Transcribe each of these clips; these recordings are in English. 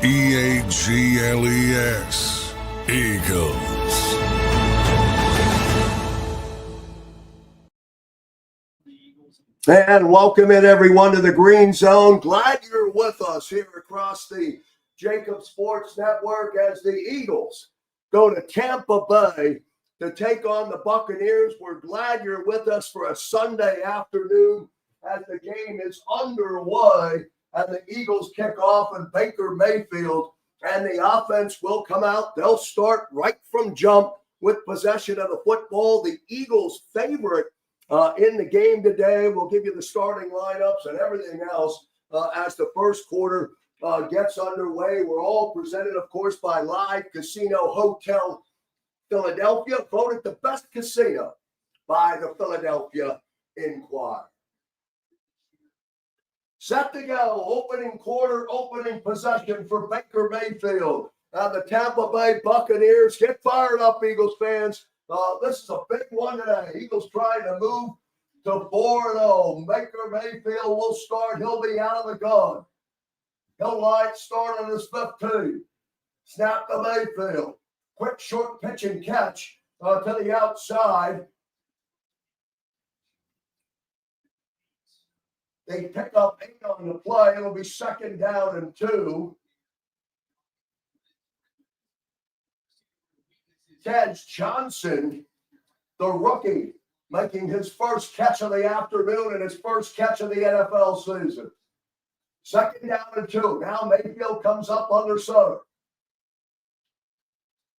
EAGLES, Eagles. And welcome in everyone to the Green Zone. Glad you're with us here across the Jacob Sports Network as the Eagles go to Tampa Bay to take on the Buccaneers. We're glad you're with us for a Sunday afternoon as the game is underway and the Eagles kick off in Baker Mayfield, and the offense will come out. They'll start right from jump with possession of the football. The Eagles' favorite in the game today. We'll give you the starting lineups and everything else as the first quarter gets underway. We're all presented, of course, by Live Casino Hotel Philadelphia, voted the best casino by the Philadelphia Inquirer. Set to go, opening quarter, opening possession for Baker Mayfield. The Tampa Bay Buccaneers. Get fired up, Eagles fans. This is a big one today. Eagles trying to move to 4-0. Baker Mayfield will start. He'll be out of the gun. He'll start on his 15. Snap to Mayfield. Quick short pitch and catch to the outside. They pick up 8 on the play. It'll be 2nd down and 2. Tej Johnson, the rookie, making his first catch of the afternoon and his first catch of the NFL season. 2nd down and 2. Now Mayfield comes up under center.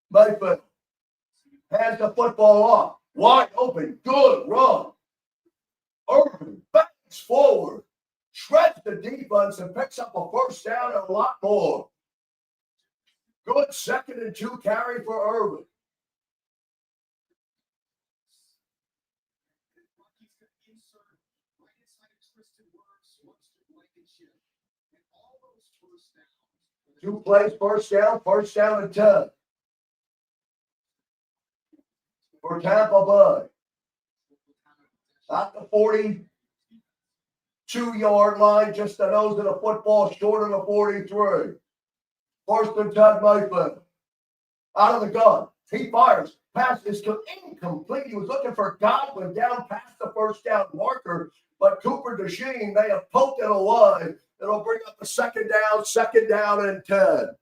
Mayfield hands the football off. Wide open. Good run. Irvin backs forward. Shreds the defense and picks up a first down and a lot more. Good 2nd and 2 carry for Irvin. Two plays, first down and 10. For Tampa Bay. At the 42-yard line, just the nose of the football, short of the 43. 1st and 10, Mayfield. Out of the gun. He fires. Pass is incomplete. He was looking for Godwin down past the first down marker, but Cooper DeJean may have poked it away. It'll bring up the 2nd down and 10.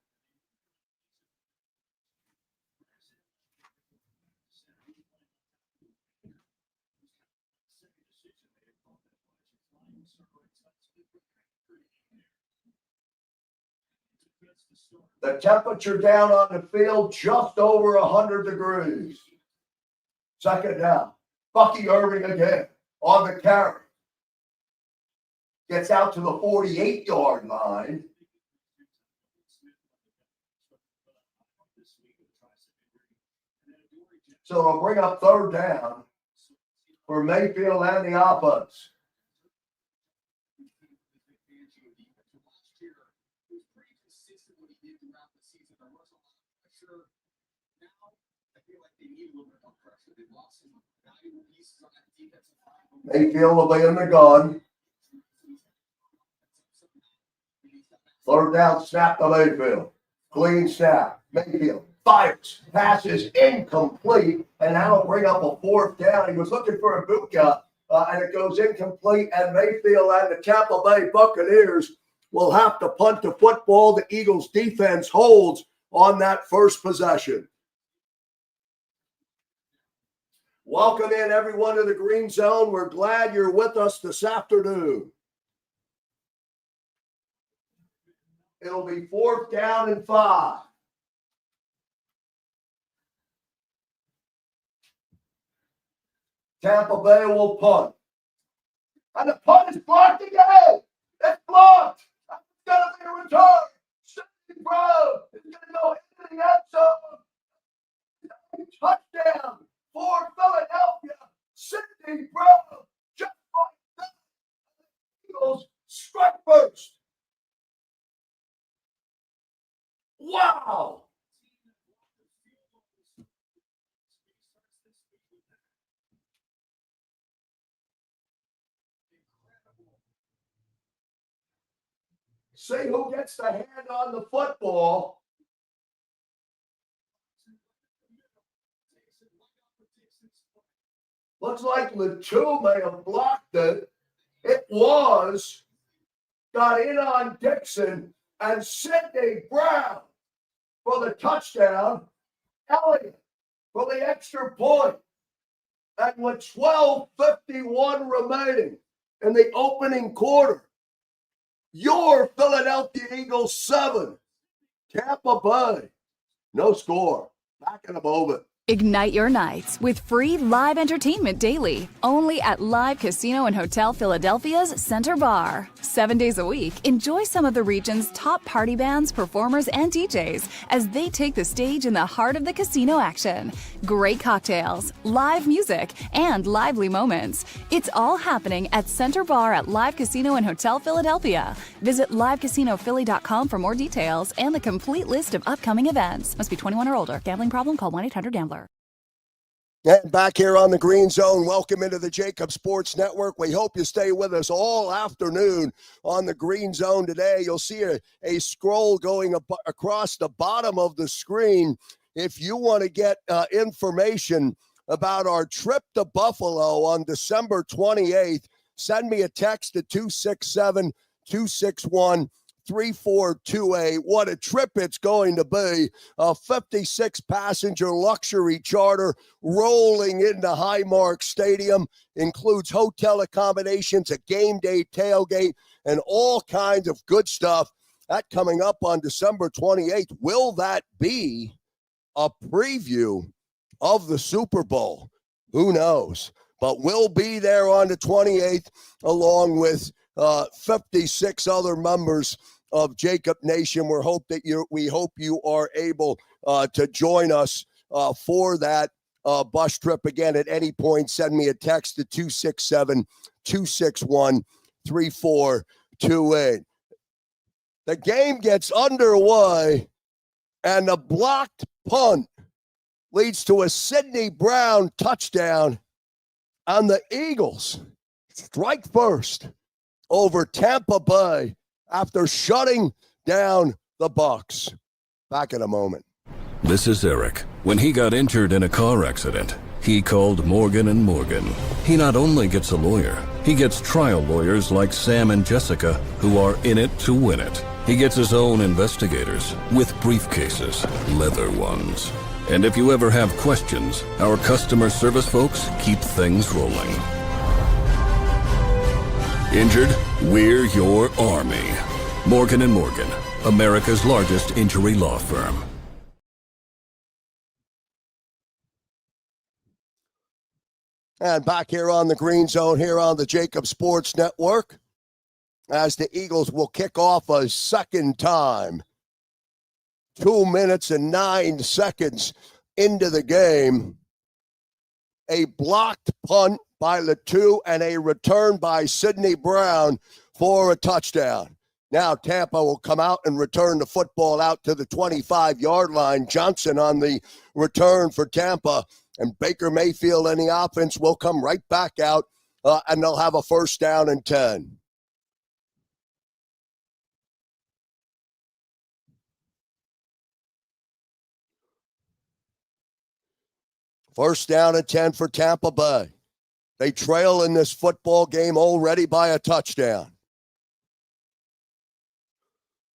The temperature down on the field just over 100 degrees. 2nd down. Bucky Irving again on the carry. Gets out to the 48-yard line. So it'll bring up 3rd down for Mayfield and the offense. Mayfield will be in the gun. 3rd down, snap to Mayfield. Clean snap. Mayfield fires. Pass is incomplete, and that'll bring up a 4th down. He was looking for Ibuka, and it goes incomplete, and Mayfield and the Tampa Bay Buccaneers will have to punt the football. The Eagles defense holds on that first possession. Welcome in, everyone, to the Green Zone. We're glad you're with us this afternoon. It'll be 4th down and 5. Tampa Bay will punt. And the punt is blocked again. It's blocked. It's going to be a return. Sidney Brown is going to go into the end zone. Touchdown for Philadelphia. Sidney Brown, just like that. Eagles strike first. Wow. See who gets the hand on the football. Looks like Latu may have blocked it. It got in on Dixon and Sidney Brown for the touchdown. Elliott for the extra point. And with 12:51 remaining in the opening quarter, your Philadelphia Eagles 7, Tampa Bay, no score. Back in a moment. Ignite your nights with free live entertainment daily, only at Live Casino and Hotel Philadelphia's Center Bar. 7 days a week, enjoy some of the region's top party bands, performers, and DJs as they take the stage in the heart of the casino action. Great cocktails, live music, and lively moments. It's all happening at Center Bar at Live Casino and Hotel Philadelphia. Visit livecasinophilly.com for more details and the complete list of upcoming events. Must be 21 or older. Gambling problem? Call 1-800-GAMBLER. And back here on the Green Zone, welcome into the Jacob Sports Network. We hope you stay with us all afternoon on the Green Zone today. You'll see a scroll going across the bottom of the screen. If you want to get information about our trip to Buffalo on December 28th, send me a text at 267-261-3428. What a trip it's going to be. A 56-passenger luxury charter rolling into Highmark Stadium. Includes hotel accommodations, a game day tailgate, and all kinds of good stuff. That coming up on December 28th. Will that be a preview of the Super Bowl? Who knows? But we'll be there on the 28th along with 56 other members of Jacob Nation. We hope you are able to join us for that bus trip. Again, at any point, send me a text to 267-261-3428. The game gets underway, and the blocked punt leads to a Sidney Brown touchdown, and the Eagles strike first over Tampa Bay after shutting down the Bucs. Back in a moment. This is Eric. When he got injured in a car accident, he called Morgan & Morgan. He not only gets a lawyer, he gets trial lawyers like Sam and Jessica who are in it to win it. He gets his own investigators with briefcases, leather ones. And if you ever have questions, our customer service folks keep things rolling. Injured? We're your army. Morgan & Morgan, America's largest injury law firm. And back here on the Green Zone, here on the Jacob Sports Network, as the Eagles will kick off a second time. 2 minutes and 9 seconds into the game. A blocked punt by Latu and a return by Sidney Brown for a touchdown. Now Tampa will come out and return the football out to the 25-yard line. Johnson on the return for Tampa, and Baker Mayfield and the offense will come right back out, and they'll have a first down and 10. First down and 10 for Tampa Bay. They trail in this football game already by a touchdown.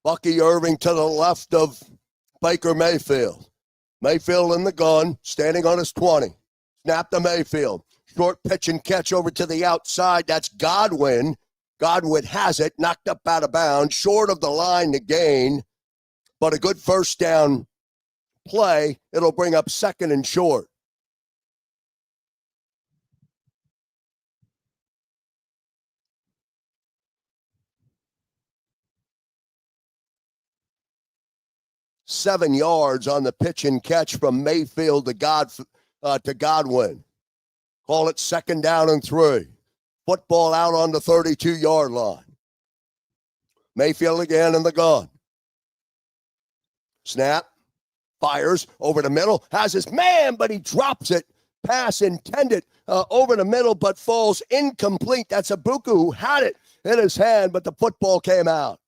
Bucky Irving to the left of Baker Mayfield. Mayfield in the gun, standing on his 20. Snap to Mayfield. Short pitch and catch over to the outside. That's Godwin. Godwin has it, knocked up out of bounds, short of the line to gain. But a good first down play. It'll bring up second and short. Seven yards on the pitch and catch from Mayfield to Godwin. Call it second down and 3. Football out on the 32-yard line. Mayfield again in the gun. Snap. Fires over the middle. Has his man, but he drops it. Pass intended over the middle, but falls incomplete. That's Abuku who had it in his hand, but the football came out.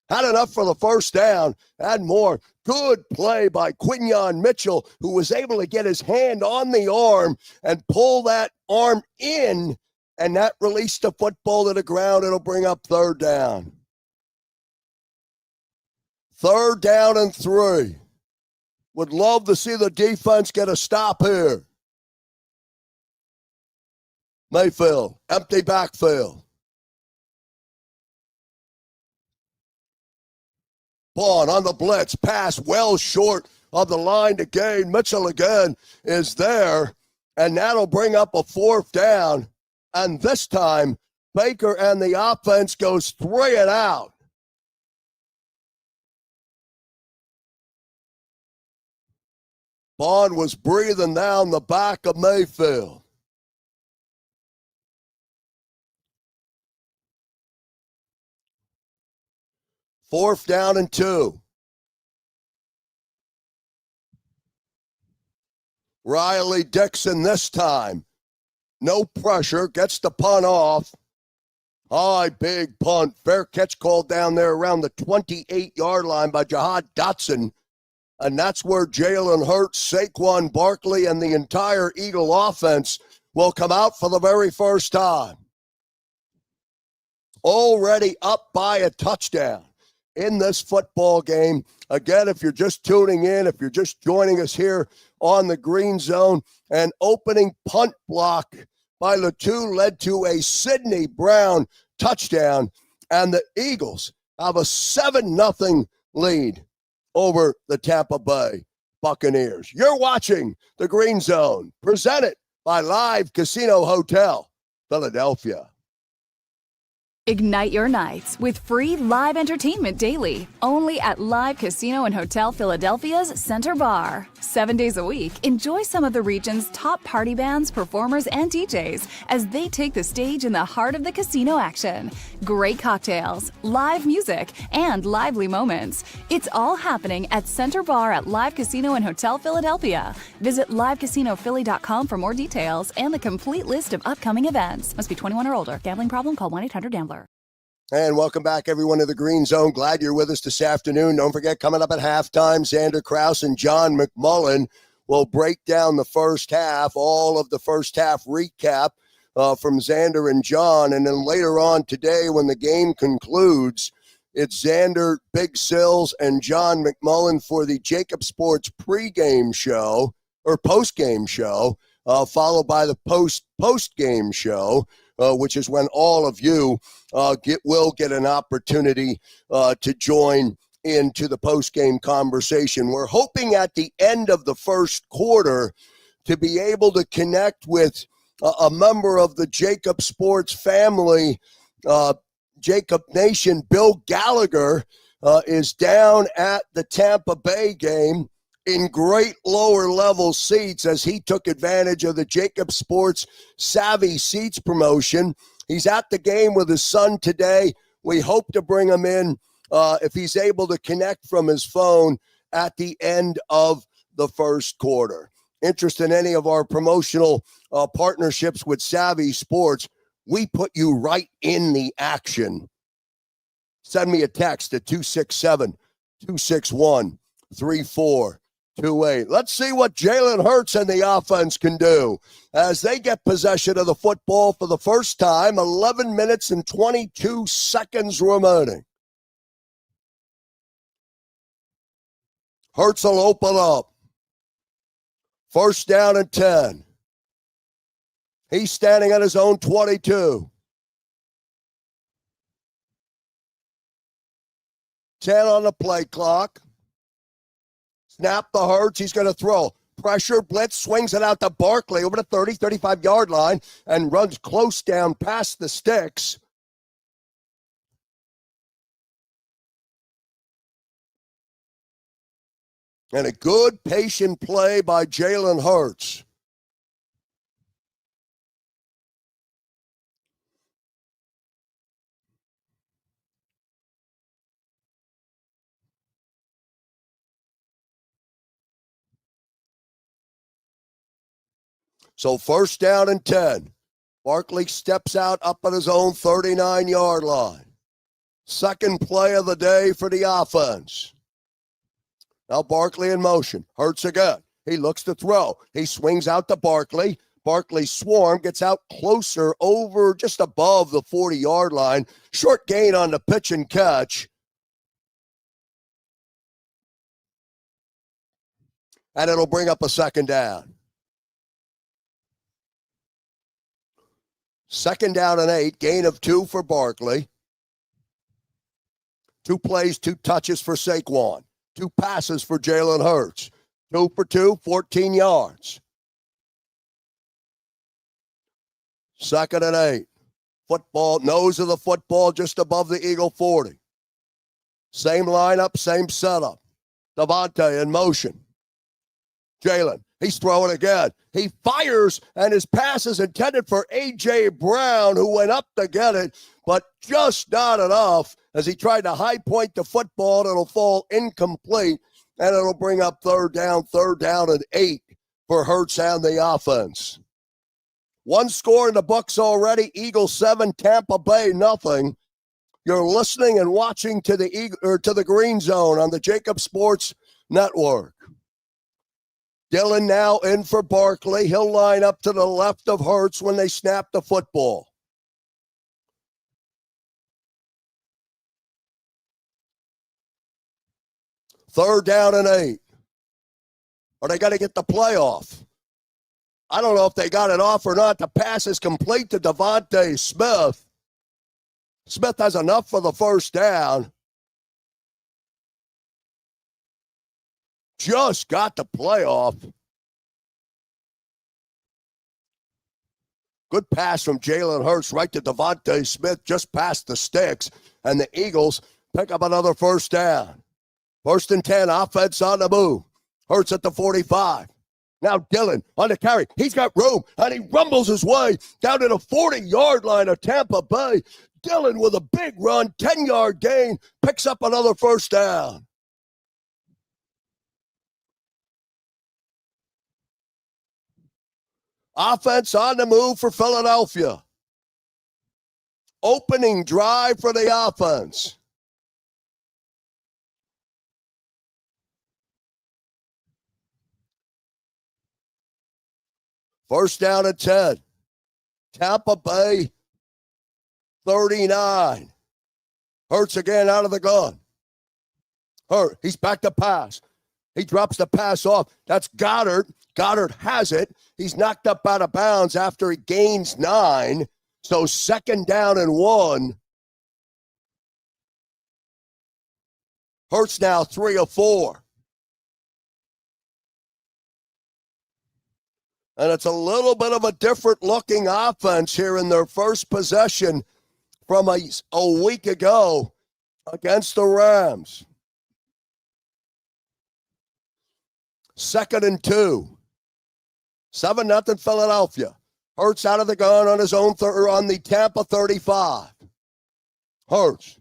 Had enough for the first down and more. Good play by Quinyon Mitchell, who was able to get his hand on the arm and pull that arm in, and that released the football to the ground. It'll bring up third down. Third down and 3. Would love to see the defense get a stop here. Mayfield, empty backfield. Vaughn on the blitz, pass well short of the line to gain. Mitchell again is there, and that'll bring up a fourth down. And this time, Baker and the offense goes 3 and out. Vaughn was breathing down the back of Mayfield. Fourth down and 2. Riley Dixon this time. No pressure, gets the punt off. High, big punt. Fair catch called down there around the 28-yard line by Jihad Dotson. And that's where Jalen Hurts, Saquon Barkley, and the entire Eagle offense will come out for the very first time. Already up by a touchdown in this football game. Again, if you're just tuning in, if you're just joining us here on the Green Zone, an opening punt block by Latu led to a Sidney Brown touchdown, and the Eagles have a 7-0 lead over the Tampa Bay Buccaneers. You're watching the Green Zone, presented by Live Casino Hotel, Philadelphia. Ignite your nights with free live entertainment daily, only at Live Casino and Hotel Philadelphia's Center Bar. 7 days a week, enjoy some of the region's top party bands, performers, and DJs as they take the stage in the heart of the casino action. Great cocktails, live music, and lively moments. It's all happening at Center Bar at Live Casino and Hotel Philadelphia. Visit livecasinophilly.com for more details and the complete list of upcoming events. Must be 21 or older. Gambling problem? Call 1-800-GAMBLER. And welcome back, everyone, to the Green Zone. Glad you're with us this afternoon. Don't forget, coming up at halftime, Xander Kraus and John McMullen will break down the first half, all of the first half recap from Xander and John. And then later on today, when the game concludes, it's Xander, Big Sills, and John McMullen for the Jacob Sports pregame show, or postgame show, followed by the post-game show, which is when all of you will get an opportunity to join into the post-game conversation. We're hoping at the end of the first quarter to be able to connect with a member of the Jacob Sports family, Jacob Nation. Bill Gallagher is down at the Tampa Bay game in great lower level seats as he took advantage of the Jacob Sports Savvy Seats promotion. He's at the game with his son today. We hope to bring him in if he's able to connect from his phone at the end of the first quarter. Interest in any of our promotional partnerships with Savvy Sports, we put you right in the action. Send me a text at 267-261-3428. Let's see what Jalen Hurts and the offense can do as they get possession of the football for the first time. 11 minutes and 22 seconds remaining. Hurts will open up. First down and 10. He's standing at his own 22. 10 on the play clock. Snap the Hurts. He's going to throw. Pressure, blitz, swings it out to Barkley over the 30, 35-yard line and runs close down past the sticks. And a good patient play by Jalen Hurts. So first down and 10. Barkley steps out up at his own 39-yard line. Second play of the day for the offense. Now Barkley in motion. Hurts again. He looks to throw. He swings out to Barkley. Barkley swarm, gets out closer over just above the 40-yard line. Short gain on the pitch and catch. And it'll bring up a second down. Second down and 8, gain of 2 for Barkley. 2 plays, 2 touches for Saquon. 2 passes for Jalen Hurts. 2 for 2, 14 yards. Second and 8. Football, nose of the football just above the Eagle 40. Same lineup, same setup. Davante in motion. Jalen, he's throwing again. He fires, and his pass is intended for A.J. Brown, who went up to get it, but just not enough as he tried to high point the football, and it'll fall incomplete, and it'll bring up third down and 8 for Hurts and the offense. 1 score in the books already, Eagles 7, Tampa Bay nothing. You're listening and watching to the Green Zone on the Jacob Sports Network. Dillon now in for Barkley. He'll line up to the left of Hurts when they snap the football. Third down and 8. Are they going to get the play off? I don't know if they got it off or not. The pass is complete to Devontae Smith. Smith has enough for the first down. Just got the playoff. Good pass from Jalen Hurts right to Devontae Smith, just past the sticks, and the Eagles pick up another first down. First and 10, offense on the move. Hurts at the 45. Now Dillon on the carry. He's got room, and he rumbles his way down to the 40-yard line of Tampa Bay. Dillon with a big run, 10-yard gain, picks up another first down. Offense on the move for Philadelphia. Opening drive for the offense. First down and 10. Tampa Bay 39. Hurts again out of the gun. Hurt. He's back to pass. He drops the pass off. That's Goddard. Goddard has it. He's knocked up out of bounds after he gains 9. So second down and 1. Hurts now 3 of 4. And it's a little bit of a different looking offense here in their first possession from a week ago against the Rams. Second and 2. 7-0 Philadelphia. Hurts out of the gun on his own on the Tampa 35. Hurts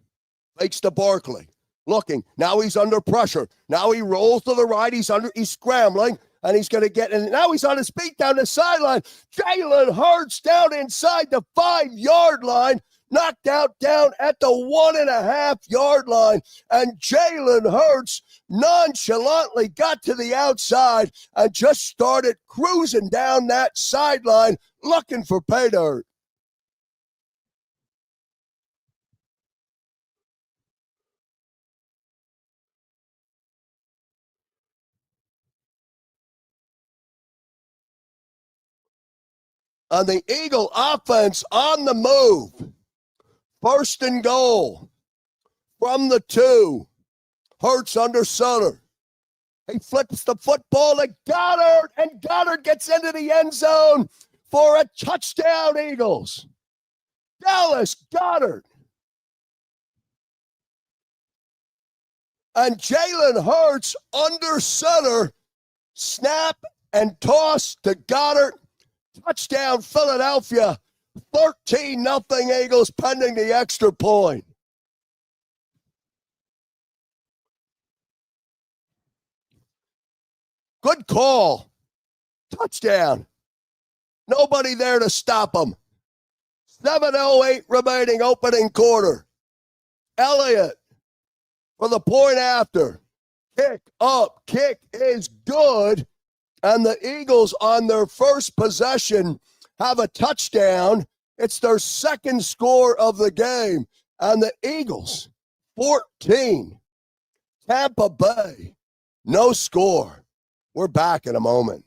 fakes to Barkley. Looking. Now he's under pressure. Now he rolls to the right. He's scrambling. And he's going to get, and now he's on his feet down the sideline. Jalen Hurts down inside the 5-yard line. Knocked out down at the 1.5-yard line. And Jalen Hurts nonchalantly got to the outside and just started cruising down that sideline looking for pay dirt. On the Eagle offense on the move. First and goal from the 2. Hurts under center. He flips the football to Goddard, and Goddard gets into the end zone for a touchdown, Eagles. Dallas Goedert. And Jalen Hurts under center. Snap and toss to Goddard. Touchdown, Philadelphia. 13-0 Eagles pending the extra point. Good call. Touchdown. Nobody there to stop him. 7:08 remaining opening quarter. Elliott for the point after. Kick up. Kick is good. And the Eagles on their first possession have a touchdown. It's their second score of the game. And the Eagles, 14. Tampa Bay, no score. We're back in a moment.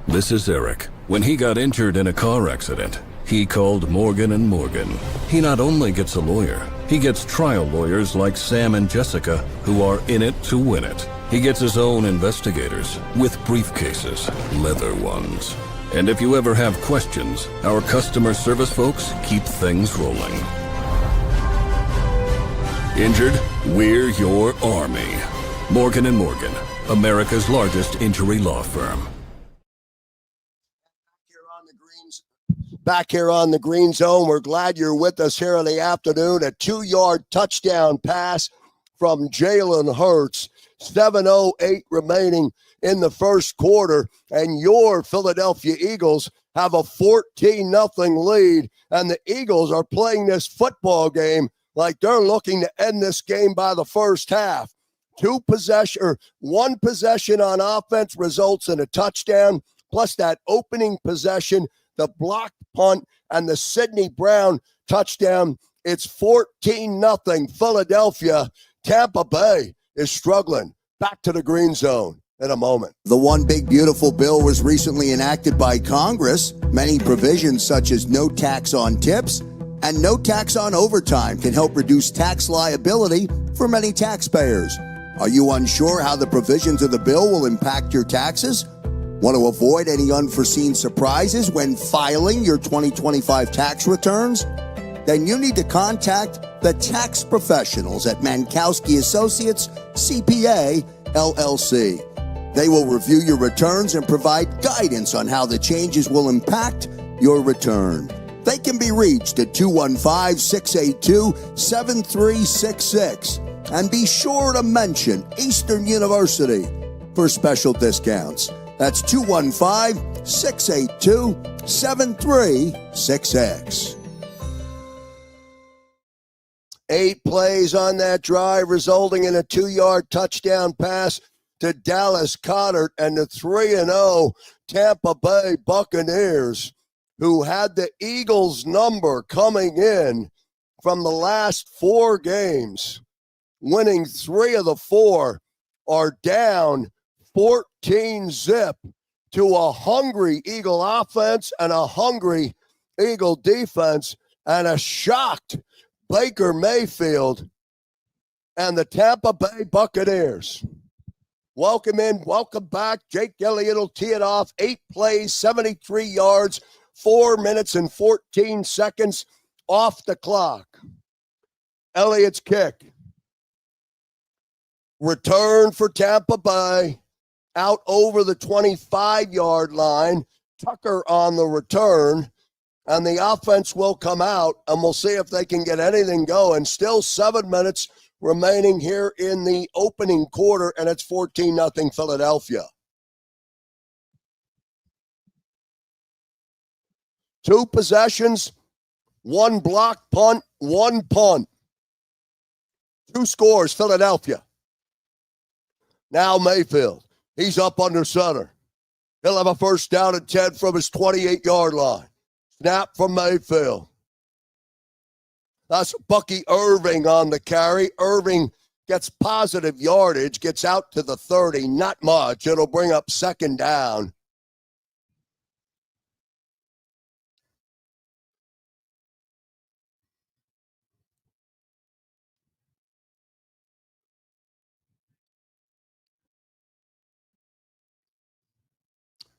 This is Eric. When he got injured in a car accident, he called Morgan & Morgan. He not only gets a lawyer, he gets trial lawyers like Sam and Jessica who are in it to win it. He gets his own investigators with briefcases, leather ones. And if you ever have questions, our customer service folks keep things rolling. Injured? We're your army. Morgan & Morgan, America's largest injury law firm. Back here on the Green Zone, we're glad you're with us here in the afternoon. A 2-yard touchdown pass from Jalen Hurts. 7:08 remaining in the first quarter, and your Philadelphia Eagles have a 14-0 lead, and the Eagles are playing this football game like they're looking to end this game by the first half. One possession on offense results in a touchdown, plus that opening possession, the blocked punt, and the Sidney Brown touchdown. It's 14-0 Philadelphia. Tampa Bay is struggling. Back to the Green Zone in a moment. The One Big Beautiful Bill was recently enacted by Congress. Many provisions such as no tax on tips and no tax on overtime can help reduce tax liability for many taxpayers. Are you unsure how the provisions of the bill will impact your taxes? Want to avoid any unforeseen surprises when filing your 2025 tax returns? Then you need to contact the tax professionals at Mankowski Associates CPA LLC. They will review your returns and provide guidance on how the changes will impact your return. They can be reached at 215-682-7366. And be sure to mention Eastern University for special discounts. That's 215-682-7366. 8 plays on that drive, resulting in a 2-yard touchdown pass to Dallas Goedert and the 3-0 Tampa Bay Buccaneers, who had the Eagles' number coming in from the last 4 games, winning 3 of the 4, are down 14-0 to a hungry Eagle offense and a hungry Eagle defense and a shocked Baker Mayfield and the Tampa Bay Buccaneers. Welcome back. Jake Elliott will tee it off. 8 plays, 73 yards, 4 minutes and 14 seconds off the clock. Elliott's kick. Return for Tampa Bay, out over the 25-yard line. Tucker on the return, and the offense will come out, and we'll see if they can get anything going. Still 7 minutes remaining here in the opening quarter, and it's 14-0 Philadelphia. 2 possessions, 1 block punt, 1 punt. 2 scores, Philadelphia. Now Mayfield, he's up under center. He'll have a first down and 10 from his 28-yard line. Snap from Mayfield. That's Bucky Irving on the carry. Irving gets positive yardage, gets out to the 30, not much. It'll bring up second down.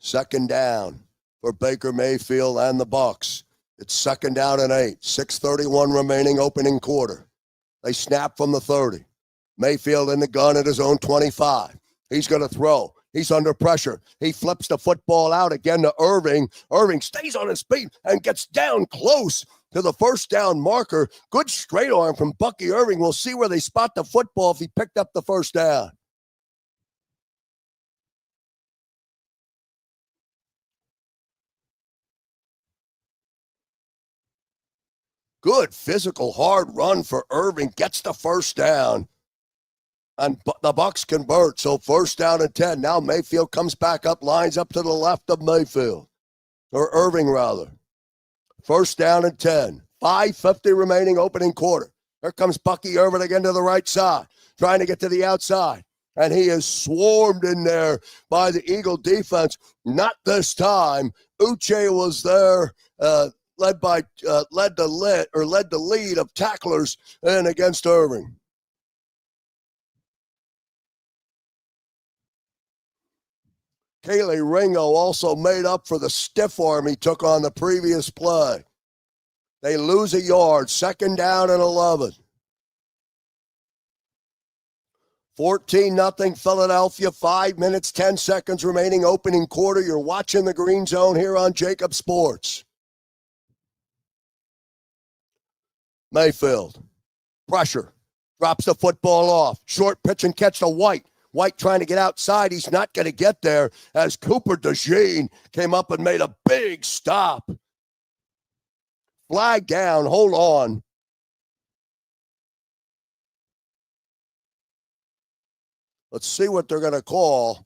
Second down for Baker Mayfield and the Bucs. It's second down and 8. 6:31 remaining opening quarter. They snap from the 30. Mayfield in the gun at his own 25. He's going to throw. He's under pressure. He flips the football out again to Irving. Irving stays on his feet and gets down close to the first down marker. Good straight arm from Bucky Irving. We'll see where they spot the football if he picked up the first down. Good physical hard run for Irving. Gets the first down. And the Bucks convert. So 1st down and 10. Now Mayfield comes back up, lines up to the left of Mayfield. Or Irving, rather. 1st down and 10. 5:50 remaining opening quarter. Here comes Bucky Irving again to the right side, trying to get to the outside. And he is swarmed in there by the Eagle defense. Not this time. Uche was there, led the lead of tacklers in against Irving. Kaylee Ringo also made up for the stiff arm he took on the previous play. They lose a yard, 2nd down and 11. 14-0 Philadelphia, 5 minutes, 10 seconds remaining opening quarter. You're watching the Green Zone here on Jacob Sports. Mayfield, pressure, drops the football off. Short pitch and catch to White. White trying to get outside. He's not going to get there as Cooper DeJean came up and made a big stop. Flag down, hold on. Let's see what they're going to call.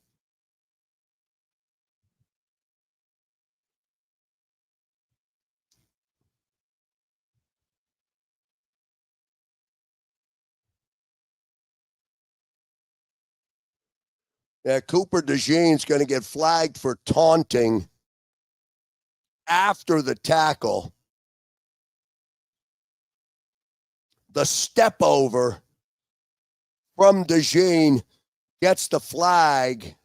Yeah, Cooper DeJean's going to get flagged for taunting after the tackle. The step over from DeJean gets the flag.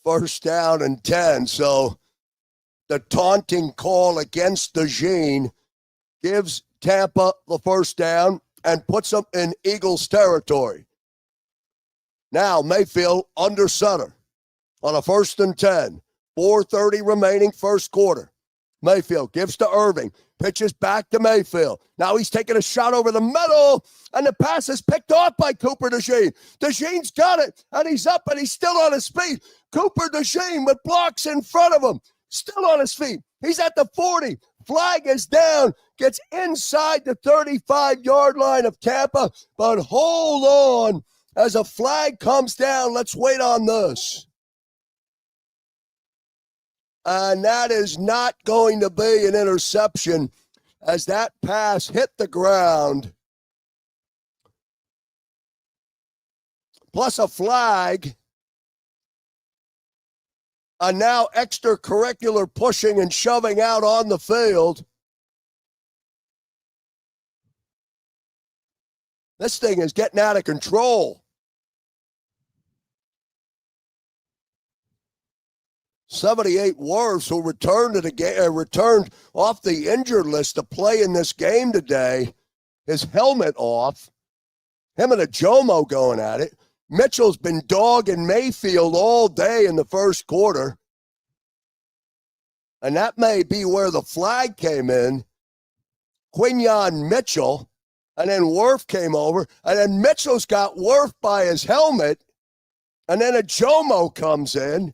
First down and 10. So the taunting call against DeJean gives Tampa the first down and puts them in Eagles territory. Now Mayfield under center on a 1st and 10. 4:30 remaining first quarter. Mayfield gives to Irving. Pitches back to Mayfield. Now he's taking a shot over the middle, and the pass is picked off by Cooper DeJean. DeJean's got it, and he's up, and he's still on his feet. Cooper DeJean with blocks in front of him. Still on his feet. He's at the 40. Flag is down. Gets inside the 35-yard line of Tampa. But hold on. As a flag comes down, let's wait on this. And that is not going to be an interception as that pass hit the ground. Plus a flag. And now extracurricular pushing and shoving out on the field. This thing is getting out of control. 78 Wirfs, who returned off the injured list to play in this game today, his helmet off. Him and a Jomo going at it. Mitchell's been dogging Mayfield all day in the first quarter. And that may be where the flag came in. Quinyon Mitchell, and then Wirf came over, and then Mitchell's got Wirf by his helmet, and then a Jomo comes in.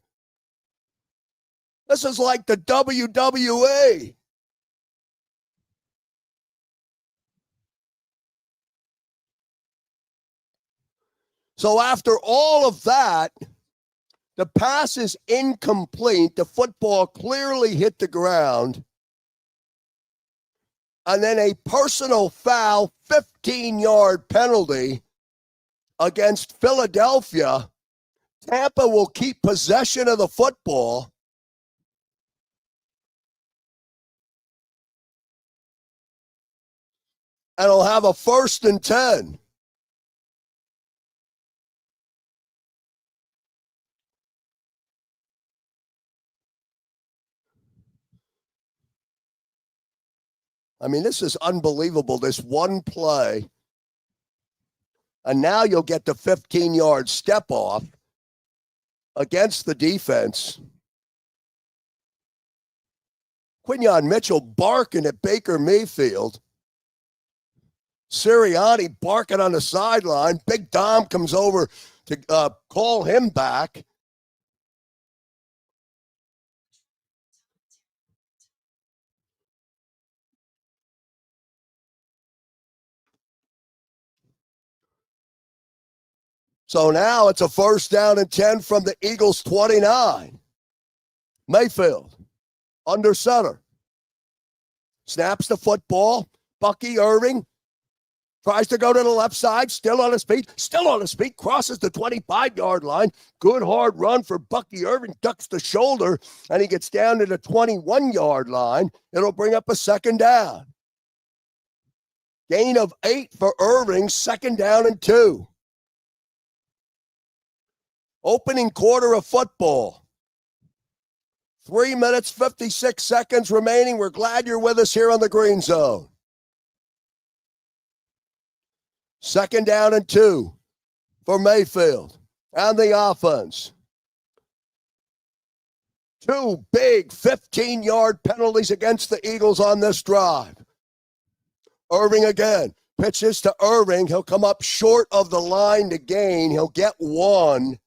This is like the WWE. So after all of that, the pass is incomplete. The football clearly hit the ground. And then a personal foul, 15-yard penalty against Philadelphia. Tampa will keep possession of the football. And it'll have a 1st and 10. I mean, this is unbelievable, this one play. And now you'll get the 15-yard step off against the defense. Quinyon Mitchell barking at Baker Mayfield. Sirianni barking on the sideline. Big Dom comes over to call him back. So now it's a 1st down and 10 from the Eagles 29. Mayfield under center. Snaps the football. Bucky Irving tries to go to the left side, still on his feet, crosses the 25-yard line. Good hard run for Bucky Irving, ducks the shoulder, and he gets down to the 21-yard line. It'll bring up a 2nd down. Gain of 8 for Irving, 2nd down and 2. Opening quarter of football. 3 minutes, 56 seconds remaining. We're glad you're with us here on the Green Zone. 2nd down and 2 for Mayfield and the offense. 2 big 15-yard penalties against the Eagles on this drive. Irving again. Pitches to Irving. He'll come up short of the line to gain. He'll get 1.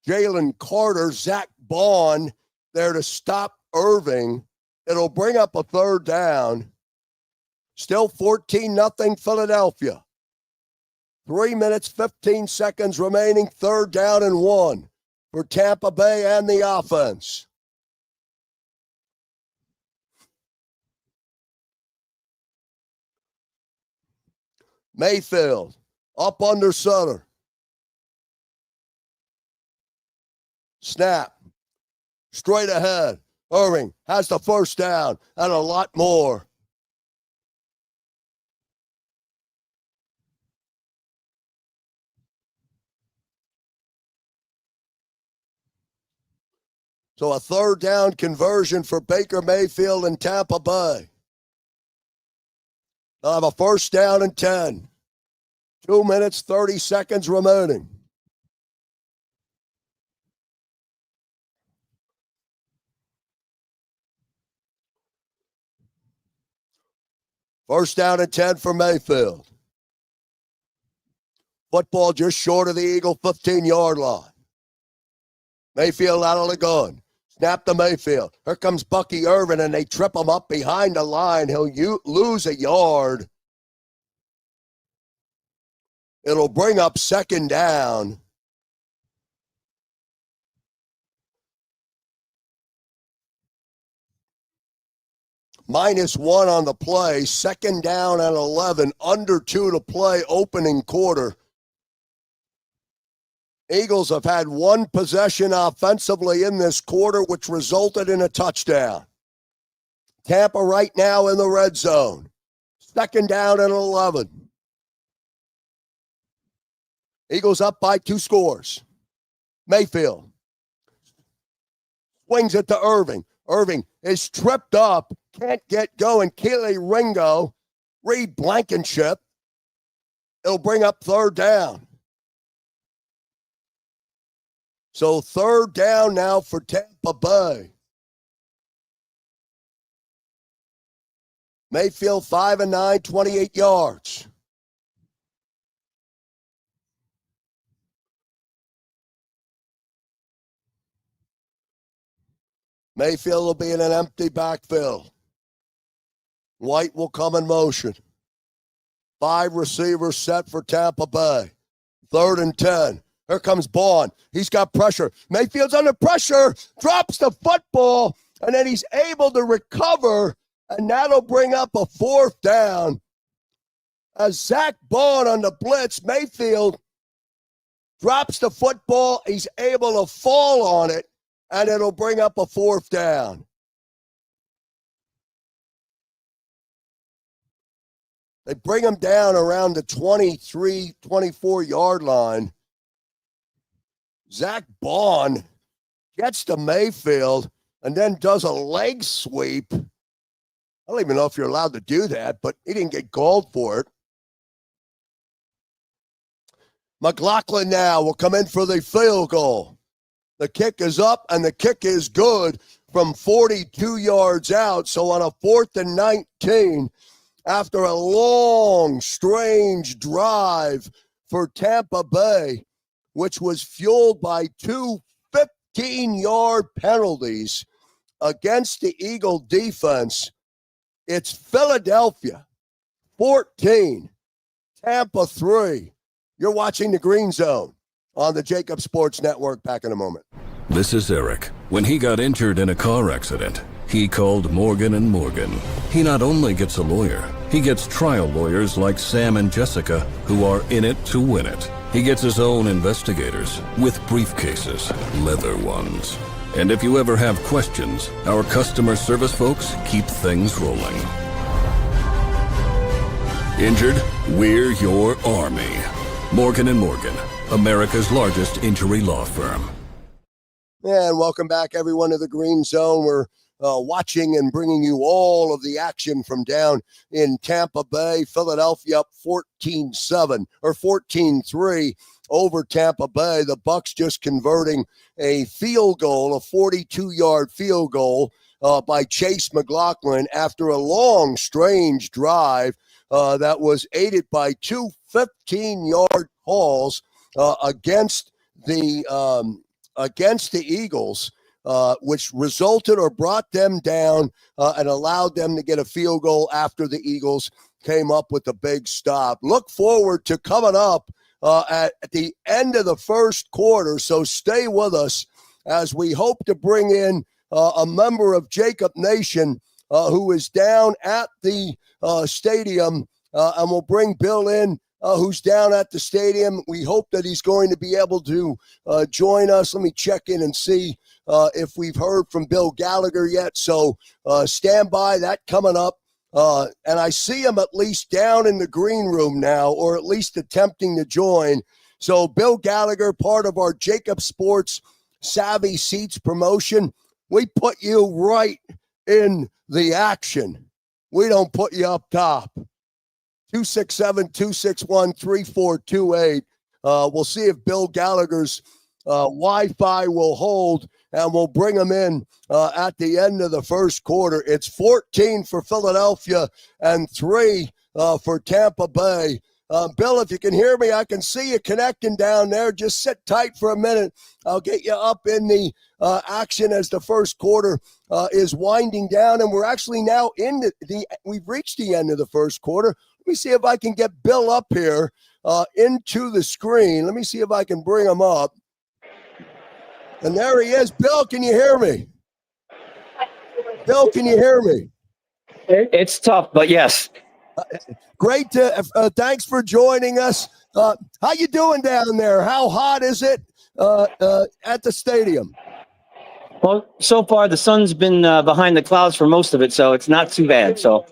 Jalen Carter, Zach Bond there to stop Irving. It'll bring up a 3rd down. Still 14-0 Philadelphia. 3 minutes, 15 seconds remaining. 3rd down and 1 for Tampa Bay and the offense. Mayfield up under center. Snap. Straight ahead. Irving has the 1st down and a lot more. So a 3rd down conversion for Baker Mayfield and Tampa Bay. They'll have a 1st down and 10. 2 minutes, 30 seconds remaining. First down and 10 for Mayfield. Football just short of the Eagle 15-yard line. Mayfield out of the gun. Snap to Mayfield. Here comes Bucky Irving, and they trip him up behind the line. He'll lose a yard. It'll bring up 2nd down. -1 on the play. 2nd down and 11. Under 2 to play opening quarter. Eagles have had 1 possession offensively in this quarter, which resulted in a touchdown. Tampa right now in the red zone. 2nd down and 11. Eagles up by 2 scores. Mayfield swings it to Irving. Irving is tripped up, can't get going. Kelee Ringo, Reed Blankenship. It'll bring up 3rd down. So 3rd down now for Tampa Bay. Mayfield 5 and 9, 28 yards. Mayfield will be in an empty backfield. White will come in motion. 5 receivers set for Tampa Bay. 3rd and 10. Here comes Bond. He's got pressure. Mayfield's under pressure. Drops the football, and then he's able to recover, and that'll bring up a 4th down. As Zach Bond on the blitz, Mayfield drops the football. He's able to fall on it, and it'll bring up a 4th down. They bring him down around the 23, 24-yard line. Zach Bond gets to Mayfield and then does a leg sweep. I don't even know if you're allowed to do that, but he didn't get called for it. McLaughlin now will come in for the field goal. The kick is up, and the kick is good from 42 yards out. So on a 4th and 19, after a long, strange drive for Tampa Bay, which was fueled by two 15-yard penalties against the Eagle defense. It's Philadelphia 14, Tampa 3. You're watching the Green Zone on the Jacob Sports Network. Back in a moment. This is Eric. When he got injured in a car accident, he called Morgan & Morgan. He not only gets a lawyer, he gets trial lawyers like Sam and Jessica who are in it to win it. He gets his own investigators with briefcases, leather ones. And if you ever have questions, our customer service folks keep things rolling. Injured? We're your army. Morgan & Morgan, America's largest injury law firm. And welcome back, everyone, to the Green Zone. We're watching and bringing you all of the action from down in Tampa Bay. Philadelphia up 14-7 or 14-3 over Tampa Bay. The Bucs just converting a field goal, a 42-yard field goal by Chase McLaughlin after a long, strange drive that was aided by two 15-yard calls against the Eagles, which resulted or brought them down and allowed them to get a field goal after the Eagles came up with a big stop. Look forward to coming up at the end of the first quarter, so stay with us as we hope to bring in a member of Jacob Nation who is down at the stadium, and we'll bring Bill in, who's down at the stadium. We hope that he's going to be able to join us. Let me check in and see if we've heard from Bill Gallagher yet. So stand by, that coming up. And I see him at least down in the green room now, or at least attempting to join. So Bill Gallagher, part of our Jacob Sports Savvy Seats promotion. We put you right in the action. We don't put you up top. 267-261-3428. We'll see if Bill Gallagher's Wi-Fi will hold, and we'll bring him in at the end of the first quarter. It's 14 for Philadelphia and 3 for Tampa Bay. Bill, if you can hear me, I can see you connecting down there. Just sit tight for a minute. I'll get you up in the action as the first quarter is winding down, and we're actually now in we've reached the end of the first quarter. Let me see if I can get Bill up here into the screen. Let me see if I can bring him up. And there he is. Bill, can you hear me? Bill, can you hear me? It's tough, but yes. Great. Thanks for joining us. How you doing down there? How hot is it at the stadium? Well, so far the sun's been behind the clouds for most of it, so it's not too bad. So,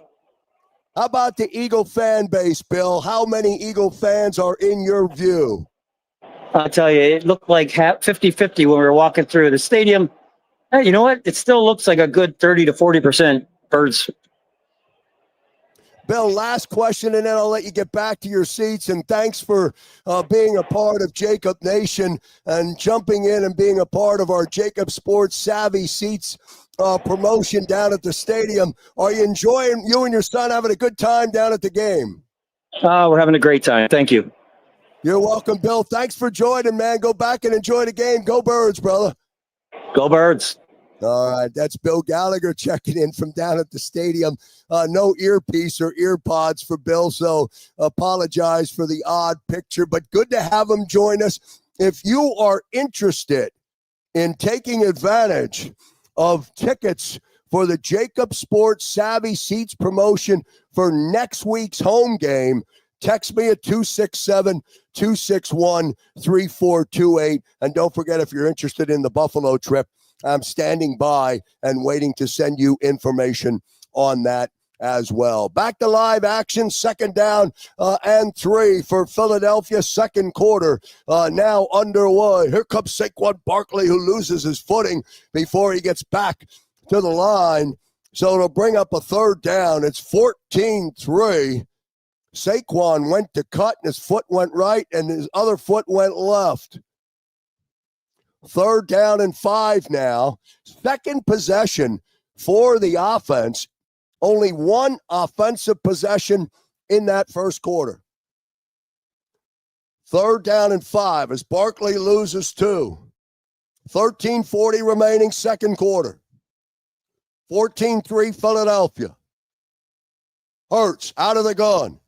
how about the Eagle fan base, Bill? How many Eagle fans are in your view? I'll tell you, it looked like 50-50 when we were walking through the stadium. Hey, you know what? It still looks like a good 30 to 40% birds. Bill, last question, and then I'll let you get back to your seats. And thanks for being a part of Jacob Nation and jumping in and being a part of our Jacob Sports Savvy Seats promotion down at the stadium. Are you enjoying, you and your son having a good time down at the game? We're having a great time. Thank you. You're welcome, Bill. Thanks for joining, man. Go back and enjoy the game. Go Birds, brother. Go Birds. All right, that's Bill Gallagher checking in from down at the stadium. No earpiece or ear pods for Bill, so apologize for the odd picture, but good to have him join us. If you are interested in taking advantage of tickets for the Jacob Sports Savvy Seats promotion for next week's home game, text me at 267-261-3428. And don't forget, if you're interested in the Buffalo trip, I'm standing by and waiting to send you information on that as well. Back to live action, second down and 3 for Philadelphia. Second quarter now underway. Here comes Saquon Barkley, who loses his footing before he gets back to the line. So it'll bring up a third down. It's 14-3. Saquon went to cut, and his foot went right, and his other foot went left. Third down and 5 now. Second possession for the offense. Only one offensive possession in that first quarter. 3rd down and 5 as Barkley loses 2. 13:40 remaining second quarter. 14-3 Philadelphia. Hurts out of the gun.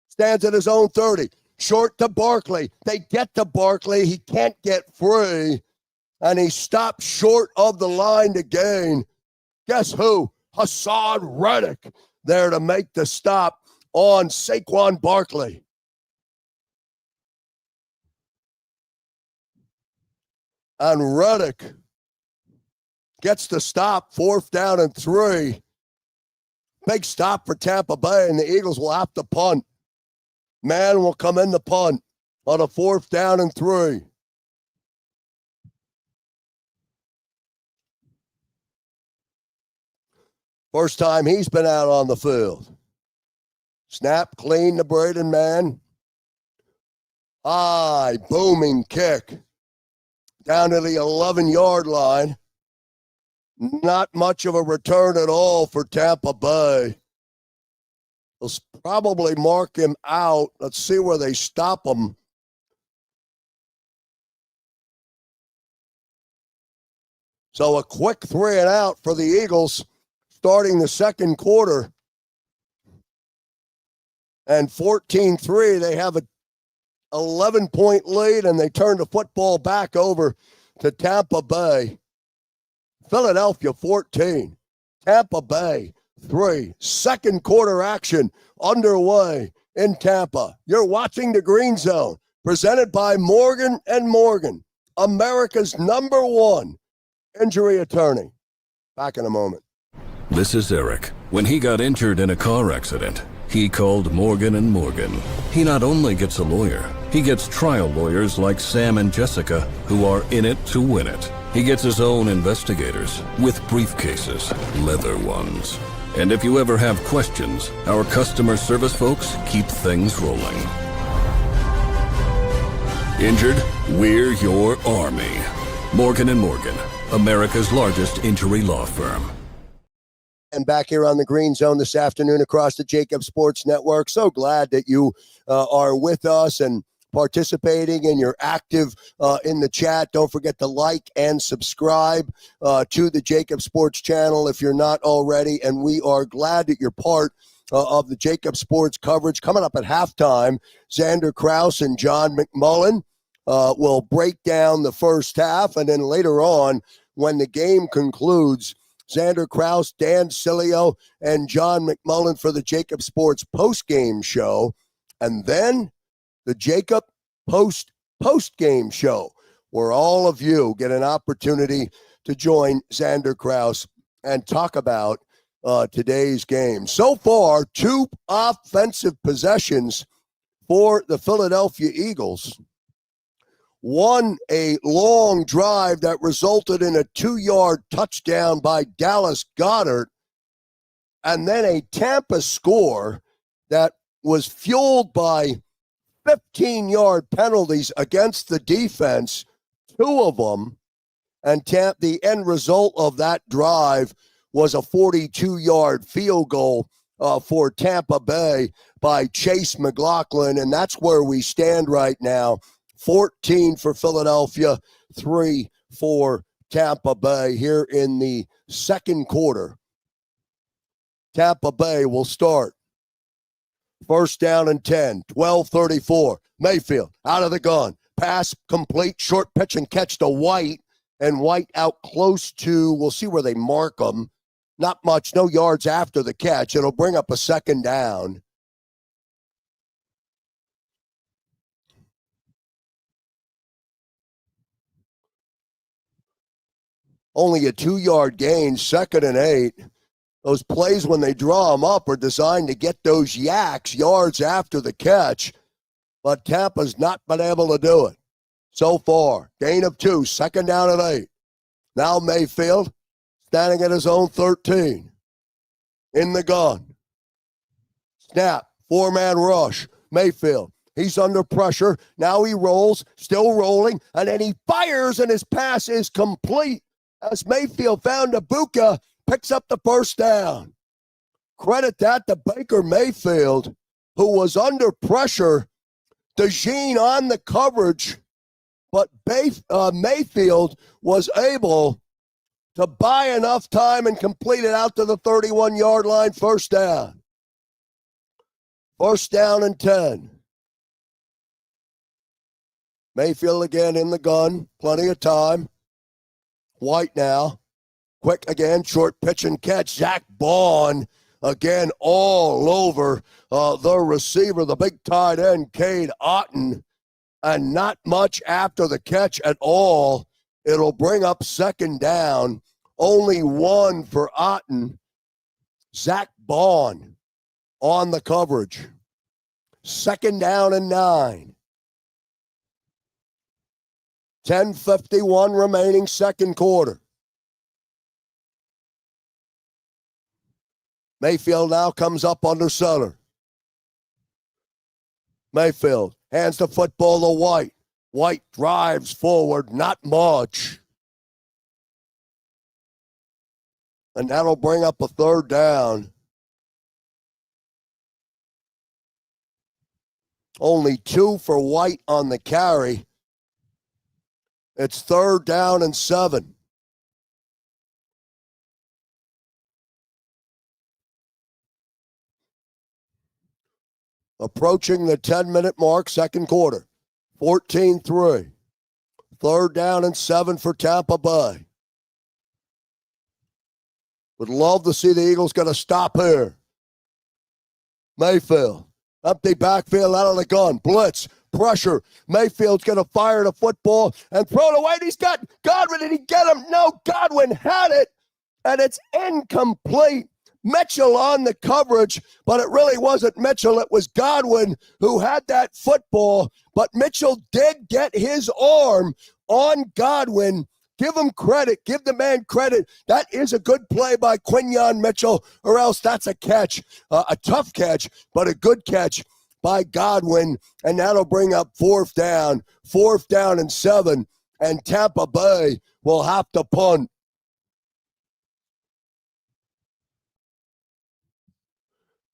Stands at his own 30. Short to Barkley. They get to Barkley. He can't get free. And he stops short of the line to gain. Guess who? Hassan Reddick there to make the stop on Saquon Barkley. And Reddick gets the stop, 4th down and 3. Big stop for Tampa Bay, and the Eagles will have to punt. Man will come in the punt on a 4th down and 3. First time he's been out on the field. Snap clean to Braden Mann. High, booming kick down to the 11-yard line. Not much of a return at all for Tampa Bay. They'll probably mark him out. Let's see where they stop him. So a quick 3 and out for the Eagles starting the second quarter. And 14-3, they have a 11-point lead, and they turn the football back over to Tampa Bay. Philadelphia 14, Tampa Bay 3. Second quarter action underway in Tampa. You're watching the Green Zone, presented by Morgan & Morgan, America's #1 injury attorney. Back in a moment. This is Eric. When he got injured in a car accident, he called Morgan & Morgan. He not only gets a lawyer, he gets trial lawyers like Sam and Jessica, who are in it to win it. He gets his own investigators with briefcases, leather ones. And if you ever have questions, our customer service folks keep things rolling. Injured? We're your army. Morgan & Morgan, America's largest injury law firm. And back here on the Green Zone this afternoon across the Jacob Sports Network. So glad that you are with us and participating, and you're active in the chat. Don't forget to like and subscribe to the Jacob Sports channel if you're not already. And we are glad that you're part of the Jacob Sports coverage. Coming up at halftime, Xander Kraus and John McMullen will break down the first half. And then later on, when the game concludes, Xander Kraus, Dan Cilio, and John McMullen for the Jacob Sports post-game show. And then the Jacob post-game show, where all of you get an opportunity to join Xander Kraus and talk about today's game. So far, 2 offensive possessions for the Philadelphia Eagles. One, a long drive that resulted in a 2-yard touchdown by Dallas Goedert, and then a Tampa score that was fueled by 15-yard penalties against the defense, 2 of them, and the end result of that drive was a 42-yard field goal for Tampa Bay by Chase McLaughlin, and that's where we stand right now. 14 for Philadelphia, 3 for Tampa Bay here in the second quarter. Tampa Bay will start. First down and 10, 12:34. Mayfield out of the gun. Pass complete, short pitch and catch to White. And White out close to, we'll see where they mark him. Not much, no yards after the catch. It'll bring up a second down. Only a 2-yard gain, 2nd and 8. Those plays, when they draw them up, are designed to get those yaks yards after the catch. But Tampa's not been able to do it so far. Gain of 2, 2nd down and 8. Now Mayfield standing at his own 13. In the gun. Snap, 4-man rush. Mayfield, he's under pressure. Now he rolls, still rolling, and then he fires, and his pass is complete. As Mayfield found Ibuka, picks up the first down. Credit that to Baker Mayfield, who was under pressure DeJean on the coverage, but Mayfield was able to buy enough time and complete it out to the 31-yard line. First down. First down and 10. Mayfield again in the gun. Plenty of time. White now. Quick again. Short pitch and catch. Zach Bond again all over the receiver, the big tight end, Cade Otton. And not much after the catch at all. It'll bring up second down. Only one for Otton. Zach Bond on the coverage. Second down and 9. 10:51 remaining second quarter. Mayfield now comes up under center. Mayfield hands the football to White. White drives forward, not much. And that'll bring up a third down. Only 2 for White on the carry. It's third down and 7. Approaching the 10-minute mark, second quarter. 14-3. Third down and 7 for Tampa Bay. Would love to see the Eagles going to stop here. Mayfield. Empty backfield out of the gun. Blitz. Pressure. Mayfield's going to fire the football and throw it away. He's got Godwin. Did he get him? No, Godwin had it. And it's incomplete. Mitchell on the coverage, but it really wasn't Mitchell. It was Godwin who had that football. But Mitchell did get his arm on Godwin. Give him credit. Give the man credit. That is a good play by Quinyon Mitchell, or else that's a catch. A tough catch, but a good catch by Godwin. And that'll bring up fourth down and 7. And Tampa Bay will have to punt.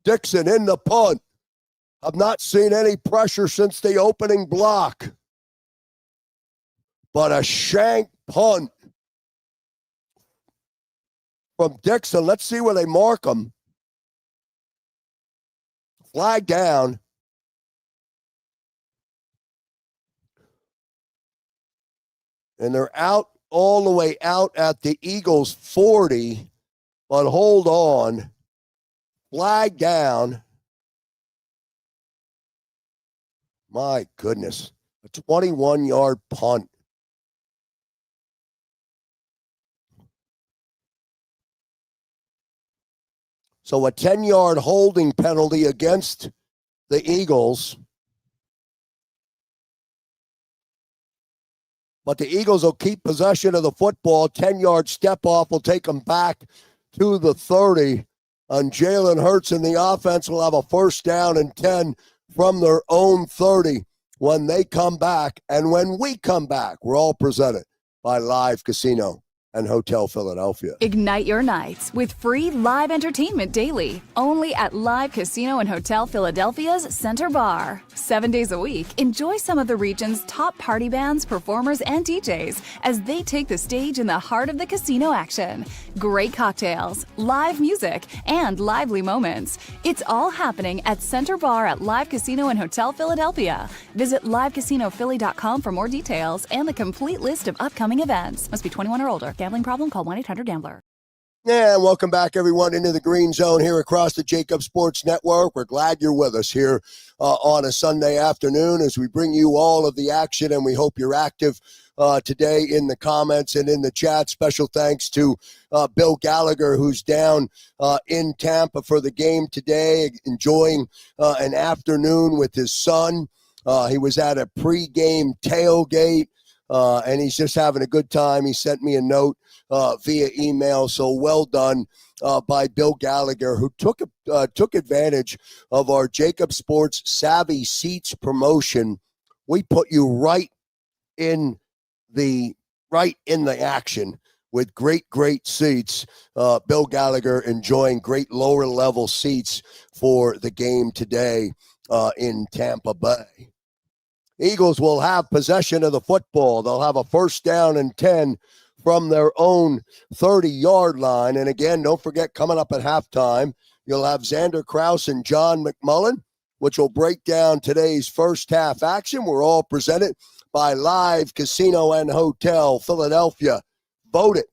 Dixon in the punt. I've not seen any pressure since the opening block. But a shank punt from Dixon. Let's see where they mark him. Flag down. And they're out all the way out at the Eagles 40. But hold on. Flag down. My goodness. A 21-yard punt. So a 10-yard holding penalty against the Eagles. But the Eagles will keep possession of the football. 10-yard step off will take them back to the 30. And Jalen Hurts and the offense will have a first down and 10 from their own 30 when they come back. And when we come back, we're all presented by Live Casino and Hotel Philadelphia. Ignite your nights with free live entertainment daily, only at Live Casino and Hotel Philadelphia's Center Bar. 7 days a week, enjoy some of the region's top party bands, performers, and DJs as they take the stage in the heart of the casino action. Great cocktails, live music, and lively moments. It's all happening at Center Bar at Live Casino and Hotel Philadelphia. Visit livecasinophilly.com for more details and the complete list of upcoming events. Must be 21 or older. Gambling problem? Call 1-800-GAMBLER. And welcome back, everyone, into the Green Zone here across the Jacob Sports Network. We're glad you're with us here on a Sunday afternoon as we bring you all of the action, and we hope you're active today in the comments and in the chat. Special thanks to Bill Gallagher, who's down in Tampa for the game today, enjoying an afternoon with his son. He was at a pregame tailgate. And he's just having a good time. He sent me a note via email. So well done by Bill Gallagher, who took advantage of our Jacob Sports Savvy Seats promotion. We put you right in the action with great seats. Bill Gallagher enjoying great lower level seats for the game today in Tampa Bay. Eagles will have possession of the football. They'll have a first down and 10 from their own 30-yard line. And again, don't forget, coming up at halftime, you'll have Xander Krause and John McMullen, which will break down today's first half action. We're all presented by Live Casino and Hotel Philadelphia. Voted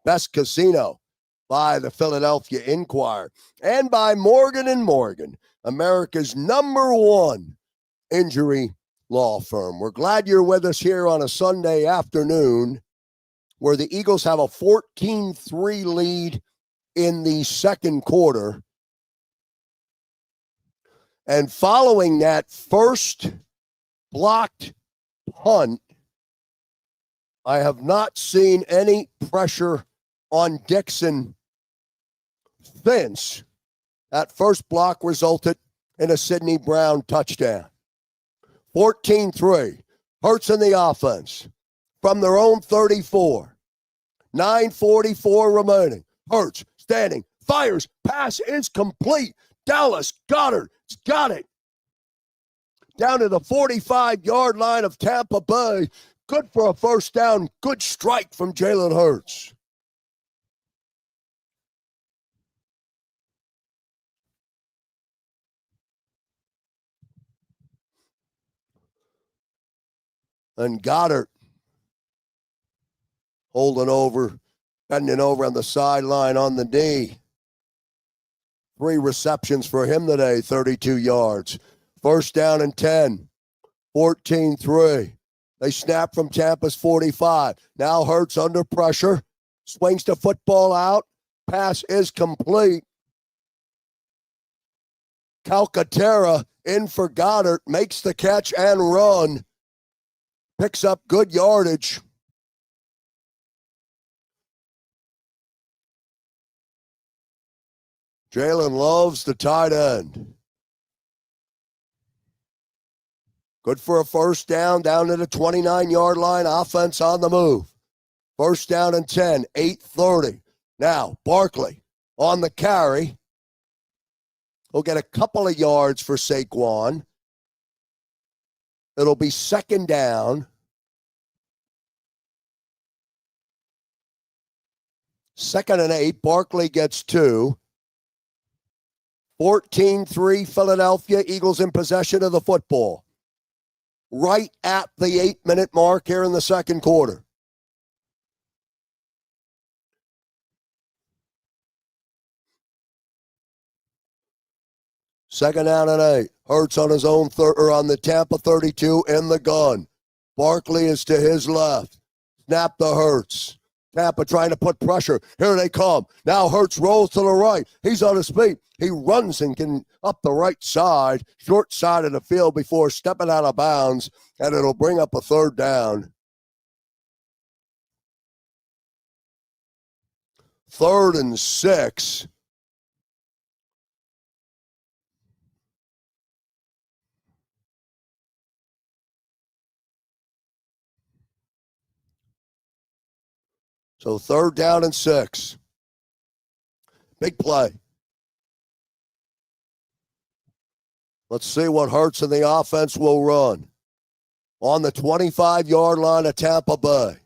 best casino by the Philadelphia Inquirer, and by Morgan & Morgan, America's #1 injury law firm. We're glad you're with us here on a Sunday afternoon where the Eagles have a 14-3 lead in the second quarter. And following that first blocked punt, I have not seen any pressure on Dixon since that first block resulted in a Sidney Brown touchdown. 14-3. Hurts in the offense from their own 34. 9:44 remaining. Hurts standing, fires, pass is complete. Dallas Goedert got it down to the 45-yard line of Tampa Bay. Good for a first down. Good strike from Jalen Hurts. And Goedert bending over on the sideline on the knee. 3 receptions for him today, 32 yards. First down and 10, 14-3. They snap from Tampa's 45. Now Hurts under pressure. Swings the football out. Pass is complete. Calcaterra in for Goedert. Makes the catch and run. Picks up good yardage. Jalen loves the tight end. Good for a first down to the 29-yard line. Offense on the move. First down and 10, 8:30. Now, Barkley on the carry. He'll get a couple of yards for Saquon. It'll be second down. Second and 8. Barkley gets 2. 14-3 Philadelphia. Eagles in possession of the football. Right at the 8-minute mark here in the second quarter. Second down and 8. Hurts on his own on the Tampa 32 in the gun. Barkley is to his left. Snap to Hurts. Tampa trying to put pressure. Here they come. Now Hurts rolls to the right. He's on his feet. He runs and can up the right side, short side of the field before stepping out of bounds, and it'll bring up a third down. 3rd and 6. So 3rd down and 6. Big play. Let's see what Hurts in the offense will run. On the 25-yard line of Tampa Bay.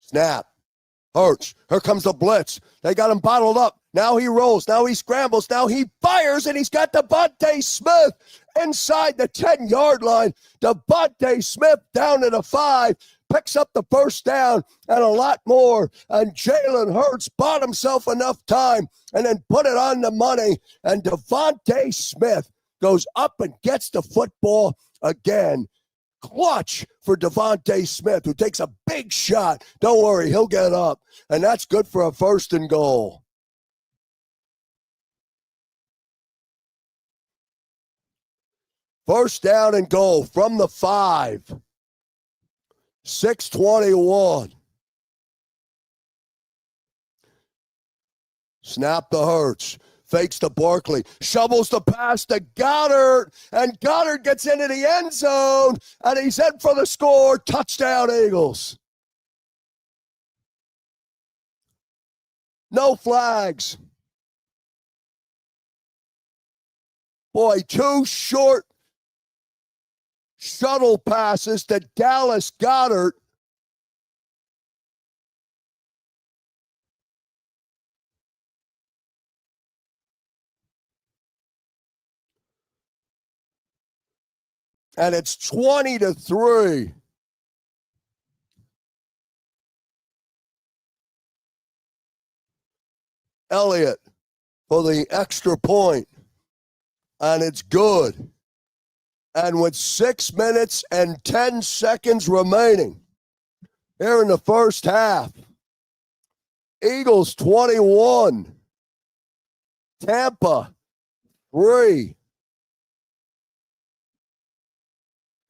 Snap. Hurts. Here comes the blitz. They got him bottled up. Now he rolls. Now he scrambles. Now he fires, and he's got Devontae Smith inside the 10-yard line. Devontae Smith down to the 5. Picks up the first down and a lot more. And Jalen Hurts bought himself enough time and then put it on the money. And Devontae Smith goes up and gets the football again. Clutch for Devontae Smith, who takes a big shot. Don't worry, he'll get up. And that's good for a 1st and goal. First down and goal from the 5. 6:21. Snap to Hurts. Fakes to Barkley. Shovels the pass to Goedert. And Goedert gets into the end zone. And he's in for the score. Touchdown, Eagles. No flags. Boy, 2 short shuttle passes to Dallas Goedert. And it's 20-3. Elliott for the extra point. And it's good. And with 6 minutes and 10 seconds remaining here in the first half, Eagles 21, Tampa 3.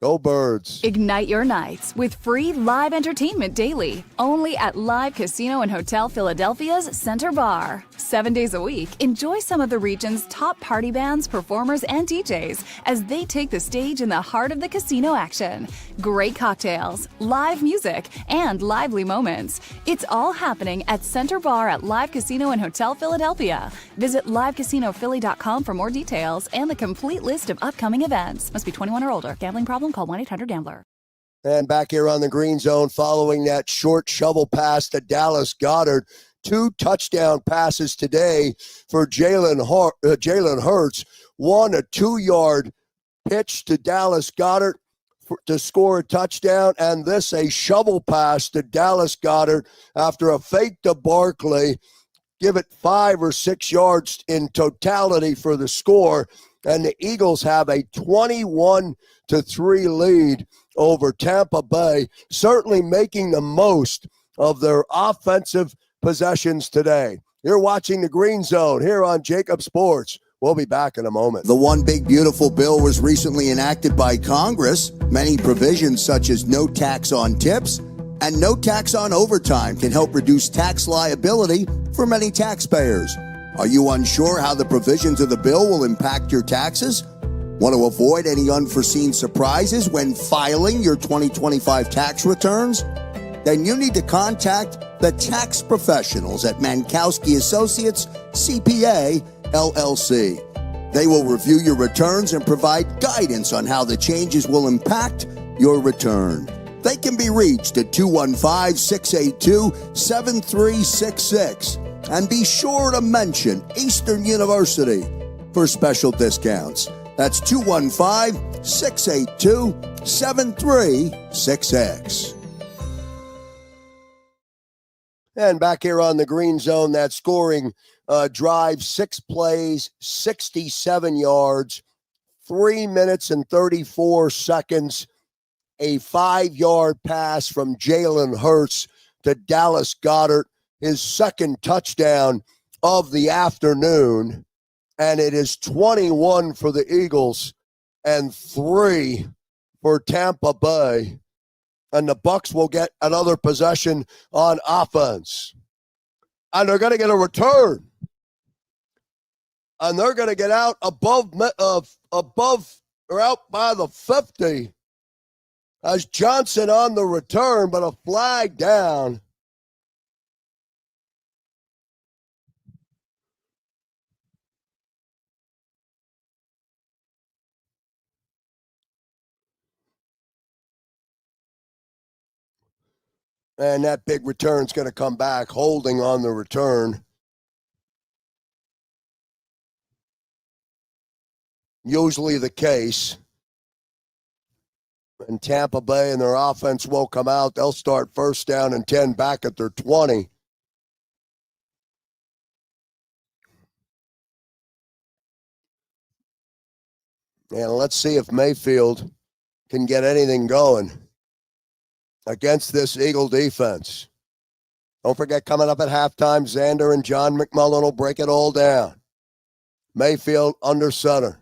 Go Birds. Ignite your nights with free live entertainment daily, only at Live Casino and Hotel Philadelphia's Center Bar. 7 days a week, enjoy some of the region's top party bands, performers, and DJs as they take the stage in the heart of the casino action. Great cocktails, live music, and lively moments. It's all happening at Center Bar at Live Casino and Hotel Philadelphia. Visit livecasinophilly.com for more details and the complete list of upcoming events. Must be 21 or older. Gambling problem? Call 1-800-GAMBLER. And back here on the green zone, following that short shovel pass to Dallas Goedert, 2 touchdown passes today for Jalen Hurts. One, a 2-yard pitch to Dallas Goedert to score a touchdown, and this a shovel pass to Dallas Goedert after a fake to Barkley. Give it 5 or 6 yards in totality for the score, and the Eagles have a 21-3 lead over Tampa Bay, certainly making the most of their offensive possessions today. You're watching the Green Zone here on Jacob Sports. We'll be back in a moment. The One Big Beautiful Bill was recently enacted by Congress. Many provisions such as no tax on tips and no tax on overtime can help reduce tax liability for many taxpayers. Are you unsure how the provisions of the bill will impact your taxes? Want to avoid any unforeseen surprises when filing your 2025 tax returns? Then you need to contact the tax professionals at Mankowski Associates CPA LLC. They will review your returns and provide guidance on how the changes will impact your return. They can be reached at 215-682-7366. And be sure to mention Eastern University for special discounts. That's 215-682-7366. And back here on the Green Zone, that scoring drive, 6 plays, 67 yards, 3 minutes and 34 seconds, a 5-yard pass from Jalen Hurts to Dallas Goedert, his second touchdown of the afternoon. And it is 21 for the Eagles and 3 for Tampa Bay. And the Bucs will get another possession on offense. And they're going to get a return. And they're going to get out above or out by the 50 as Johnson on the return, but a flag down. And that big return's going to come back, holding on the return. Usually the case. And Tampa Bay and their offense will come out. They'll start first down and 10 back at their 20. And let's see if Mayfield can get anything going against this Eagle defense. Don't forget, coming up at halftime, Xander and John McMullen will break it all down. Mayfield under center.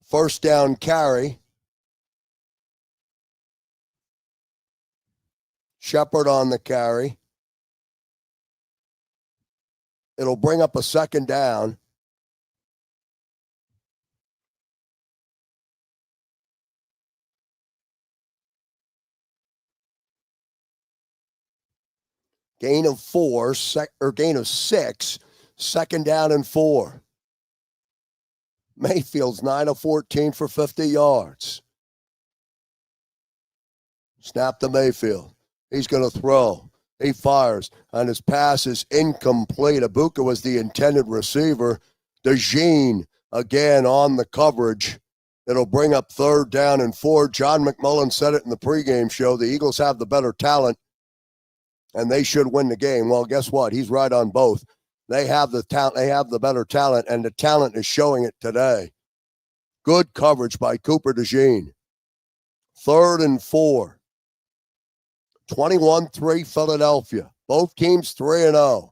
First down carry. Shepard on the carry. It'll bring up a second down. Gain of 6, Second down and 4. Mayfield's 9 of 14 for 50 yards. Snap to Mayfield. He's going to throw. He fires, and his pass is incomplete. Abuka was the intended receiver. DeJean again on the coverage. It'll bring up third down and 4. John McMullen said it in the pregame show. The Eagles have the better talent, and they should win the game. Well, guess what? He's right on both. They have the talent. They have the better talent, and the talent is showing it today. Good coverage by Cooper DeJean. Third and 4. 21-3 Philadelphia. Both teams 3-0.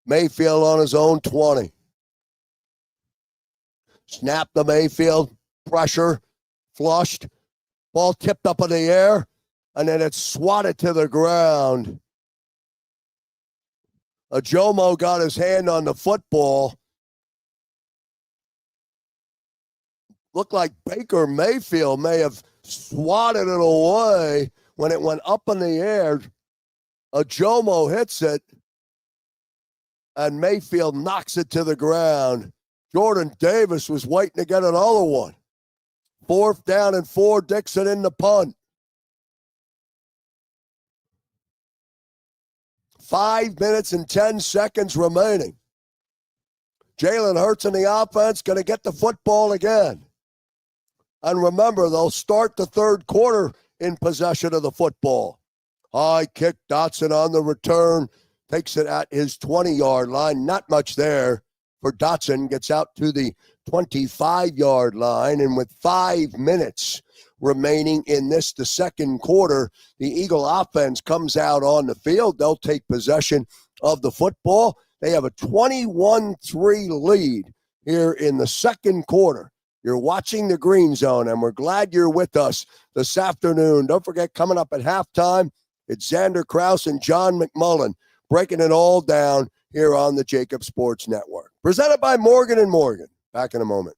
Mayfield on his own 20. Snap to Mayfield. Pressure. Flushed. Ball tipped up in the air. And then it's swatted to the ground. Ajomo got his hand on the football. Looked like Baker Mayfield may have swatted it away when it went up in the air. Ajomo hits it, and Mayfield knocks it to the ground. Jordan Davis was waiting to get another one. Fourth down and 4, Dixon in the punt. 5 minutes and 10 seconds remaining. Jalen Hurts in the offense going to get the football again. And remember, they'll start the third quarter in possession of the football. High kick, Dotson on the return. Takes it at his 20-yard line. Not much there for Dotson. Gets out to the 25-yard line. And with 5 minutes remaining in this, the second quarter, the Eagle offense comes out on the field. They'll take possession of the football. They have a 21-3 lead here in the second quarter. You're watching the Green Zone, and we're glad you're with us this afternoon. Don't forget, coming up at halftime, it's Xander Kraus and John McMullen breaking it all down here on the Jacob Sports Network. Presented by Morgan & Morgan. Back in a moment.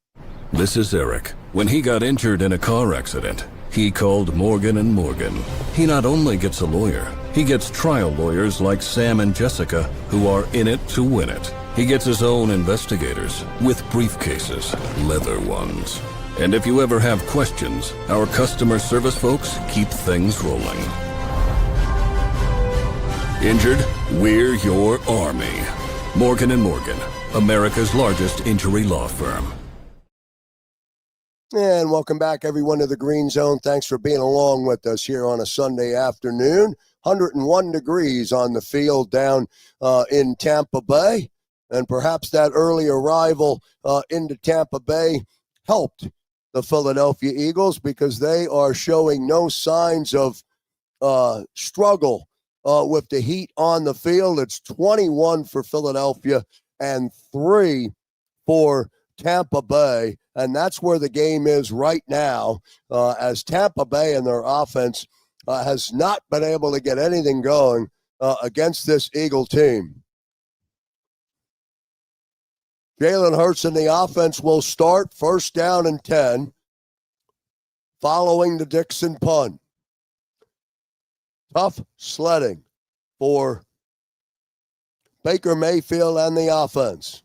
This is Eric. When he got injured in a car accident, he called Morgan & Morgan. He not only gets a lawyer, he gets trial lawyers like Sam and Jessica who are in it to win it. He gets his own investigators with briefcases, leather ones. And if you ever have questions, our customer service folks keep things rolling. Injured? We're your army. Morgan & Morgan, America's largest injury law firm. And welcome back, everyone, to the Green Zone. Thanks for being along with us here on a Sunday afternoon. 101 degrees on the field down in Tampa Bay. And perhaps that early arrival into Tampa Bay helped the Philadelphia Eagles because they are showing no signs of struggle with the heat on the field. It's 21 for Philadelphia and 3 for Tampa Bay. And that's where the game is right now, as Tampa Bay and their offense has not been able to get anything going against this Eagle team. Jalen Hurts in the offense will start first down and 10 following the Dixon punt. Tough sledding for Baker Mayfield and the offense.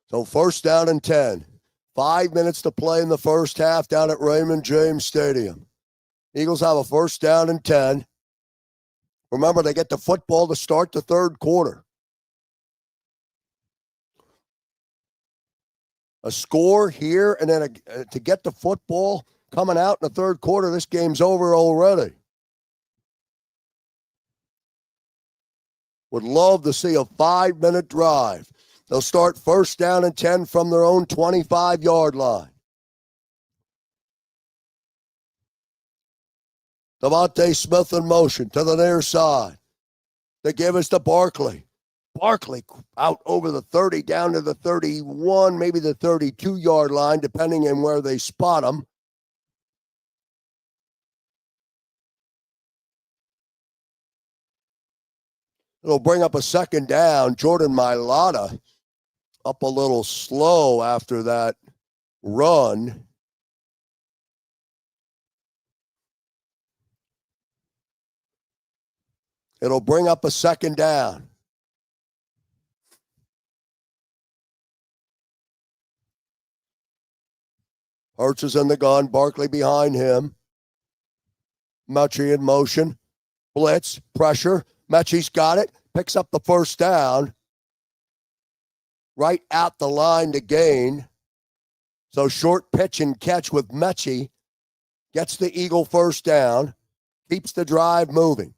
So first down and 10. 5 minutes to play in the first half down at Raymond James Stadium. Eagles have a first down and 10. Remember, they get the football to start the third quarter. A score here, and then to get the football coming out in the third quarter, this game's over already. Would love to see a 5-minute drive. They'll start first down and 10 from their own 25-yard line. Devontae Smith in motion to the near side. They give us to Barkley. Barkley out over the 30, down to the 31, maybe the 32-yard line, depending on where they spot him. It'll bring up a second down. Jordan Mailata up a little slow after that run. It'll bring up a second down. Hurts is in the gun. Barkley behind him. Mechie in motion. Blitz. Pressure. Mechie's got it. Picks up the first down. Right at the line to gain. So short pitch and catch with Mechie. Gets the Eagle first down. Keeps the drive moving.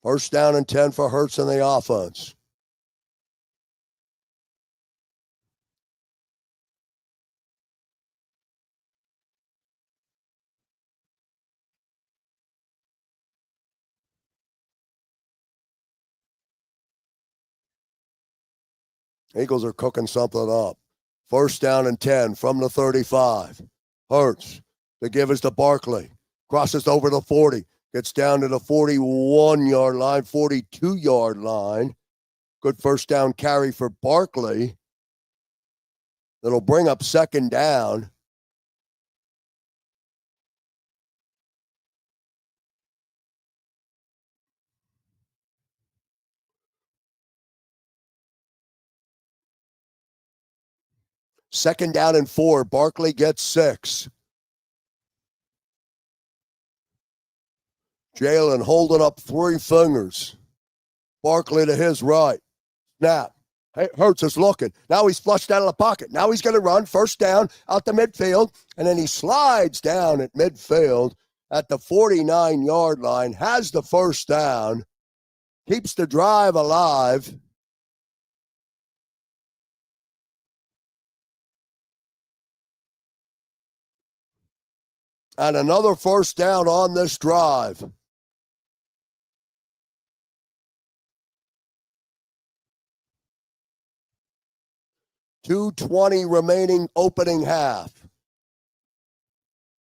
First down and 10 for Hurts in the offense. Eagles are cooking something up. First down and 10 from the 35. Hurts. The give is to Barkley. Crosses over the 40. Gets down to the 41-yard line, 42-yard line. Good first down carry for Barkley. That'll bring up second down. Second down and 4. Barkley gets 6. Jalen holding up 3 fingers. Barkley to his right. Snap. Hey, Hurts is looking. Now he's flushed out of the pocket. Now he's going to run first down out the midfield, and then he slides down at midfield at the 49-yard line, has the first down, keeps the drive alive. And another first down on this drive. .220 remaining opening half.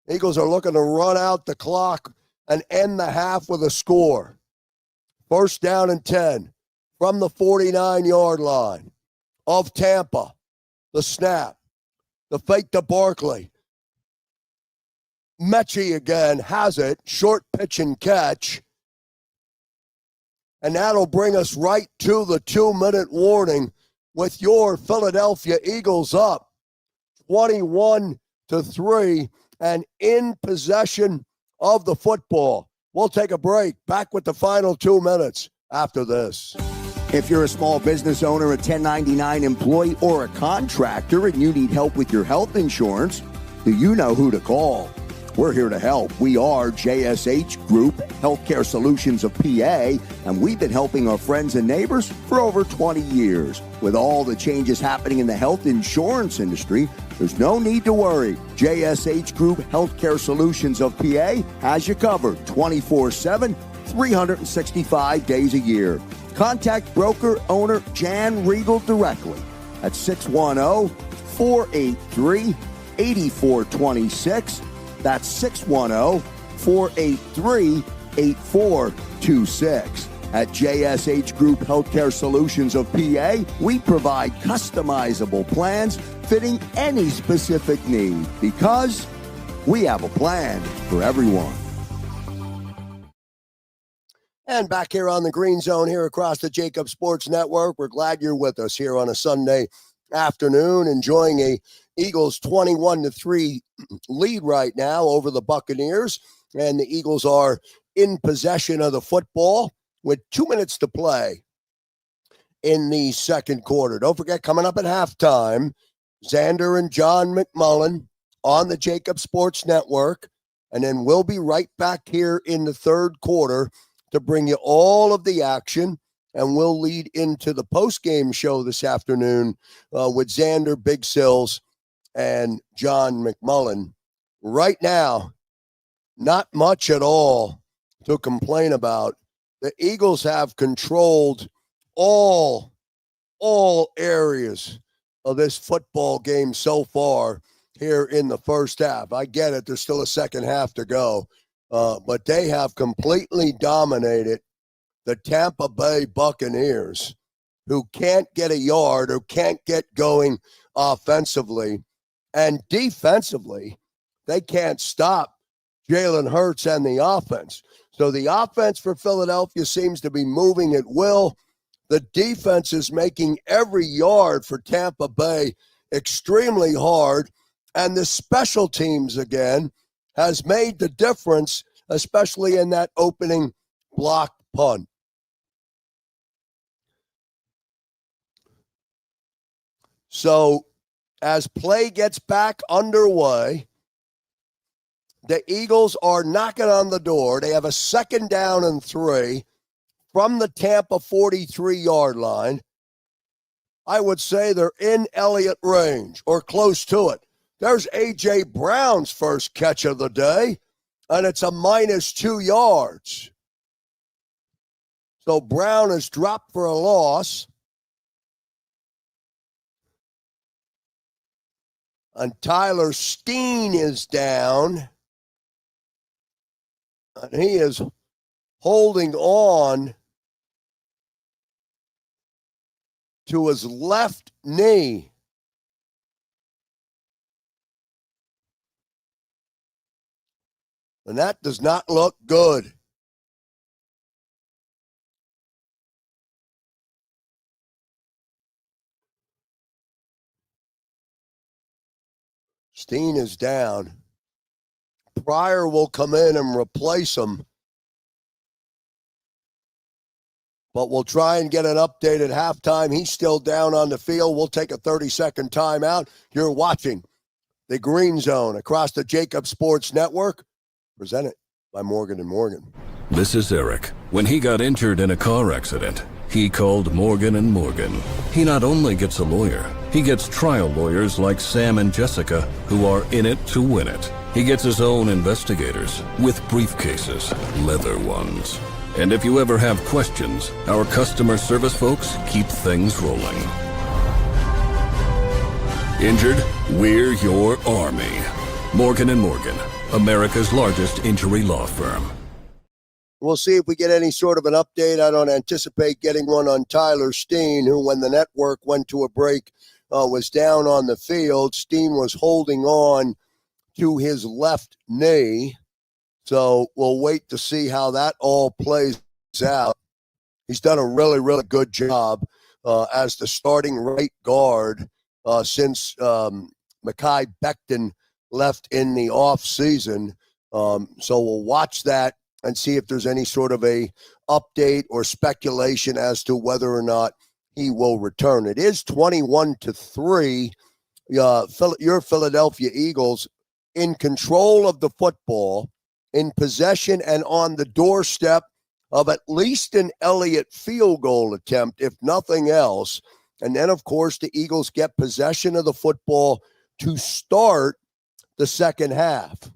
Eagles are looking to run out the clock and end the half with a score. First down and 10 from the 49-yard line of Tampa. The snap. The fake to Barkley. Mechie again has it. Short pitch and catch. And that'll bring us right to the 2-minute warning with your Philadelphia Eagles up 21-3 and in possession of the football. We'll take a break. Back with the final 2 minutes after this. If you're a small business owner, a 1099 employee, or a contractor and you need help with your health insurance, do you know who to call? We're here to help. We are JSH Group Healthcare Solutions of PA, and we've been helping our friends and neighbors for over 20 years. With all the changes happening in the health insurance industry, there's no need to worry. JSH Group Healthcare Solutions of PA has you covered 24/7, 365 days a year. Contact broker owner Jan Regal directly at 610-483-8426. That's 610-483-8426. At JSH Group Healthcare Solutions of PA, we provide customizable plans fitting any specific need because we have a plan for everyone. And back here on the Green Zone here across the Jacob Sports Network, we're glad you're with us here on a Sunday afternoon, enjoying a Eagles 21-3 lead right now over the Buccaneers. And the Eagles are in possession of the football with 2 minutes to play in the second quarter. Don't forget, coming up at halftime, Xander and John McMullen on the Jacob Sports Network. And then we'll be right back here in the third quarter to bring you all of the action. And we'll lead into the post-game show this afternoon with Xander Big Sills and John McMullen. Right now, not much at all to complain about. The Eagles have controlled all areas of this football game so far here in the first half. I get it. There's still a second half to go. But they have completely dominated the Tampa Bay Buccaneers, who can't get a yard, who can't get going offensively. And defensively, they can't stop Jalen Hurts and the offense. So the offense for Philadelphia seems to be moving at will. The defense is making every yard for Tampa Bay extremely hard. And the special teams, again, has made the difference, especially in that opening block punt. So as play gets back underway, the Eagles are knocking on the door. They have a 2nd down and 3 from the Tampa 43-yard line. I would say they're in Elliott range or close to it. There's A.J. Brown's first catch of the day, and it's a -2 yards. So Brown is dropped for a loss. And Tyler Steen is down. And he is holding on to his left knee. And that does not look good. Steen is down. Pryor will come in and replace him. But we'll try and get an update at halftime. He's still down on the field. We'll take a 30-second timeout. You're watching the Green Zone across the Jacob Sports Network, presented by Morgan & Morgan. This is Eric. When he got injured in a car accident, he called Morgan & Morgan. He not only gets a lawyer, he gets trial lawyers like Sam and Jessica, who are in it to win it. He gets his own investigators with briefcases, leather ones. And if you ever have questions, our customer service folks keep things rolling. Injured? We're your army. Morgan & Morgan, America's largest injury law firm. We'll see if we get any sort of an update. I don't anticipate getting one on Tyler Steen, who, when the network went to a break, was down on the field. Steen was holding on to his left knee. So we'll wait to see how that all plays out. He's done a really, really good job as the starting right guard since Mekhi Becton left in the offseason. So we'll watch that and see if there's any sort of a update or speculation as to whether or not he will return. It is 21-3. Your Philadelphia Eagles in control of the football, in possession and on the doorstep of at least an Elliott field goal attempt, if nothing else. And then, of course, the Eagles get possession of the football to start the second half.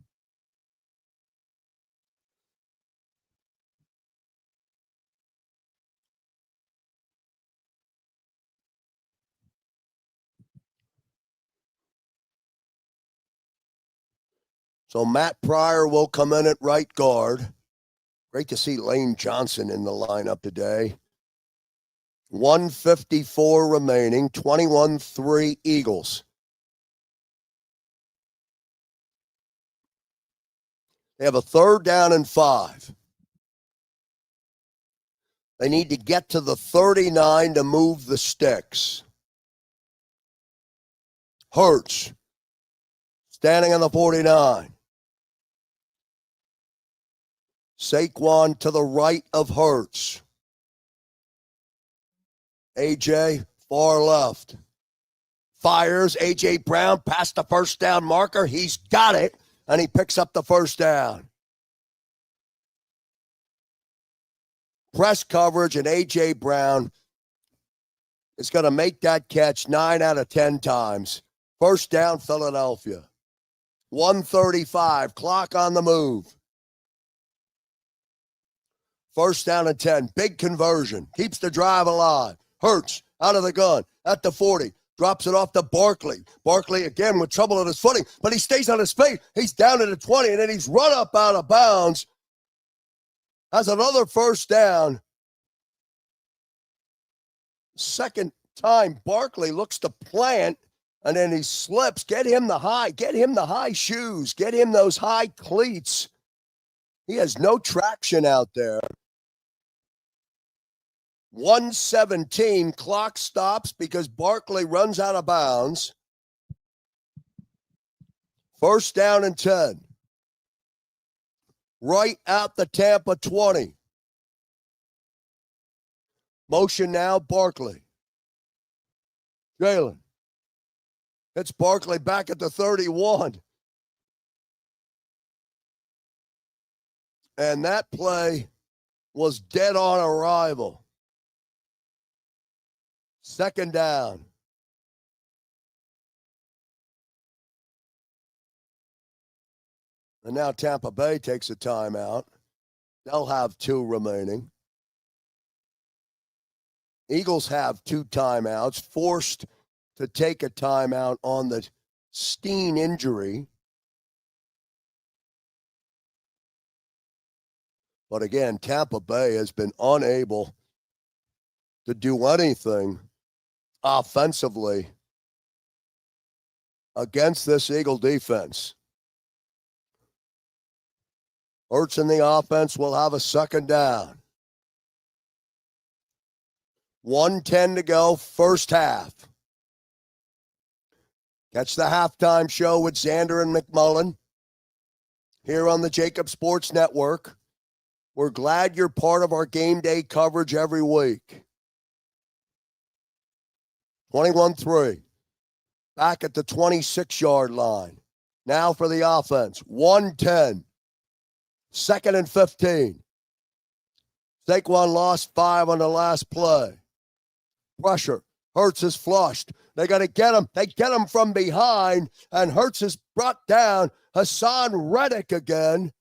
So Matt Pryor will come in at right guard. Great to see Lane Johnson in the lineup today. 1:54 remaining, 21-3 Eagles. They have a 3rd down and 5. They need to get to the 39 to move the sticks. Hurts, standing on the 49. Saquon to the right of Hurts. A.J. far left. Fires. A.J. Brown past the first down marker. He's got it, and he picks up the first down. press coverage, and A.J. Brown is going to make that catch 9 out of 10 times. First down, Philadelphia. 1:35, clock on the move. First down and 10, big conversion, keeps the drive alive. Hurts out of the gun at the 40, drops it off to Barkley. Barkley again with trouble at his footing, but he stays on his feet. He's down at the 20, and then he's run up out of bounds. Has another first down. Second time Barkley looks to plant, and then he slips. Get him the high shoes. Get him those high cleats. He has no traction out there. 1:17, clock stops because Barkley runs out of bounds. First down and 10. Right at the Tampa 20. Motion now, Barkley. Jalen. It's Barkley back at the 31. And that play was dead on arrival. Second down. And now Tampa Bay takes a timeout. They'll have 2 remaining. Eagles have 2 timeouts, forced to take a timeout on the Steen injury. But again, Tampa Bay has been unable to do anything offensively against this Eagle defense. Hurts in the offense will have a second down. 1:10 to go, first half. Catch the halftime show with Xander and McMullen here on the Jacob Sports Network. We're glad you're part of our game day coverage every week. 21-3. Back at the 26-yard line. Now for the offense. 1:10. Second and 15. Saquon lost 5 on the last play. Pressure. Hurts is flushed. They got to get him. They get him from behind, and Hurts is brought down. Hassan Reddick again.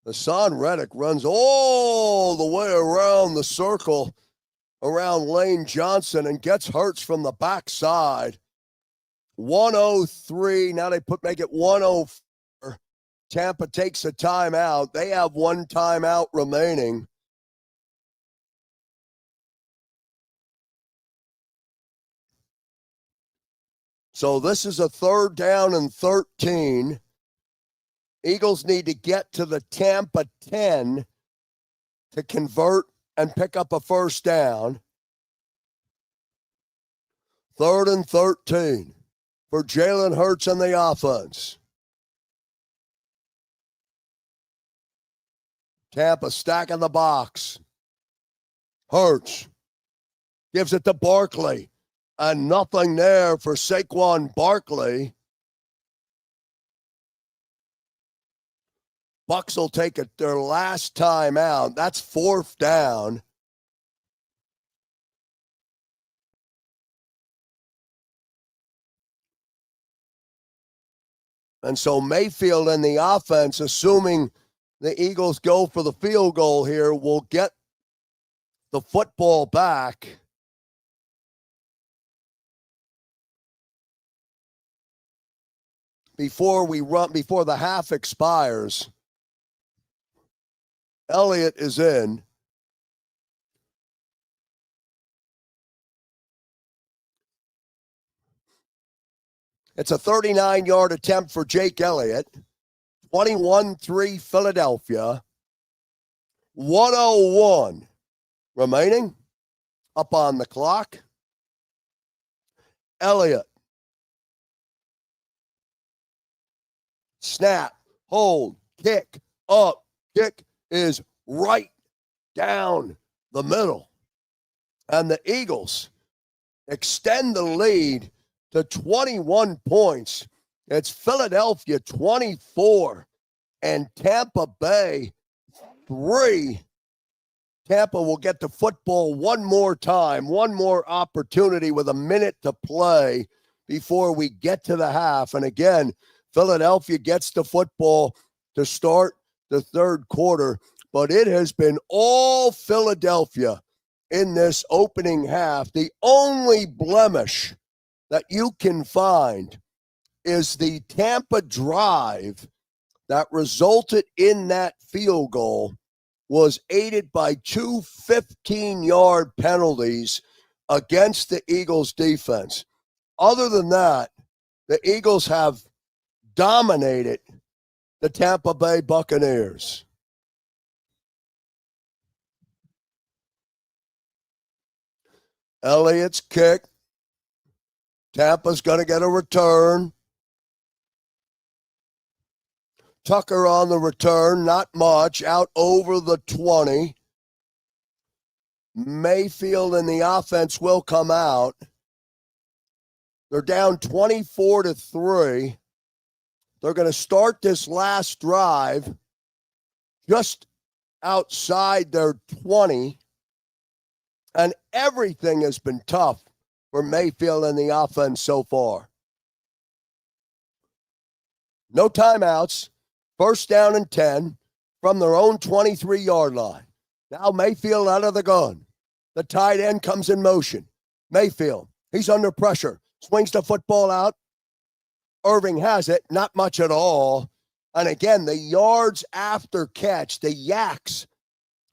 Hassan Reddick runs all the way around the circle, around Lane Johnson, and gets Hurts from the backside. 1:03. Now they make it 1:04. Tampa takes a timeout. They have 1 timeout remaining. So this is a 3rd down and 13. Eagles need to get to the Tampa 10 to convert and pick up a first down. 3rd and 13 for Jalen Hurts and the offense. Tampa stacking the box. Hurts gives it to Barkley, and nothing there for Saquon Barkley. Bucks will take it their last time out. That's 4th down. And so Mayfield and the offense, assuming the Eagles go for the field goal here, will get the football back. Before the half expires. Elliott is in. It's a 39-yard attempt for Jake Elliott. 21-3 Philadelphia. 1:01 remaining. Up on the clock. Elliott. Snap. Hold. Kick. Up. Kick is right down the middle. And the Eagles extend the lead to 21 points. It's Philadelphia 24 and Tampa Bay 3. Tampa will get the football one more time, one more opportunity with a minute to play before we get to the half. And again, Philadelphia gets the football to start the third quarter, but it has been all Philadelphia in this opening half. The only blemish that you can find is the Tampa drive that resulted in that field goal was aided by two 15-yard penalties against the Eagles defense. Other than that, the Eagles have dominated the Tampa Bay Buccaneers. Elliott's kick. Tampa's going to get a return. Tucker on the return, not much, out over the 20. Mayfield and the offense will come out. They're down 24-3. They're going to start this last drive just outside their 20. And everything has been tough for Mayfield and the offense so far. No timeouts. First down and 10 from their own 23-yard line. Now Mayfield out of the gun. The tight end comes in motion. Mayfield, he's under pressure. Swings the football out. Irving has it. Not much at all. And again, the yards after catch, the Yaks,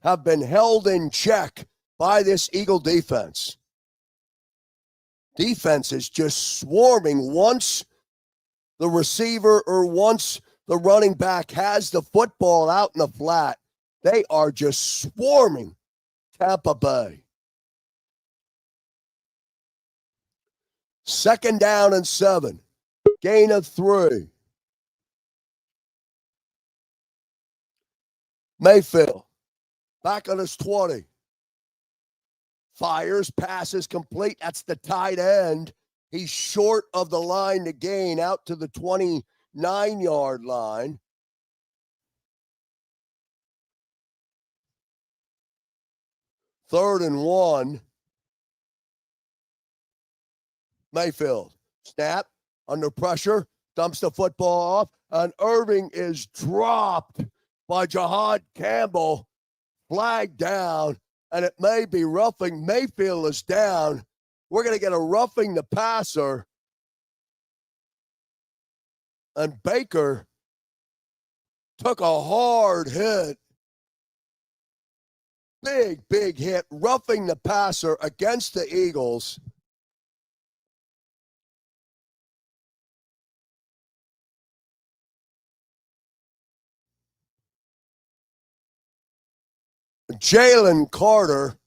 have been held in check by this Eagle defense. Defense is just swarming once the receiver or once the running back has the football out in the flat. They are just swarming Tampa Bay. Second down and 7. Gain of 3. Mayfield back on his 20. Fires, passes complete. That's the tight end. He's short of the line to gain out to the 29-yard line. Third and 1. Mayfield. Snap. Under pressure. Dumps the football off. And Irving is dropped by Jahad Campbell. Flag down. And it may be roughing. Mayfield is down. We're going to get a roughing the passer. And Baker took a hard hit. Big hit. Roughing the passer against the Eagles. Jalen Carter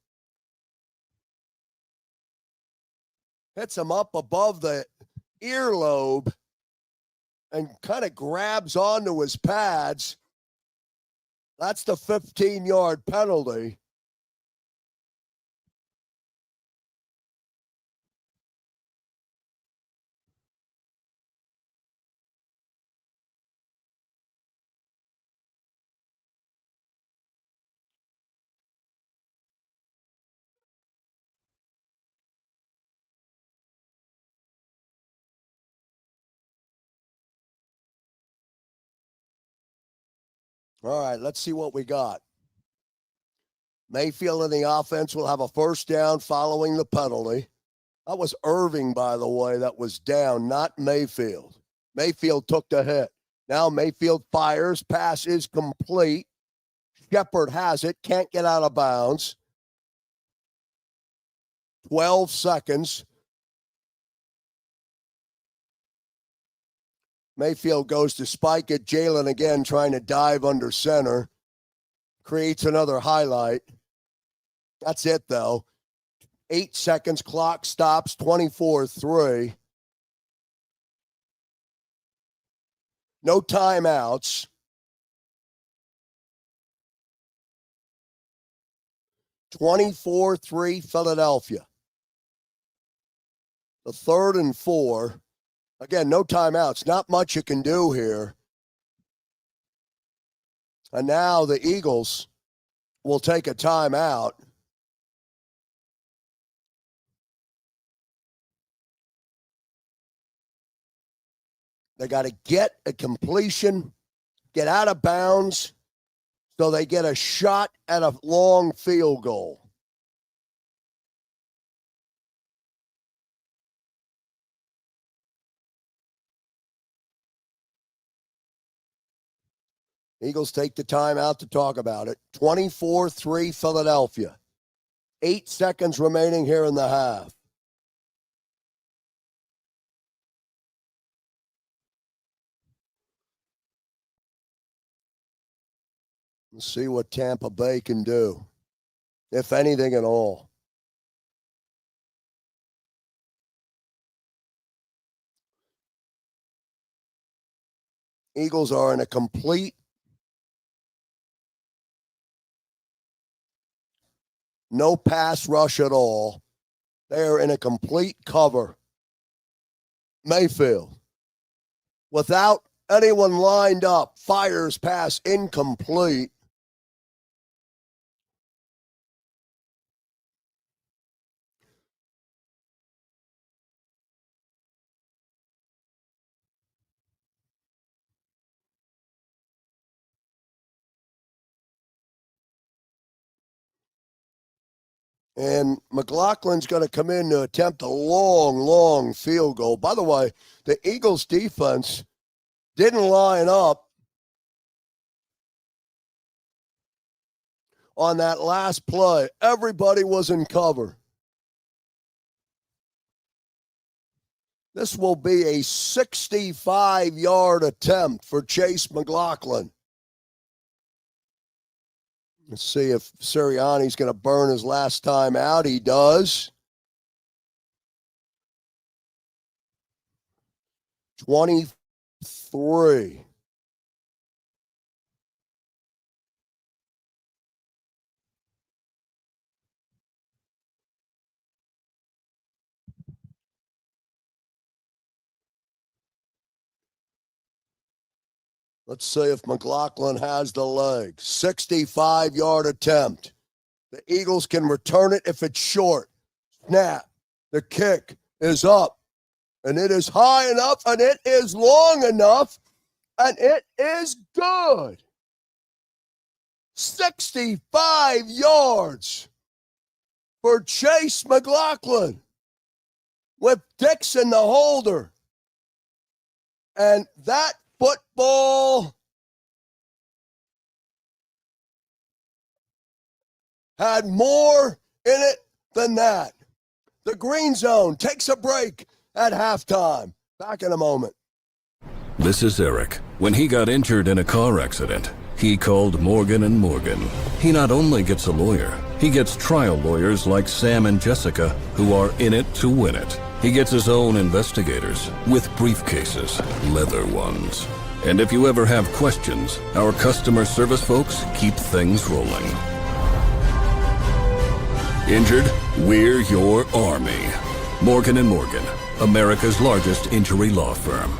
hits him up above the earlobe and kind of grabs onto his pads. That's the 15-yard penalty. All right, let's see what we got. Mayfield and the offense will have a first down following the penalty. That was Irving, by the way, that was down, not Mayfield. Mayfield took the hit. Now Mayfield fires. Pass is complete. Shepard has it. Can't get out of bounds. 12 seconds. Mayfield goes to spike it. Jalen again trying to dive under center. Creates another highlight. That's it, though. 8 seconds. Clock stops. 24-3. No timeouts. 24-3 Philadelphia. The 3rd and 4. Again, no timeouts. Not much you can do here. And now the Eagles will take a timeout. They got to get a completion, get out of bounds, so they get a shot at a long field goal. Eagles take the time out to talk about it. 24-3 Philadelphia. 8 seconds remaining here in the half. Let's see what Tampa Bay can do, if anything at all. Eagles are in a complete no pass rush at all. They are in a complete cover. Mayfield, without anyone lined up, fires pass incomplete. And McLaughlin's going to come in to attempt a long field goal. By the way, the Eagles defense didn't line up on that last play. Everybody was in cover. This will be a 65-yard attempt for Chase McLaughlin. Let's see if Sirianni's going to burn his last time out. He does. 23. Let's see if McLaughlin has the leg. 65-yard attempt. The Eagles can return it if it's short. Snap. The kick is up. And it is high enough, and it is long enough, and it is good. 65 yards for Chase McLaughlin with Dixon the holder. And that football had more in it than that. The Green Zone takes a break at halftime. Back in a moment. This is Eric. When he got injured in a car accident, he called Morgan & Morgan. He not only gets a lawyer, he gets trial lawyers like Sam and Jessica who are in it to win it. He gets his own investigators with briefcases, leather ones. And if you ever have questions, our customer service folks keep things rolling. Injured? We're your army. Morgan & Morgan, America's largest injury law firm.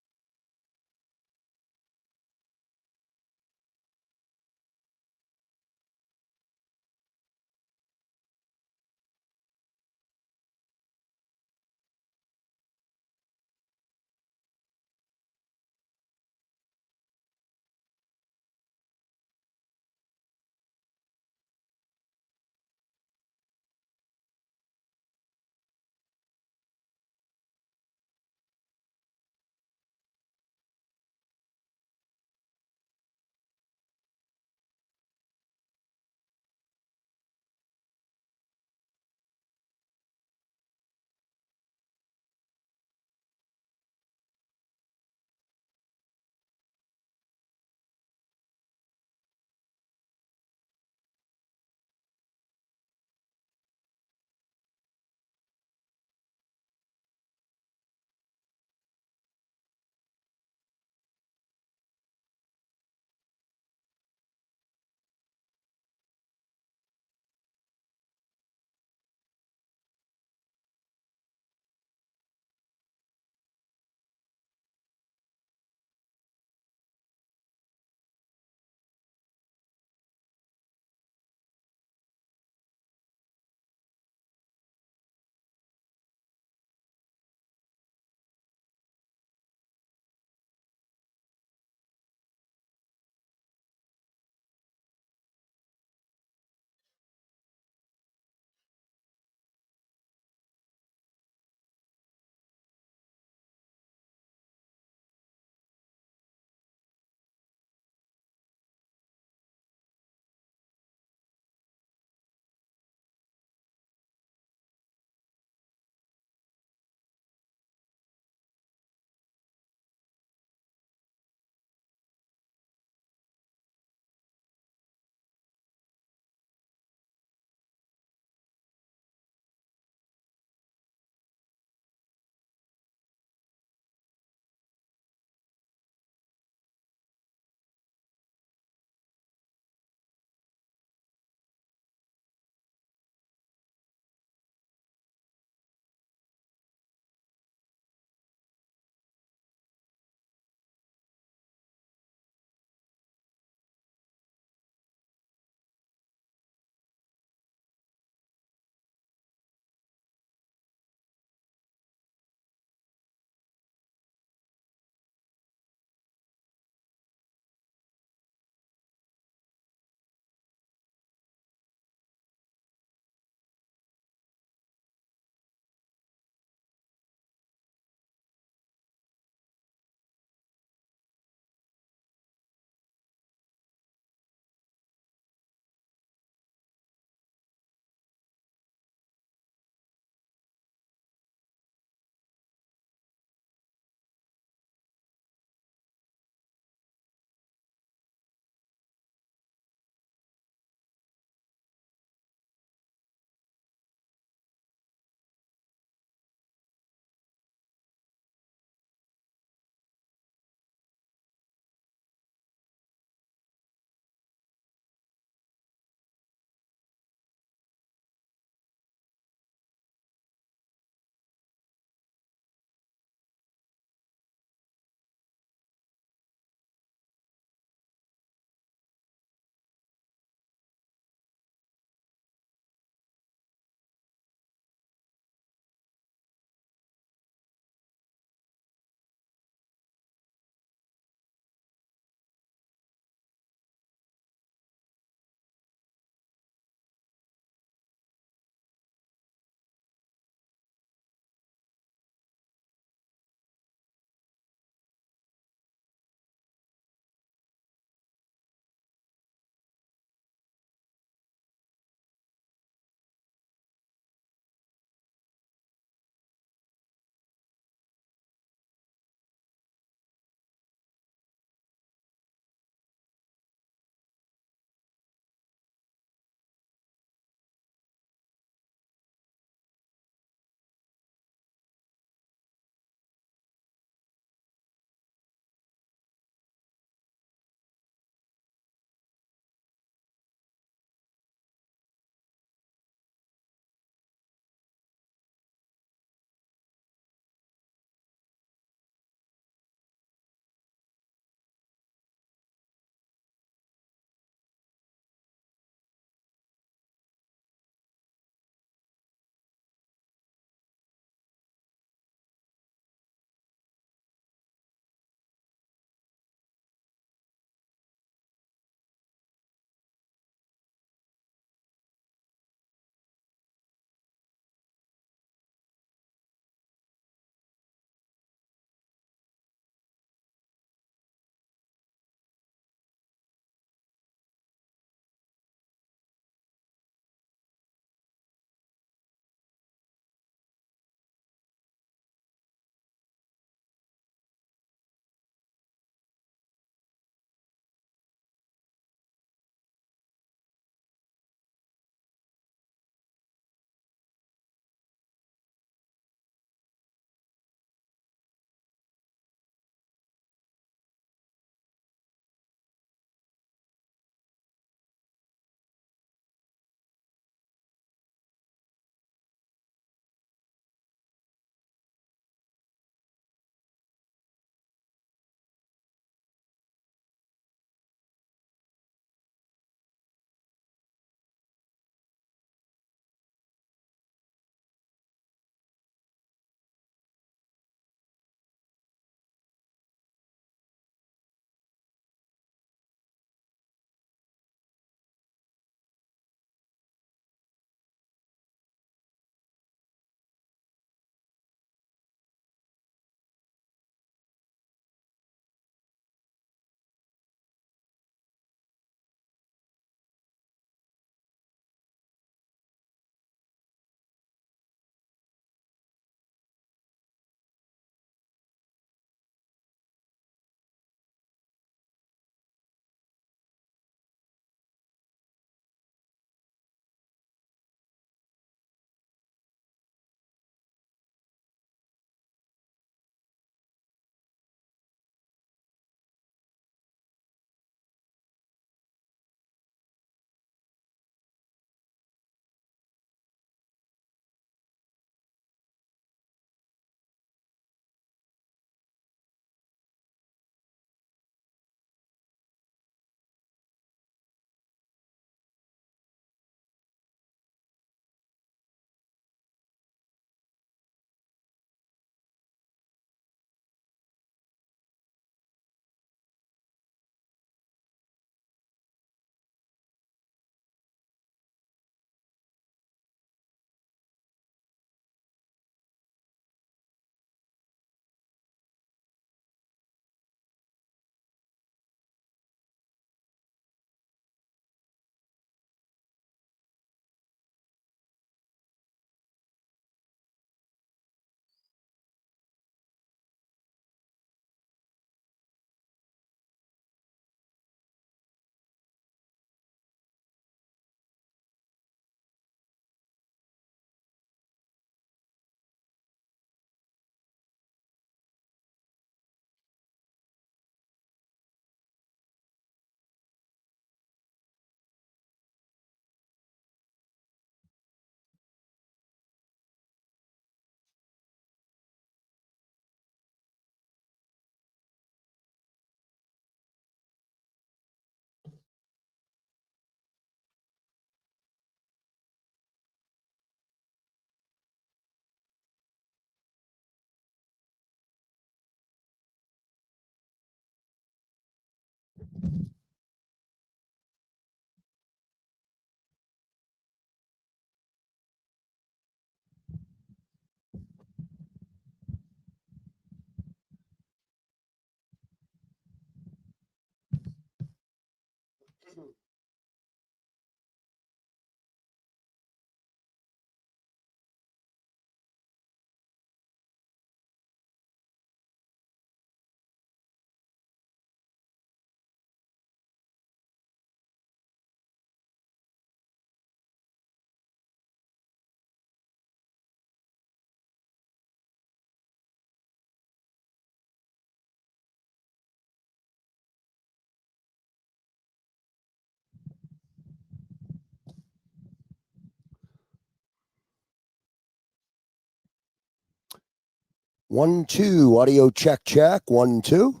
1, 2, audio check, check. 1, 2.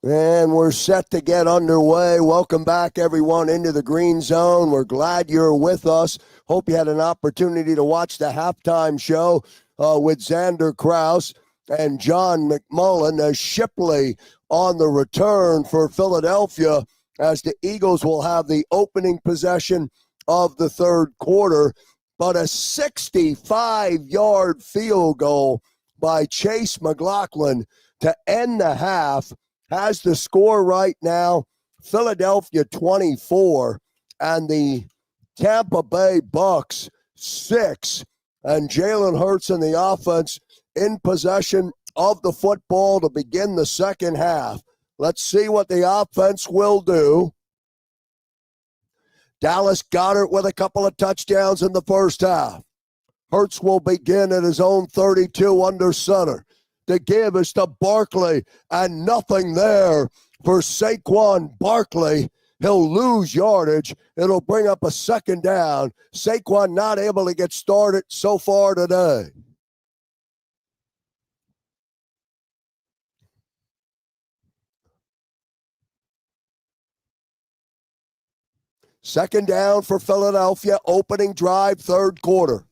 And we're set to get underway. Welcome back, everyone, into the Green Zone. We're glad you're with us. Hope you had an opportunity to watch the halftime show with Xander Kraus and John McMullen. Shipley on the return for Philadelphia, as the Eagles will have the opening possession of the third quarter. But a 65-yard field goal by Chase McLaughlin to end the half has the score right now, Philadelphia 24 and the Tampa Bay Bucks 6. And Jalen Hurts and the offense in possession of the football to begin the second half. Let's see what the offense will do. Dallas Goedert with a couple of touchdowns in the first half. Hurts will begin at his own 32 under center. The give is to Barkley, and nothing there for Saquon Barkley. He'll lose yardage. It'll bring up a second down. Saquon not able to get started so far today. Second down for Philadelphia, opening drive, third quarter.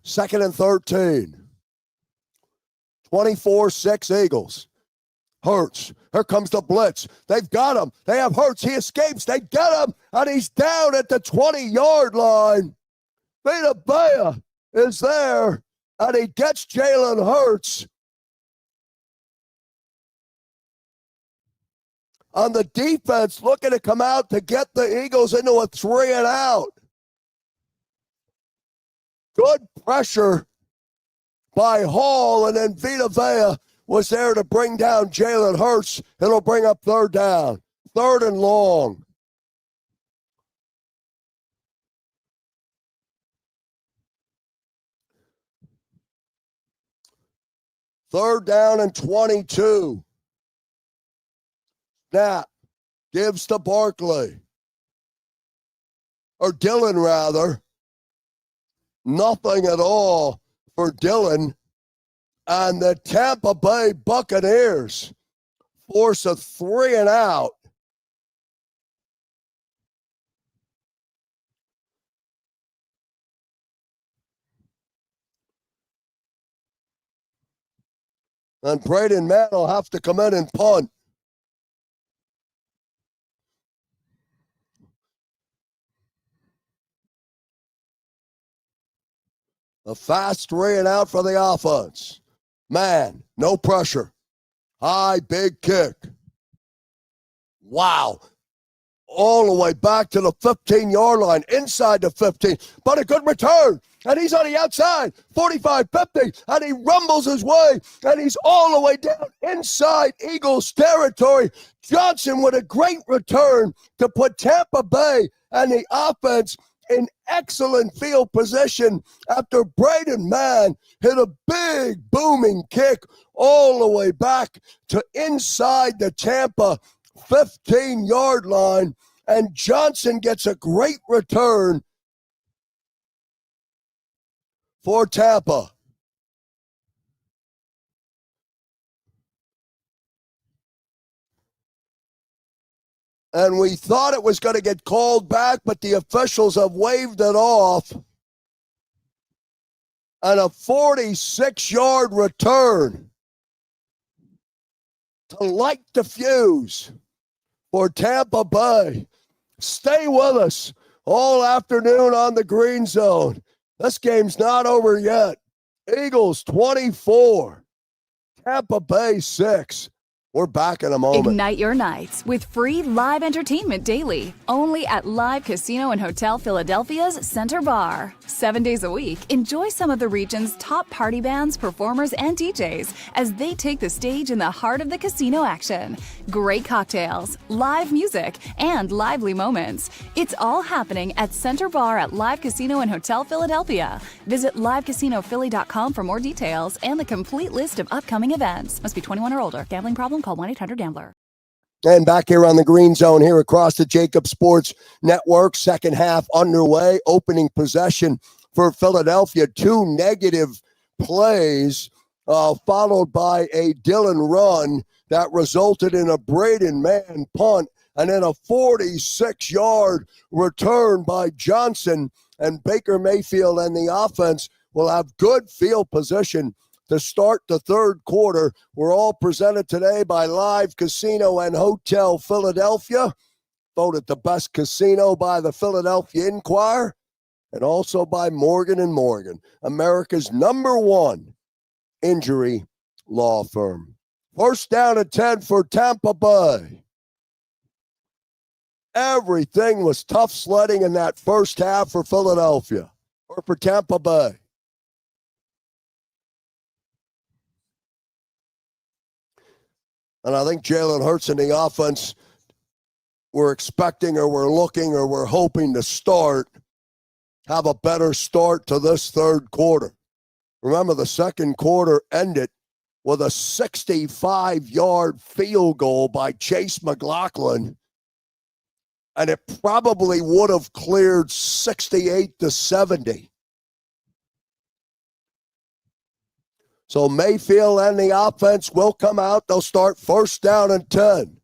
Second and 13. 24-6 Eagles. Hurts. Here comes the blitz. They've got him. They have Hurts. He escapes. They get him, and he's down at the 20-yard line. Vita Vea is there, and he gets Jalen Hurts. On the defense, looking to come out to get the Eagles into a 3 and out. Good pressure by Hall, and then Vita Vea was there to bring down Jalen Hurts. It'll bring up third down. Third and long. Third down and 22. Snap. Gives to Barkley. Or Dillon, rather. Nothing at all for Dillon. And the Tampa Bay Buccaneers force a 3 and out. And Braden Mann will have to come in and punt. A fast 3 and out for the offense. Man, no pressure. High, big kick. Wow. All the way back to the 15-yard line, inside the 15. But a good return. And he's on the outside, 45, 50. And he rumbles his way. And he's all the way down inside Eagles territory. Johnson with a great return to put Tampa Bay and the offense in excellent field position after Braden Mann hit a big booming kick all the way back to inside the Tampa 15-yard line. And Johnson gets a great return for Tampa. And we thought it was going to get called back, but the officials have waved it off. And a 46-yard return to light the fuse for Tampa Bay. Stay with us all afternoon on the Green Zone. This game's not over yet. Eagles 24, Tampa Bay 6. We're back in a moment. Ignite your nights with free live entertainment daily, only at Live Casino and Hotel Philadelphia's Center Bar. 7 days a week, enjoy some of the region's top party bands, performers, and DJs as they take the stage in the heart of the casino action. Great cocktails, live music, and lively moments. It's all happening at Center Bar at Live Casino and Hotel Philadelphia. Visit livecasinophilly.com for more details and the complete list of upcoming events. Must be 21 or older. Gambling problem? Call 1-800-GAMBLER. And back here on the Green Zone here across the Jacob Sports Network, second half underway, opening possession for Philadelphia. 2 negative plays followed by a Dylan run that resulted in a Braden Mann punt and then a 46-yard return by Johnson. And Baker Mayfield and the offense will have good field position to start the third quarter. We're all presented today by Live Casino and Hotel Philadelphia, voted the best casino by the Philadelphia Inquirer, and also by Morgan & Morgan, America's #1 injury law firm. First down and 10 for Tampa Bay. Everything was tough sledding in that first half for Philadelphia, or for Tampa Bay. And I think Jalen Hurts and the offense were expecting or were looking or were hoping to have a better start to this third quarter. Remember, the second quarter ended with a 65-yard field goal by Chase McLaughlin, and it probably would have cleared 68-70. So Mayfield and the offense will come out. They'll start first down and 10.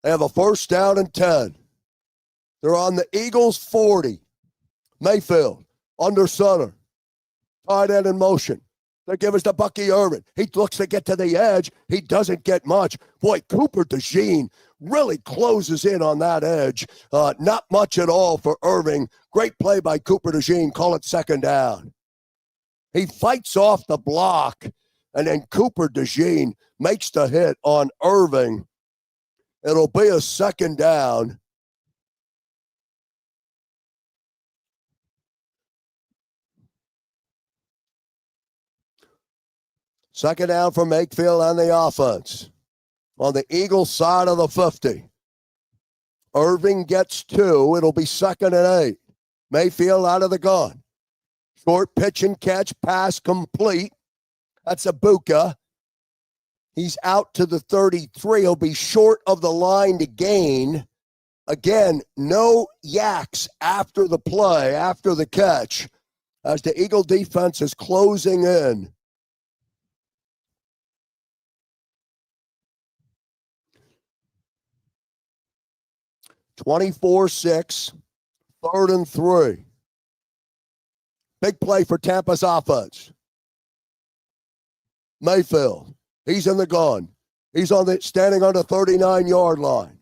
They have a first down and 10. They're on the Eagles 40. Mayfield under center. Tight end in motion. They give us to Bucky Irvin. He looks to get to the edge. He doesn't get much. Boy, Cooper DeJean really closes in on that edge. Not much at all for Irving. Great play by Cooper DeJean. Call it second down. He fights off the block, and then Cooper DeJean makes the hit on Irving. It'll be a second down. Second down for Mayfield and the offense. On the Eagles side of the 50. Irving gets 2. It'll be second and 8. Mayfield out of the gun. Short pitch and catch, pass complete. That's Ibuka. He's out to the 33. He'll be short of the line to gain. Again, no yaks after the play, after the catch, as the Eagle defense is closing in. (24-6), third and 3. Big play for Tampa's offense. Mayfield, he's in the gun. He's standing on the 39-yard line.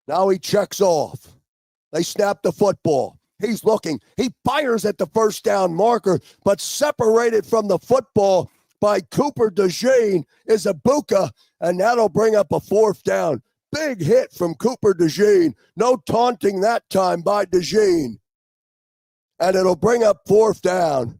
Now he checks off. They snap the football. He's looking. He fires at the first down marker, but separated from the football by Cooper DeJean is Ibuka, and that'll bring up a fourth down. Big hit from Cooper DeJean. No taunting that time by DeJean. And it'll bring up fourth down.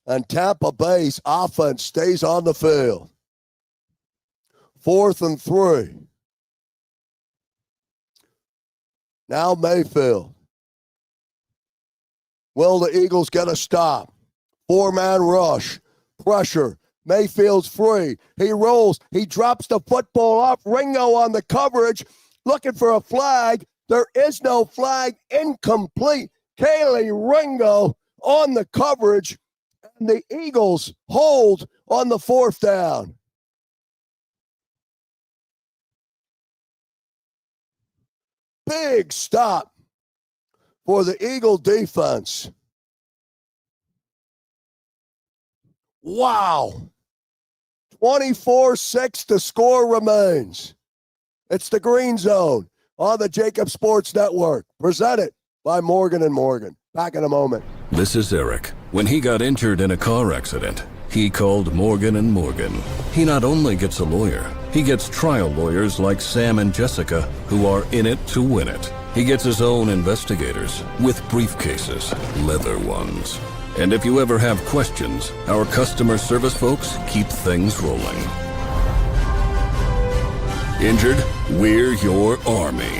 And Tampa Bay's offense stays on the field. 4th and 3. Now Mayfield. Will the Eagles get a stop? 4-man rush. Pressure. Mayfield's free. He rolls. He drops the football off. Ringo on the coverage, looking for a flag. There is no flag. Incomplete. Kelee Ringo on the coverage. And the Eagles hold on the 4th down. Big stop for the Eagle defense. Wow. 24-6, the score remains. It's the Green Zone on the Jacob Sports Network, presented by Morgan & Morgan. Back in a moment. This is Eric. When he got injured in a car accident, he called Morgan & Morgan. He not only gets a lawyer, he gets trial lawyers like Sam and Jessica who are in it to win it. He gets his own investigators with briefcases, leather ones. And if you ever have questions, our customer service folks keep things rolling. Injured? We're your army.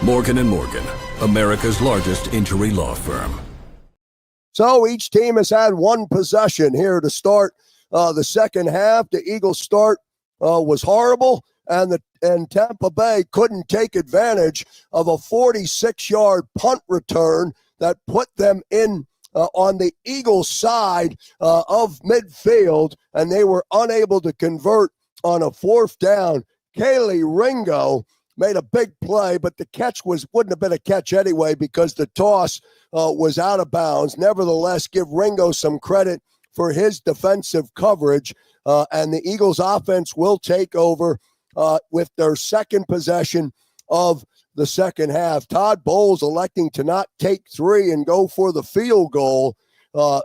Morgan & Morgan, America's largest injury law firm. So each team has had one possession here to start the second half. The Eagles' start was horrible, and Tampa Bay couldn't take advantage of a 46-yard punt return that put them in on the Eagles' side of midfield, and they were unable to convert on a 4th down. Kelee Ringo made a big play, but the catch wouldn't have been a catch anyway because the toss was out of bounds. Nevertheless, give Ringo some credit for his defensive coverage, and the Eagles' offense will take over with their second possession of the second half. Todd Bowles electing to not take 3 and go for the field goal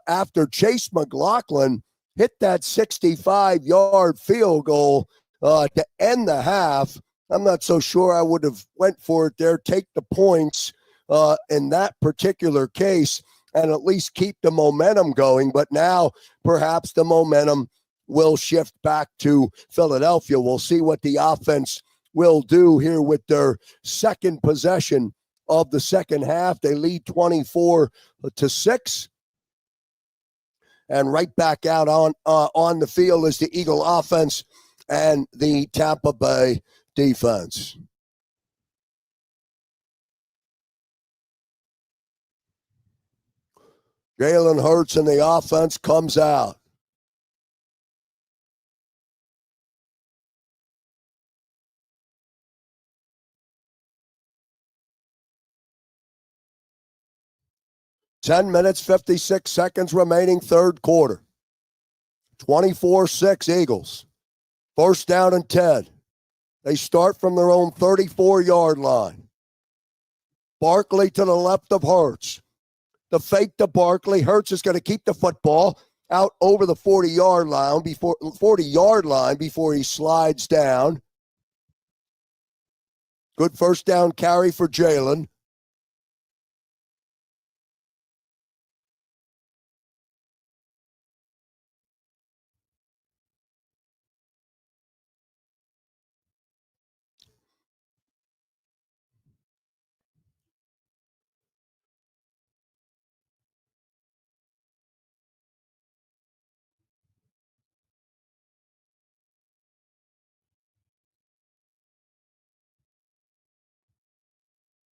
after Chase McLaughlin hit that 65-yard field goal to end the half. I'm not so sure I would have went for it there. Take the points in that particular case and at least keep the momentum going. But now perhaps the momentum will shift back to Philadelphia. We'll see what the offense will do here with their second possession of the second half. They lead 24-6. And right back out on the field is the Eagle offense and the Tampa Bay defense. Jalen Hurts and the offense comes out. Ten minutes, 56 seconds remaining, third quarter. 24-6 Eagles. First down and 10. They start from their own 34-yard line. Barkley to the left of Hurts. The fake to Barkley. Hurts is going to keep the football out over the 40-yard line before he slides down. Good first down carry for Jalen.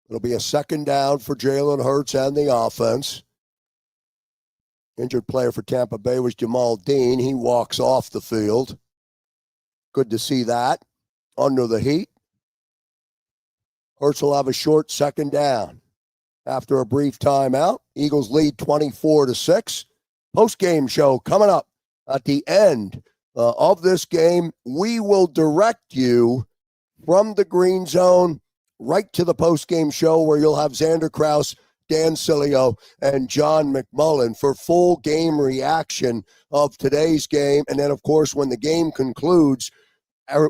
It'll be a second down for Jalen Hurts and the offense. Injured player for Tampa Bay was Jamal Dean. He walks off the field. Good to see that. Under the heat. Hurts will have a short second down. After a brief timeout, Eagles lead 24-6. Post-game show coming up at the end of this game. We will direct you from the Green Zone right to the post-game show where you'll have Xander Kraus, Dan Sileo, and John McMullen for full game reaction of today's game. And then, of course, when the game concludes,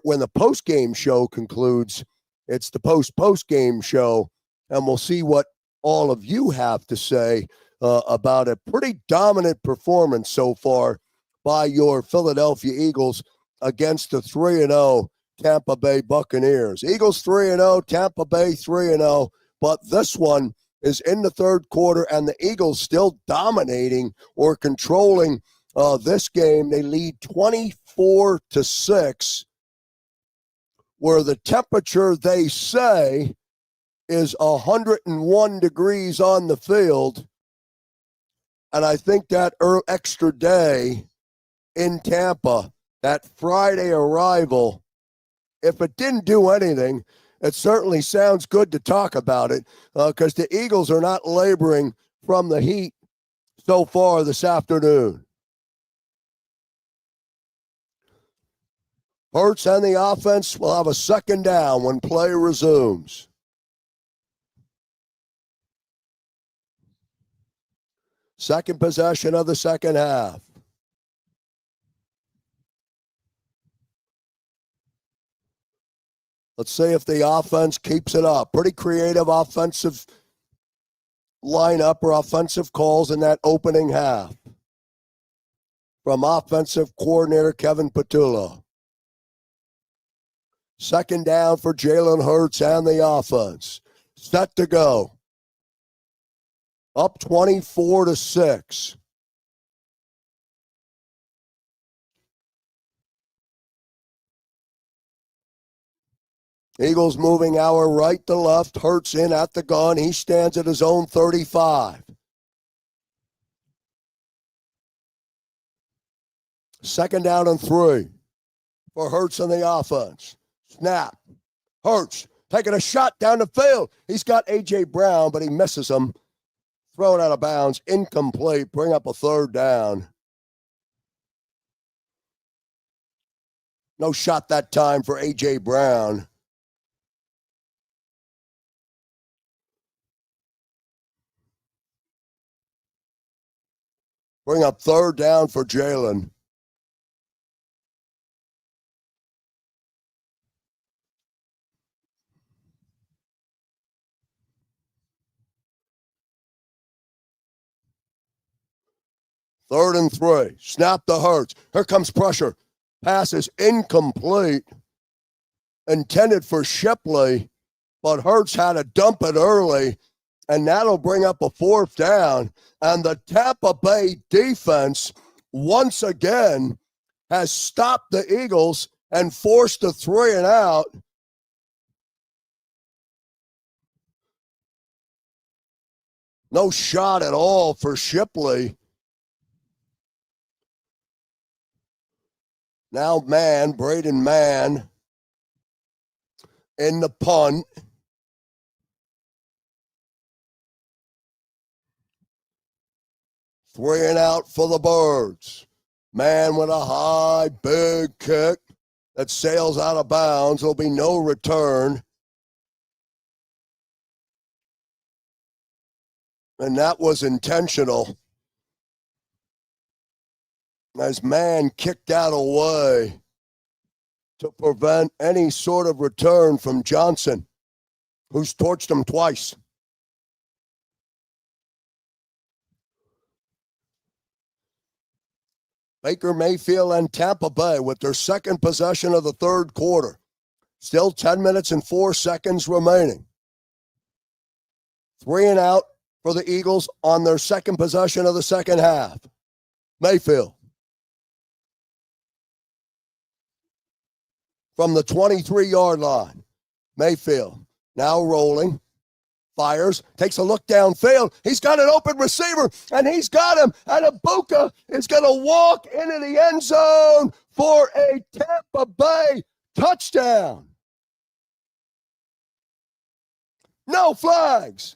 when the post-game show concludes, it's the post-game show, and we'll see what all of you have to say about a pretty dominant performance so far by your Philadelphia Eagles against the 3-0 Tampa Bay Buccaneers. Eagles 3-0, Tampa Bay 3-0, but this one is in the third quarter, and the Eagles still dominating or controlling This game, they lead 24-6, where the temperature, they say, is 101 degrees on the field. And I think that extra day in Tampa, that Friday arrival, if it didn't do anything, it certainly sounds good to talk about it, because the Eagles are not laboring from the heat so far this afternoon. Hurts and the offense will have a second down when play resumes. Second possession of the second half. Let's see if the offense keeps it up. Pretty creative offensive lineup or offensive calls in that opening half from offensive coordinator Kevin Patullo. Second down for Jalen Hurts and the offense. Set to go. Up 24-6. Eagles moving our right to left. Hurts in at the gun. He stands at his own 35. Second down and 3 for Hurts and the offense. Snap. Hurts taking a shot down the field. He's got A.J. Brown, but he misses him. Thrown out of bounds. Incomplete. Bring up a third down. No shot that time for A.J. Brown. Bring up third down for Jalen. Third and 3. Snap to Hurts. Here comes pressure. Pass is incomplete. Intended for Shipley, but Hurts had to dump it early, and that'll bring up a fourth down. And the Tampa Bay defense, once again, has stopped the Eagles and forced a 3 and out. No shot at all for Shipley. Now Braden Mann in the punt. Three and out for the Birds. Mann with a high, big kick that sails out of bounds. There'll be no return. And that was intentional. As Mann kicked out away to prevent any sort of return from Johnson, who's torched him twice. Baker Mayfield and Tampa Bay with their second possession of the third quarter. Still 10 minutes and 4 seconds remaining. 3 and out for the Eagles on their second possession of the second half. Mayfield. From the 23-yard line. Mayfield now rolling. Fires, takes a look downfield. He's got an open receiver, and he's got him. And Ibuka is going to walk into the end zone for a Tampa Bay touchdown. No flags.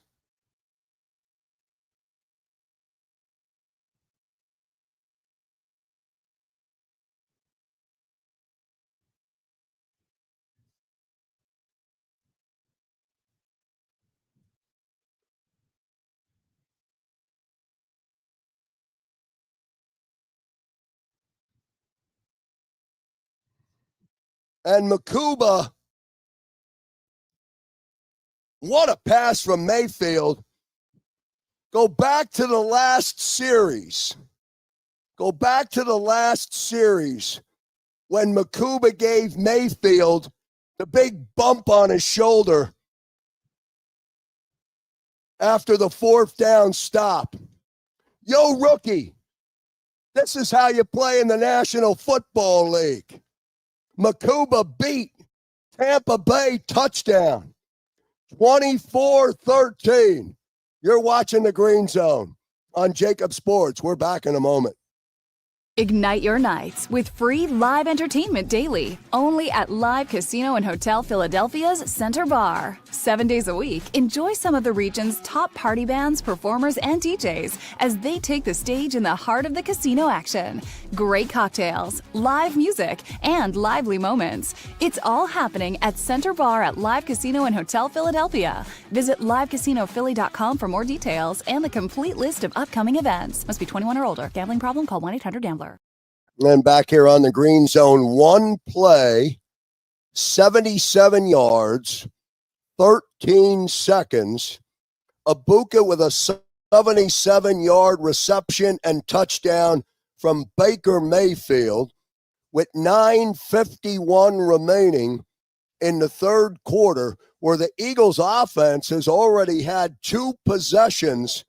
And Makuba, what a pass from Mayfield. Go back to the last series. Go back to the last series when Makuba gave Mayfield the big bump on his shoulder after the fourth down stop. Yo, rookie, This is how you play in the National Football League. Makuba beat Tampa Bay touchdown, 24-13. You're watching the Green Zone on Jacob Sports. We're back in a moment. Ignite your nights with free live entertainment daily, only at Live Casino and Hotel Philadelphia's Center Bar. 7 days a week, enjoy some of the region's top party bands, performers, and DJs as they take the stage in the heart of the casino action. Great cocktails, live music, and lively moments. It's all happening at Center Bar at Live Casino and Hotel Philadelphia. Visit livecasinophilly.com for more details and the complete list of upcoming events. Must be 21 or older. Gambling problem? Call 1-800-GAMBLER. And back here on the Green Zone, one play, 77 yards, 13 seconds. Ibuka with a 77-yard reception and touchdown from Baker Mayfield with 9:51 remaining in the third quarter, where the Eagles offense has already had two possessions,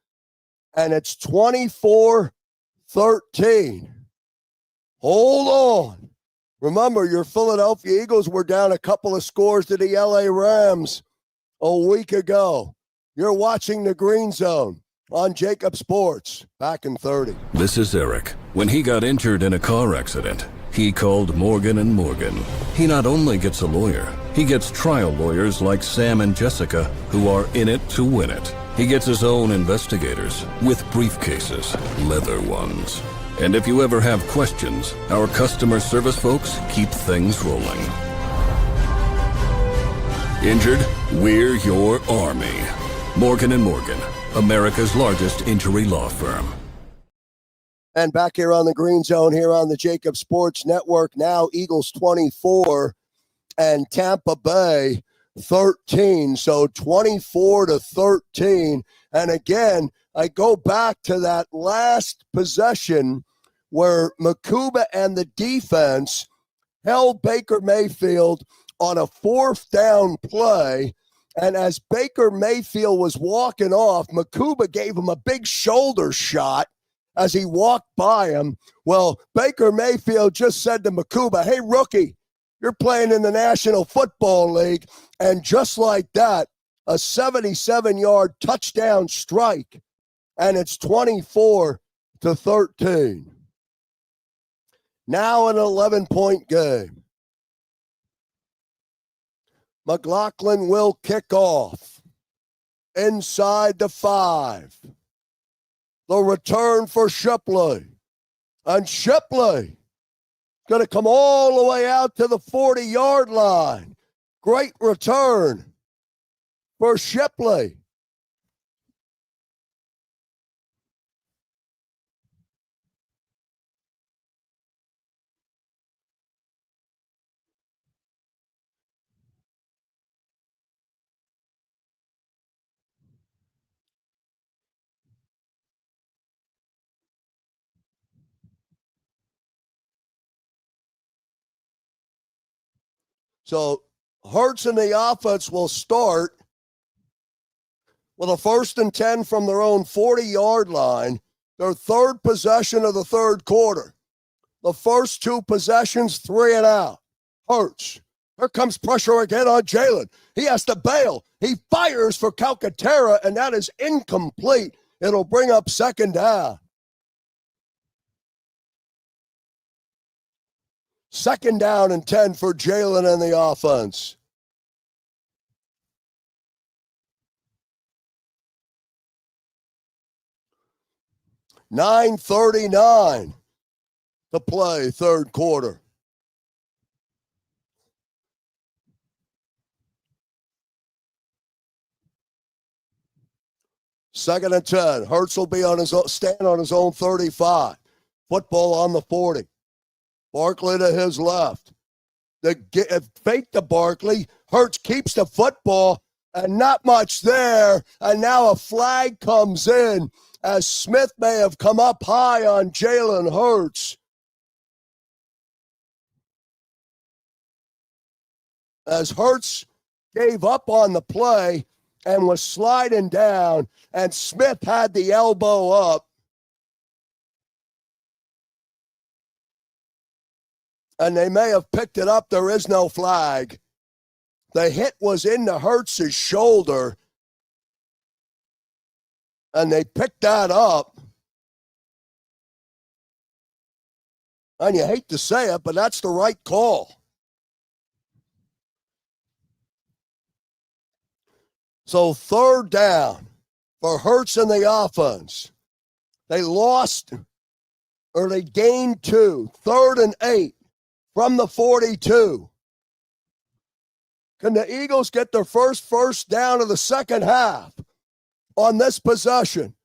and it's 24-13. Hold on. Remember, your Philadelphia Eagles were down a couple of scores to the LA Rams a week ago. You're watching the Green Zone on Jacob Sports. Back in 30. This is Eric. When he got injured in a car accident, he called Morgan & Morgan. He not only gets a lawyer, he gets trial lawyers like Sam and Jessica, who are in it to win it. He gets his own investigators with briefcases, leather ones. And if you ever have questions, our customer service folks keep things rolling. Injured? We're your army. Morgan & Morgan, America's largest injury law firm. And back here on the Green Zone, here on the Jacob Sports Network, now Eagles 24 and Tampa Bay 13. So 24-13. And again, I go back to that last possession where Makuba and the defense held Baker Mayfield on a fourth down play. And as Baker Mayfield was walking off, Makuba gave him a big shoulder shot as he walked by him. Well, Baker Mayfield just said to Makuba, "Hey, rookie, you're playing in the National Football League." And just like that, a 77-yard touchdown strike. And it's 24-13. Now an 11-point game. McLaughlin will kick off inside the 5. The return for Shipley. And Shipley going to come all the way out to the 40-yard line. Great return for Shipley. So Hurts and the offense will start with a 1st and 10 from their own 40-yard line, their third possession of the third quarter. The first two possessions, 3 and out. Hurts. Here comes pressure again on Jalen. He has to bail. He fires for Calcaterra, and that is incomplete. It'll bring up 2nd down. 2nd down and 10 for Jalen and the offense. $9:39 to play, third quarter. Second and 10. Hurts will be on his stand on his own 35. Football on the 40. Barkley to his left. Fake to Barkley. Hurts keeps the football, and not much there. And now a flag comes in as Smith may have come up high on Jalen Hurts. As Hurts gave up on the play and was sliding down, and Smith had the elbow up. and they may have picked it up. There is no flag. The hit was into Hurts' shoulder, and they picked that up. And you hate to say it, but that's the right call. So 3rd down for Hurts and the offense. They lost, or they gained 2. 3rd and 8 from the 42. Can the Eagles get their first down of the second half on this possession?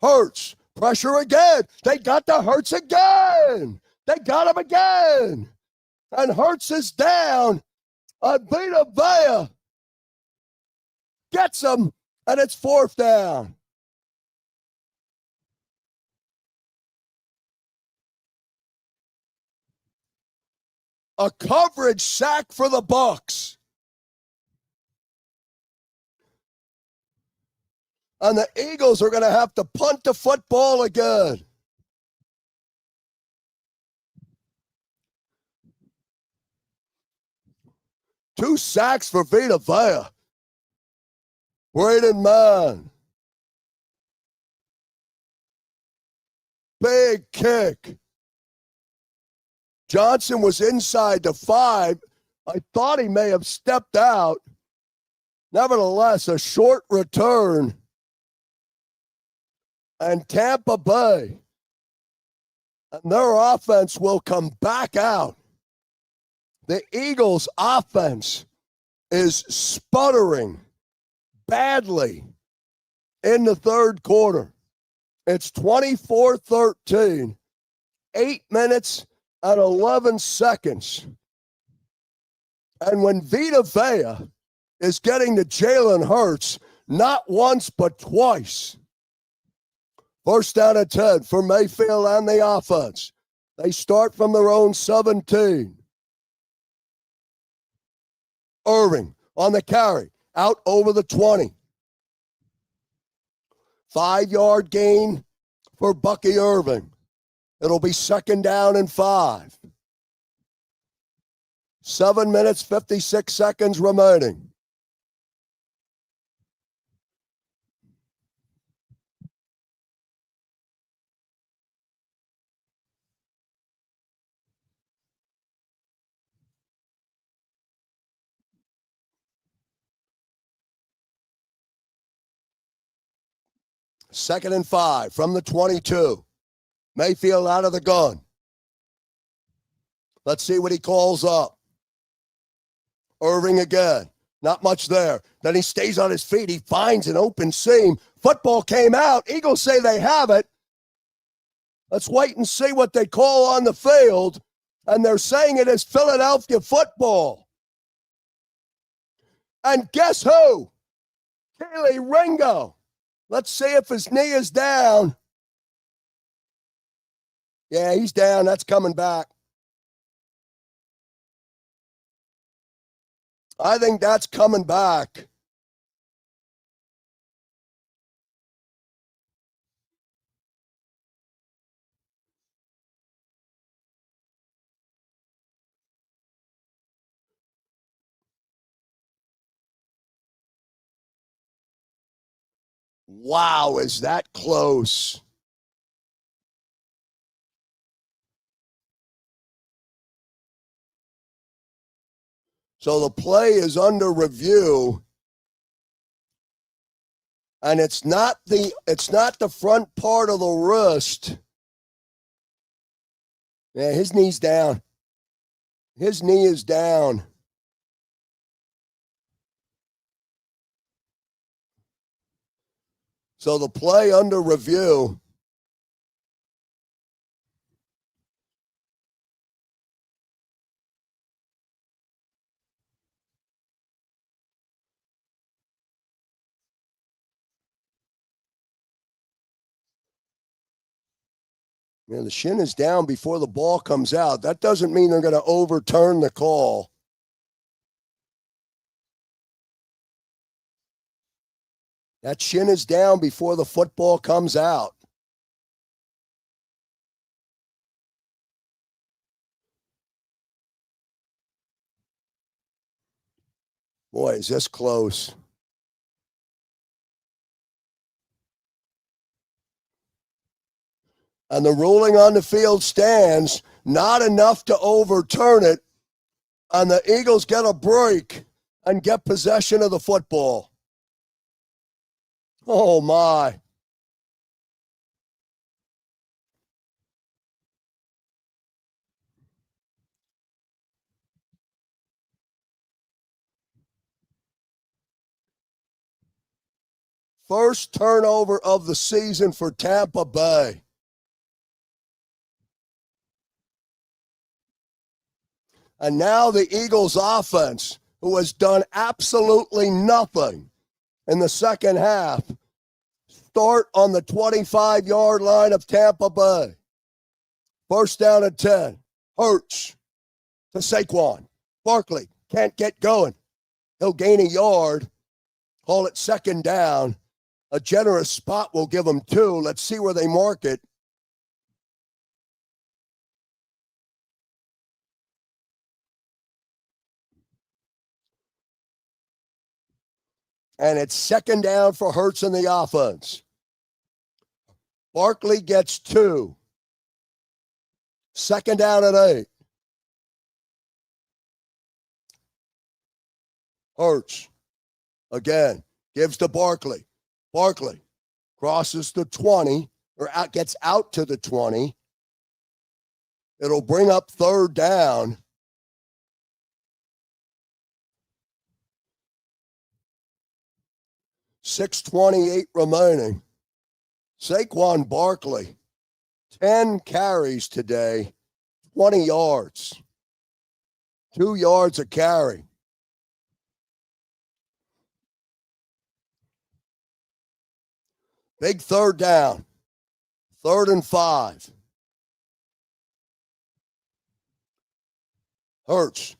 Hurts, pressure again. They got the Hurts again. They got him again. And Hurts is down. Vita Vea gets him, and it's 4th down. A coverage sack for the Bucs. And the Eagles are going to have to punt the football again. Two sacks for Vita Vea. Braden Mann. Big kick. Johnson was inside the 5. I thought he may have stepped out. Nevertheless, a short return. And Tampa Bay, and their offense will come back out. The Eagles' offense is sputtering badly in the 3rd quarter. It's 24-13, 8 minutes and 11 seconds. And when Vita Vea is getting to Jalen Hurts, not once but twice. 1st down and 10 for Mayfield and the offense. They start from their own 17. Irving on the carry, out over the 20. 5-yard gain for Bucky Irving. It'll be 2nd down and 5. 7 minutes, 56 seconds remaining. Second and 5 from the 22. Mayfield out of the gun. Let's see what he calls up. Irving again. Not much there. Then he stays on his feet. He finds an open seam. Football came out. Eagles say they have it. Let's wait and see what they call on the field. And they're saying it is Philadelphia football. And guess who? Kelee Ringo. Let's see if his knee is down. Yeah, he's down. That's coming back. I think that's coming back. Wow, is that close? So the play is under review. And it's not the front part of the wrist. Yeah, his knee's down. His knee is down. So the play under review. Yeah, the shin is down before the ball comes out. That doesn't mean they're going to overturn the call. That shin is down before the football comes out. Boy, is this close. And the ruling on the field stands, not enough to overturn it, and the Eagles get a break and get possession of the football. Oh, my. First turnover of the season for Tampa Bay. And now the Eagles offense, who has done absolutely nothing in the second half, start on the 25-yard line of Tampa Bay. First down and 10. Hurts to Saquon. Barkley can't get going. He'll gain a yard. Call it second down. A generous spot will give them 2. Let's see where they mark it. And it's second down for Hurts in the offense. Barkley gets 2. Second down and 8. Hurts again gives to Barkley. Barkley crosses the 20 or gets out to the 20. It'll bring up third down. .628 remaining. Saquon Barkley, 10 carries today, 20 yards. 2 yards a carry. Big third down. 3rd and 5. Hurts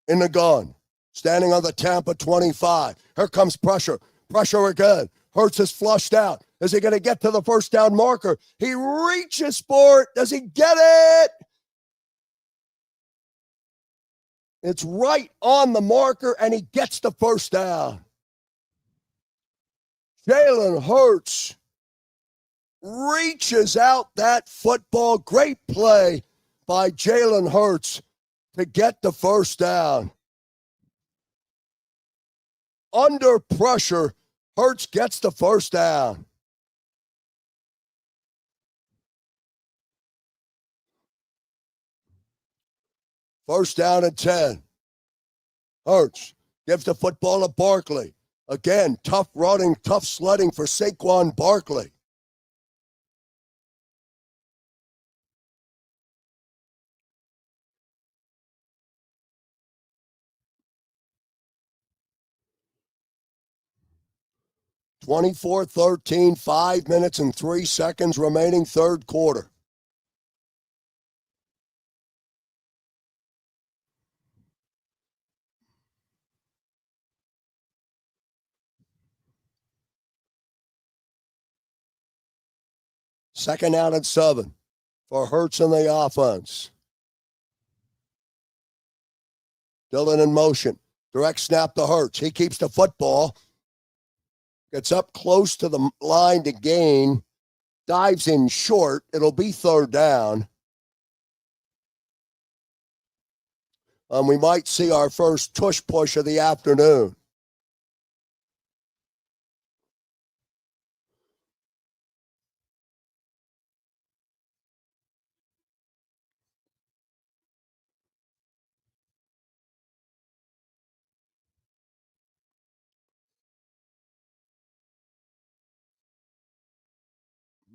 in the gun, standing on the Tampa 25. Here comes pressure. Pressure again. Hurts is flushed out. Is he going to get to the first down marker? He reaches for it. Does he get it? It's right on the marker, and he gets the first down. Jalen Hurts reaches out that football. Great play by Jalen Hurts to get the first down. Under pressure, Hurts gets the first down. First down and 10. Hurts gives the football to Barkley. Again, tough running, tough sledding for Saquon Barkley. (24-13), 5 minutes and 3 seconds remaining, third quarter. Second out and 7 for Hurts in the offense. Dillon in motion. Direct snap to Hurts. He keeps the football. Gets up close to the line to gain. Dives in short. It'll be third down. We might see our first tush push of the afternoon.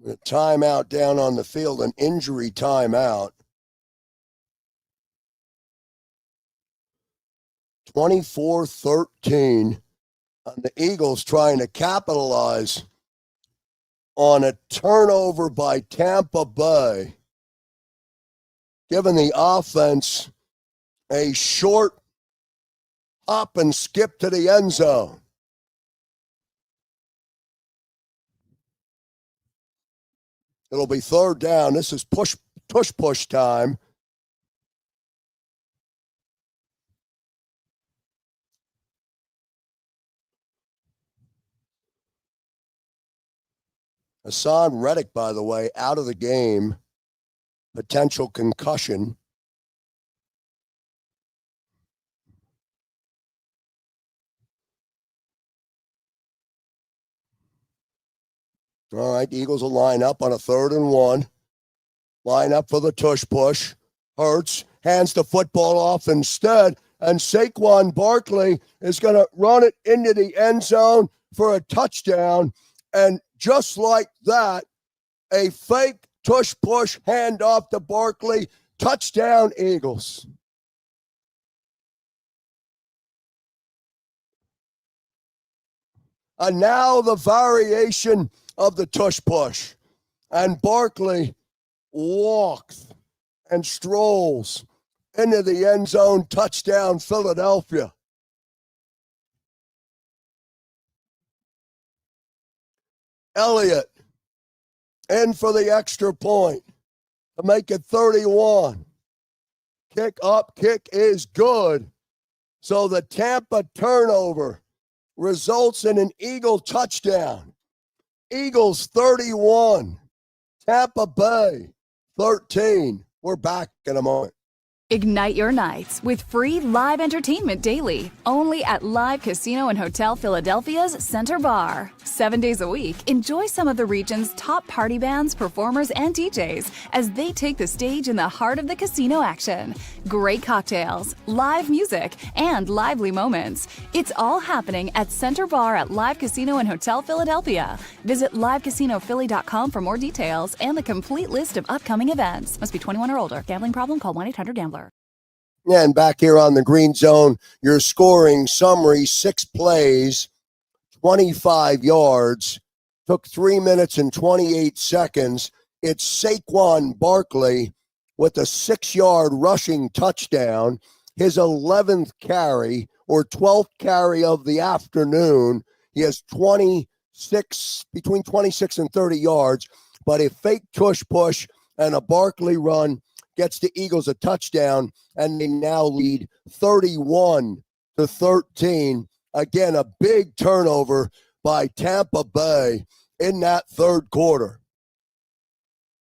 A timeout down on the field, an injury timeout. 24-13. The Eagles trying to capitalize on a turnover by Tampa Bay, giving the offense a short hop and skip to the end zone. It'll be third down. This is push time. Hassan Reddick, by the way, out of the game. Potential concussion. All right, the Eagles will line up on a 3rd and 1. Line up for the tush push. Hurts hands the football off instead, and Saquon Barkley is going to run it into the end zone for a touchdown. And just like that, a fake tush push handoff to Barkley. Touchdown, Eagles. And now the variation of the tush push. And Barkley walks and strolls into the end zone. Touchdown, Philadelphia. Elliott in for the extra point to make it 31. Kick up, kick is good. So the Tampa turnover results in an Eagle touchdown. Eagles 31, Tampa Bay 13. We're back in a moment. Ignite your nights with free live entertainment daily, only at Live Casino and Hotel Philadelphia's Center Bar. 7 days a week, enjoy some of the region's top party bands, performers, and DJs as they take the stage in the heart of the casino action. Great cocktails, live music, and lively moments. It's all happening at Center Bar at Live Casino and Hotel Philadelphia. Visit livecasinophilly.com for more details and the complete list of upcoming events. Must be 21 or older. Gambling problem? Call 1-800-GAMBLER. And back here on the Green Zone, your scoring summary: 6 plays, 25 yards, took 3 minutes and 28 seconds. It's Saquon Barkley with a 6-yard rushing touchdown, his 11th carry or 12th carry of the afternoon. He has between 26 and 30 yards, but a fake tush push and a Barkley run gets the Eagles a touchdown, and they now lead 31-13. Again, a big turnover by Tampa Bay in that third quarter.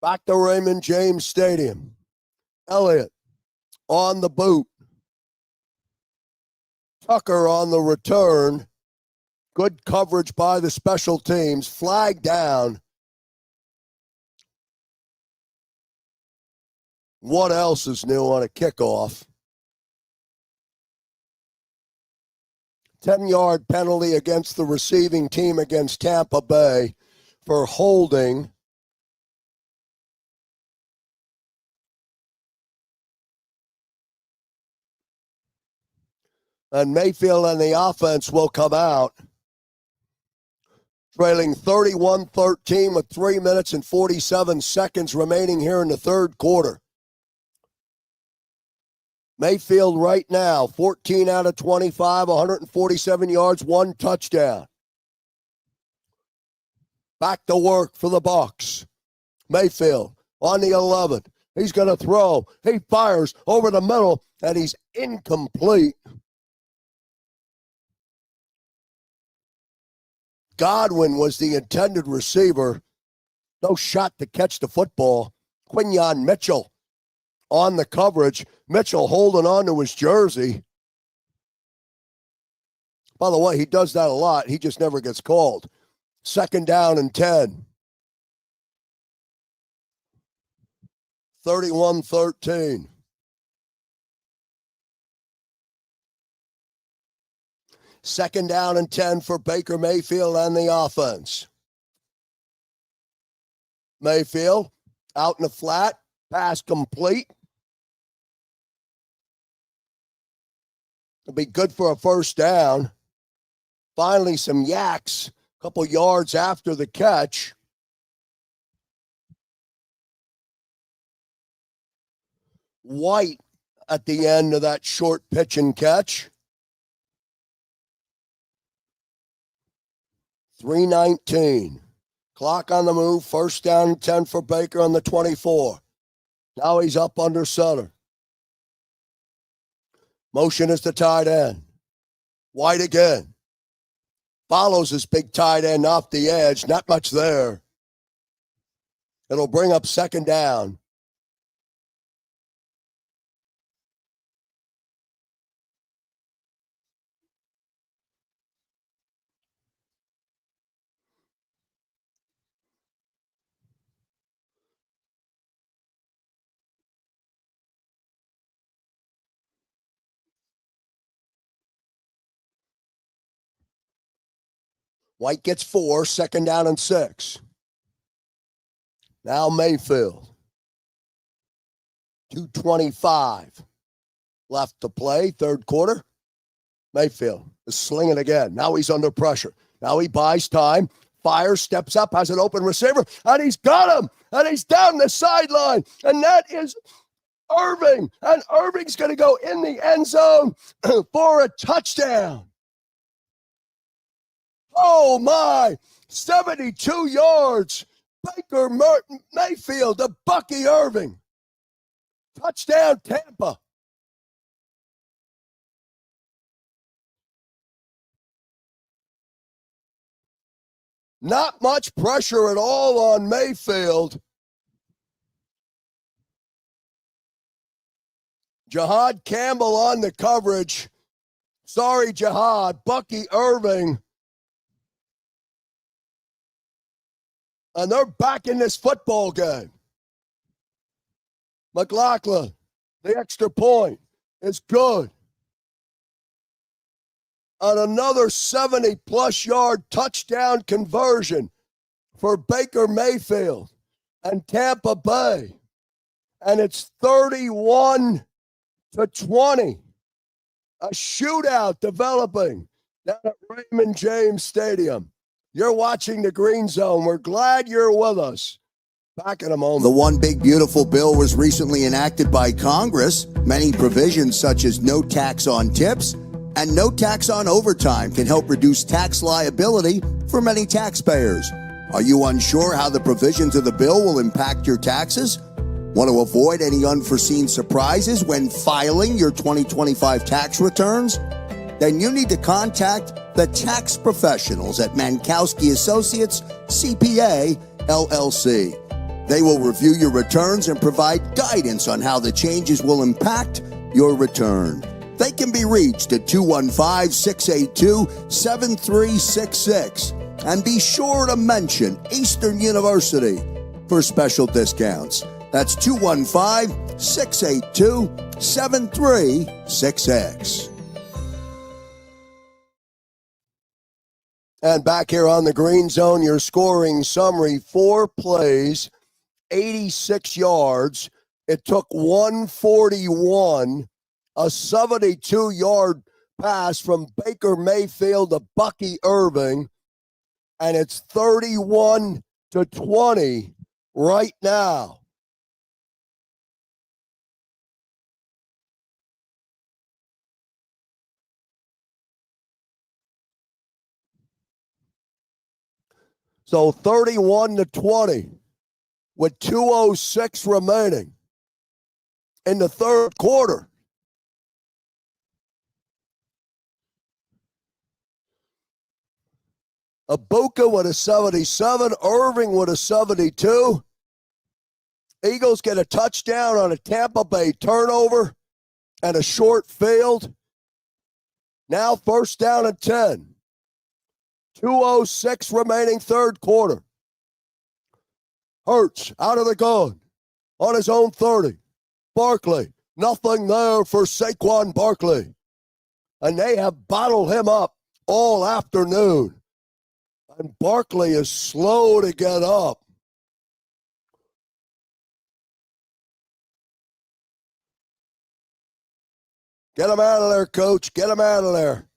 Back to Raymond James Stadium. Elliott on the boot. Tucker on the return. Good coverage by the special teams. Flag down. What else is new on a kickoff? 10-yard penalty against the receiving team against Tampa Bay for holding. And Mayfield and the offense will come out trailing 31-13 with 3 minutes and 47 seconds remaining here in the third quarter. Mayfield right now, 14 out of 25, 147 yards, 1 touchdown. Back to work for the Bucs. Mayfield on the 11. He's going to throw. He fires over the middle, and he's incomplete. Godwin was the intended receiver. No shot to catch the football. Quinyon Mitchell on the coverage. Mitchell holding on to his jersey. By the way, he does that a lot. He just never gets called. 2nd down and 10. 31-13. Second down and 10 for Baker Mayfield and the offense. Mayfield out in the flat. Pass complete. It'll be good for a first down. Finally, some yaks a couple yards after the catch. White at the end of that short pitch and catch. 3:19. Clock on the move. First down and 10 for Baker on the 24. Now he's up under center. Motion is the tight end. White again. Follows his big tight end off the edge. Not much there. It'll bring up second down. White gets 4, second down and 6. Now Mayfield. 2:25 left to play, third quarter. Mayfield is slinging again. Now he's under pressure. Now he buys time, fires, steps up, has an open receiver, and he's got him, and he's down the sideline, and that is Irving, and Irving's going to go in the end zone for a touchdown. Oh, my, 72 yards. Baker Mayfield to Bucky Irving. Touchdown, Tampa. Not much pressure at all on Mayfield. Jihad Campbell on the coverage. Sorry, Jihad. Bucky Irving. And they're back in this football game. McLaughlin, the extra point is good. And another 70-plus yard touchdown conversion for Baker Mayfield and Tampa Bay. And it's 31-20. A shootout developing down at Raymond James Stadium. You're watching the Green Zone. We're glad you're with us. Back in a moment. The One Big Beautiful Bill was recently enacted by Congress. Many provisions such as no tax on tips and no tax on overtime can help reduce tax liability for many taxpayers. Are you unsure how the provisions of the bill will impact your taxes? Want to avoid any unforeseen surprises when filing your 2025 tax returns? Then you need to contact the tax professionals at Mankowski Associates CPA LLC. They will review your returns and provide guidance on how the changes will impact your return. They can be reached at 215-682-7366. And be sure to mention Eastern University for special discounts. That's 215-682-7366. And back here on the Green Zone, your scoring summary: 4 plays, 86 yards. It took 141, a 72-yard pass from Baker Mayfield to Bucky Irving, and it's 31-20 right now. So 31-20 with 2:06 remaining in the third quarter. Abuka with a 77, Irving with a 72. Eagles get a touchdown on a Tampa Bay turnover and a short field. Now first down and 10. 2:06 remaining third quarter. Hurts out of the gun on his own 30. Barkley, nothing there for Saquon Barkley. And they have bottled him up all afternoon. And Barkley is slow to get up. Get him out of there, coach. Get him out of there.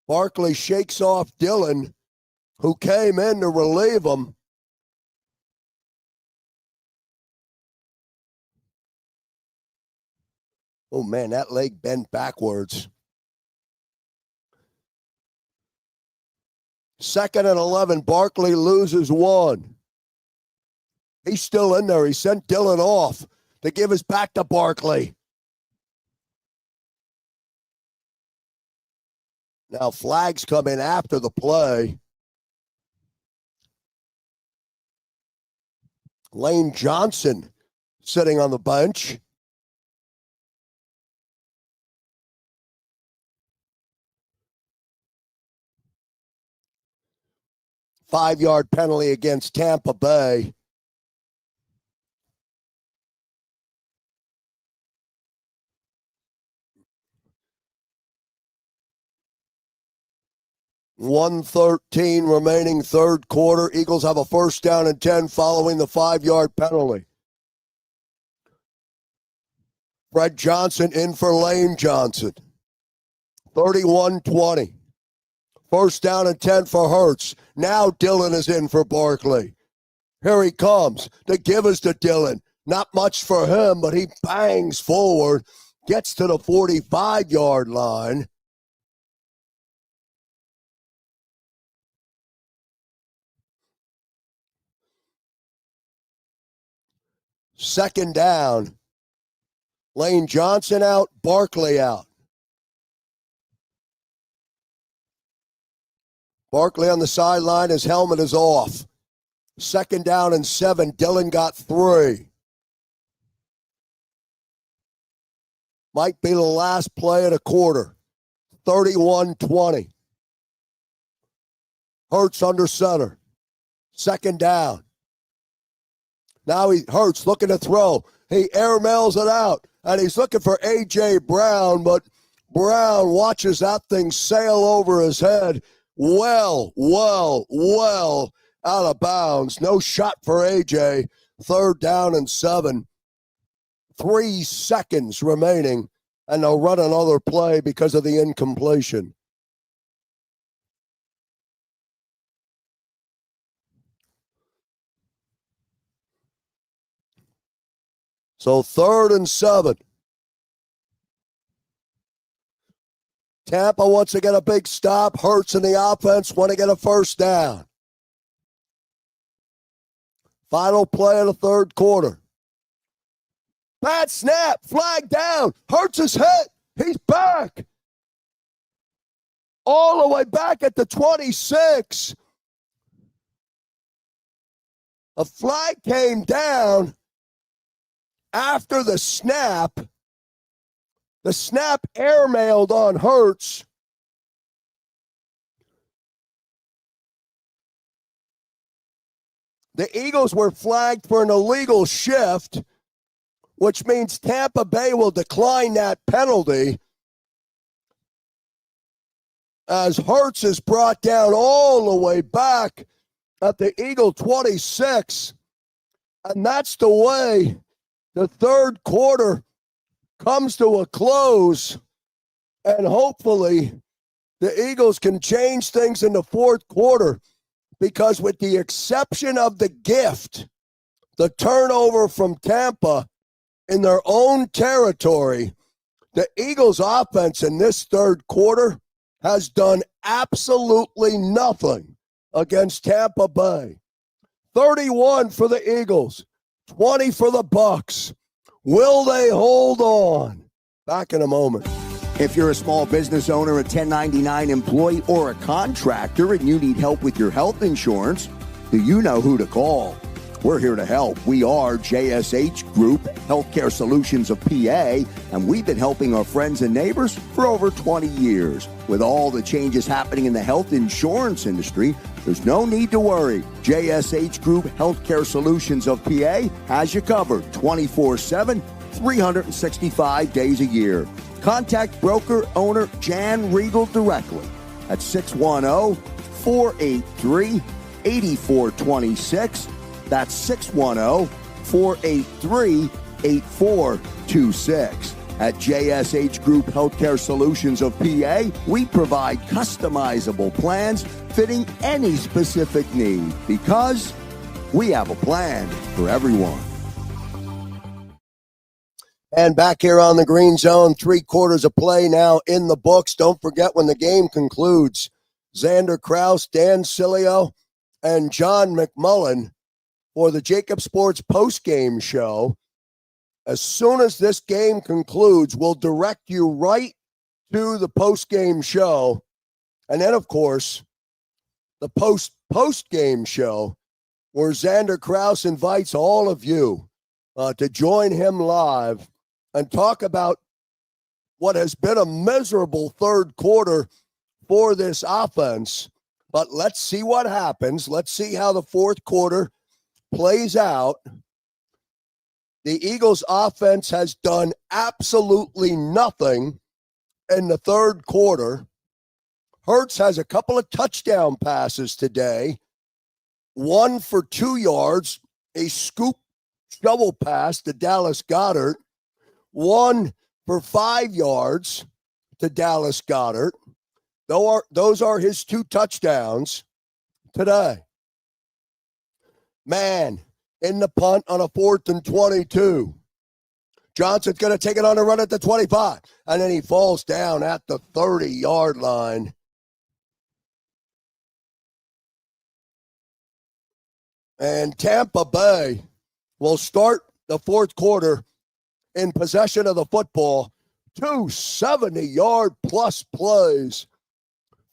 Barkley shakes off Dillon, who came in to relieve him. Oh, man, that leg bent backwards. 2nd and 11, Barkley loses 1. He's still in there. He sent Dillon off to give his back to Barkley. Now flags come in after the play. Lane Johnson sitting on the bench. Five-yard penalty against Tampa Bay. .113 remaining third quarter. Eagles have a first down and 10 following the 5-yard penalty. Fred Johnson in for Lane Johnson. 31-20. First down and 10 for Hurts. Now Dillon is in for Barkley. Here he comes. The give is to Dillon. Not much for him, but he bangs forward. Gets to the 45-yard line. Second down. Lane Johnson out, Barkley out. Barkley on the sideline, his helmet is off. Second down and 7, Dillon got 3. Might be the last play of the quarter. 31-20. Hurts under center. Second down. Now Hurts looking to throw. He airmails it out, and he's looking for A.J. Brown, but Brown watches that thing sail over his head. Well out of bounds. No shot for A.J. Third down and 7. 3 seconds remaining, and they'll run another play because of the incompletion. So 3rd and 7. Tampa wants to get a big stop. Hurts in the offense want to get a first down. Final play of the third quarter. Bad snap. Flag down. Hurts is hit. He's back. All the way back at the 26. A flag came down after the snap. The snap airmailed on Hurts. The Eagles were flagged for an illegal shift, which means Tampa Bay will decline that penalty as Hurts is brought down all the way back at the Eagle 26. And that's the way the third quarter comes to a close, and hopefully the Eagles can change things in the fourth quarter, because with the exception of the gift, the turnover from Tampa in their own territory, the Eagles' offense in this third quarter has done absolutely nothing against Tampa Bay. 31 for the Eagles, 20 for the Bucs. Will they hold on? Back in a moment. If you're a small business owner, a 1099 employee, or a contractor and you need help with your health insurance, do you know who to call? We're here to help. We are JSH Group Healthcare Solutions of PA, and we've been helping our friends and neighbors for over 20 years. With all the changes happening in the health insurance industry, there's no need to worry. JSH Group Healthcare Solutions of PA has you covered 24/7, 365 days a year. Contact broker owner Jan Regal directly at 610-483-8426. That's 610-483-8426. At JSH Group Healthcare Solutions of PA, we provide customizable plans fitting any specific need, because we have a plan for everyone. And back here on the Green Zone, 3 quarters of play now in the books. Don't forget, when the game concludes, Xander Kraus, Dan Sileo, and John McMullen for the Jacob Sports postgame show. As soon as this game concludes, we'll direct you right to the postgame show. And then, of course, the postgame show where Xander Kraus invites all of you to join him live and talk about what has been a miserable third quarter for this offense. But let's see what happens. Let's see how the fourth quarter plays out. The Eagles offense has done absolutely nothing in the third quarter. Hurts has a couple of touchdown passes today. One for 2 yards, a scoop shovel pass to Dallas Goedert. One for 5 yards to Dallas Goedert. Those are his 2 touchdowns today. Man, in the punt on a 4th and 22. Johnson's going to take it on a run at the 25. And then he falls down at the 30-yard line. And Tampa Bay will start the fourth quarter in possession of the football. 2 70-yard plus plays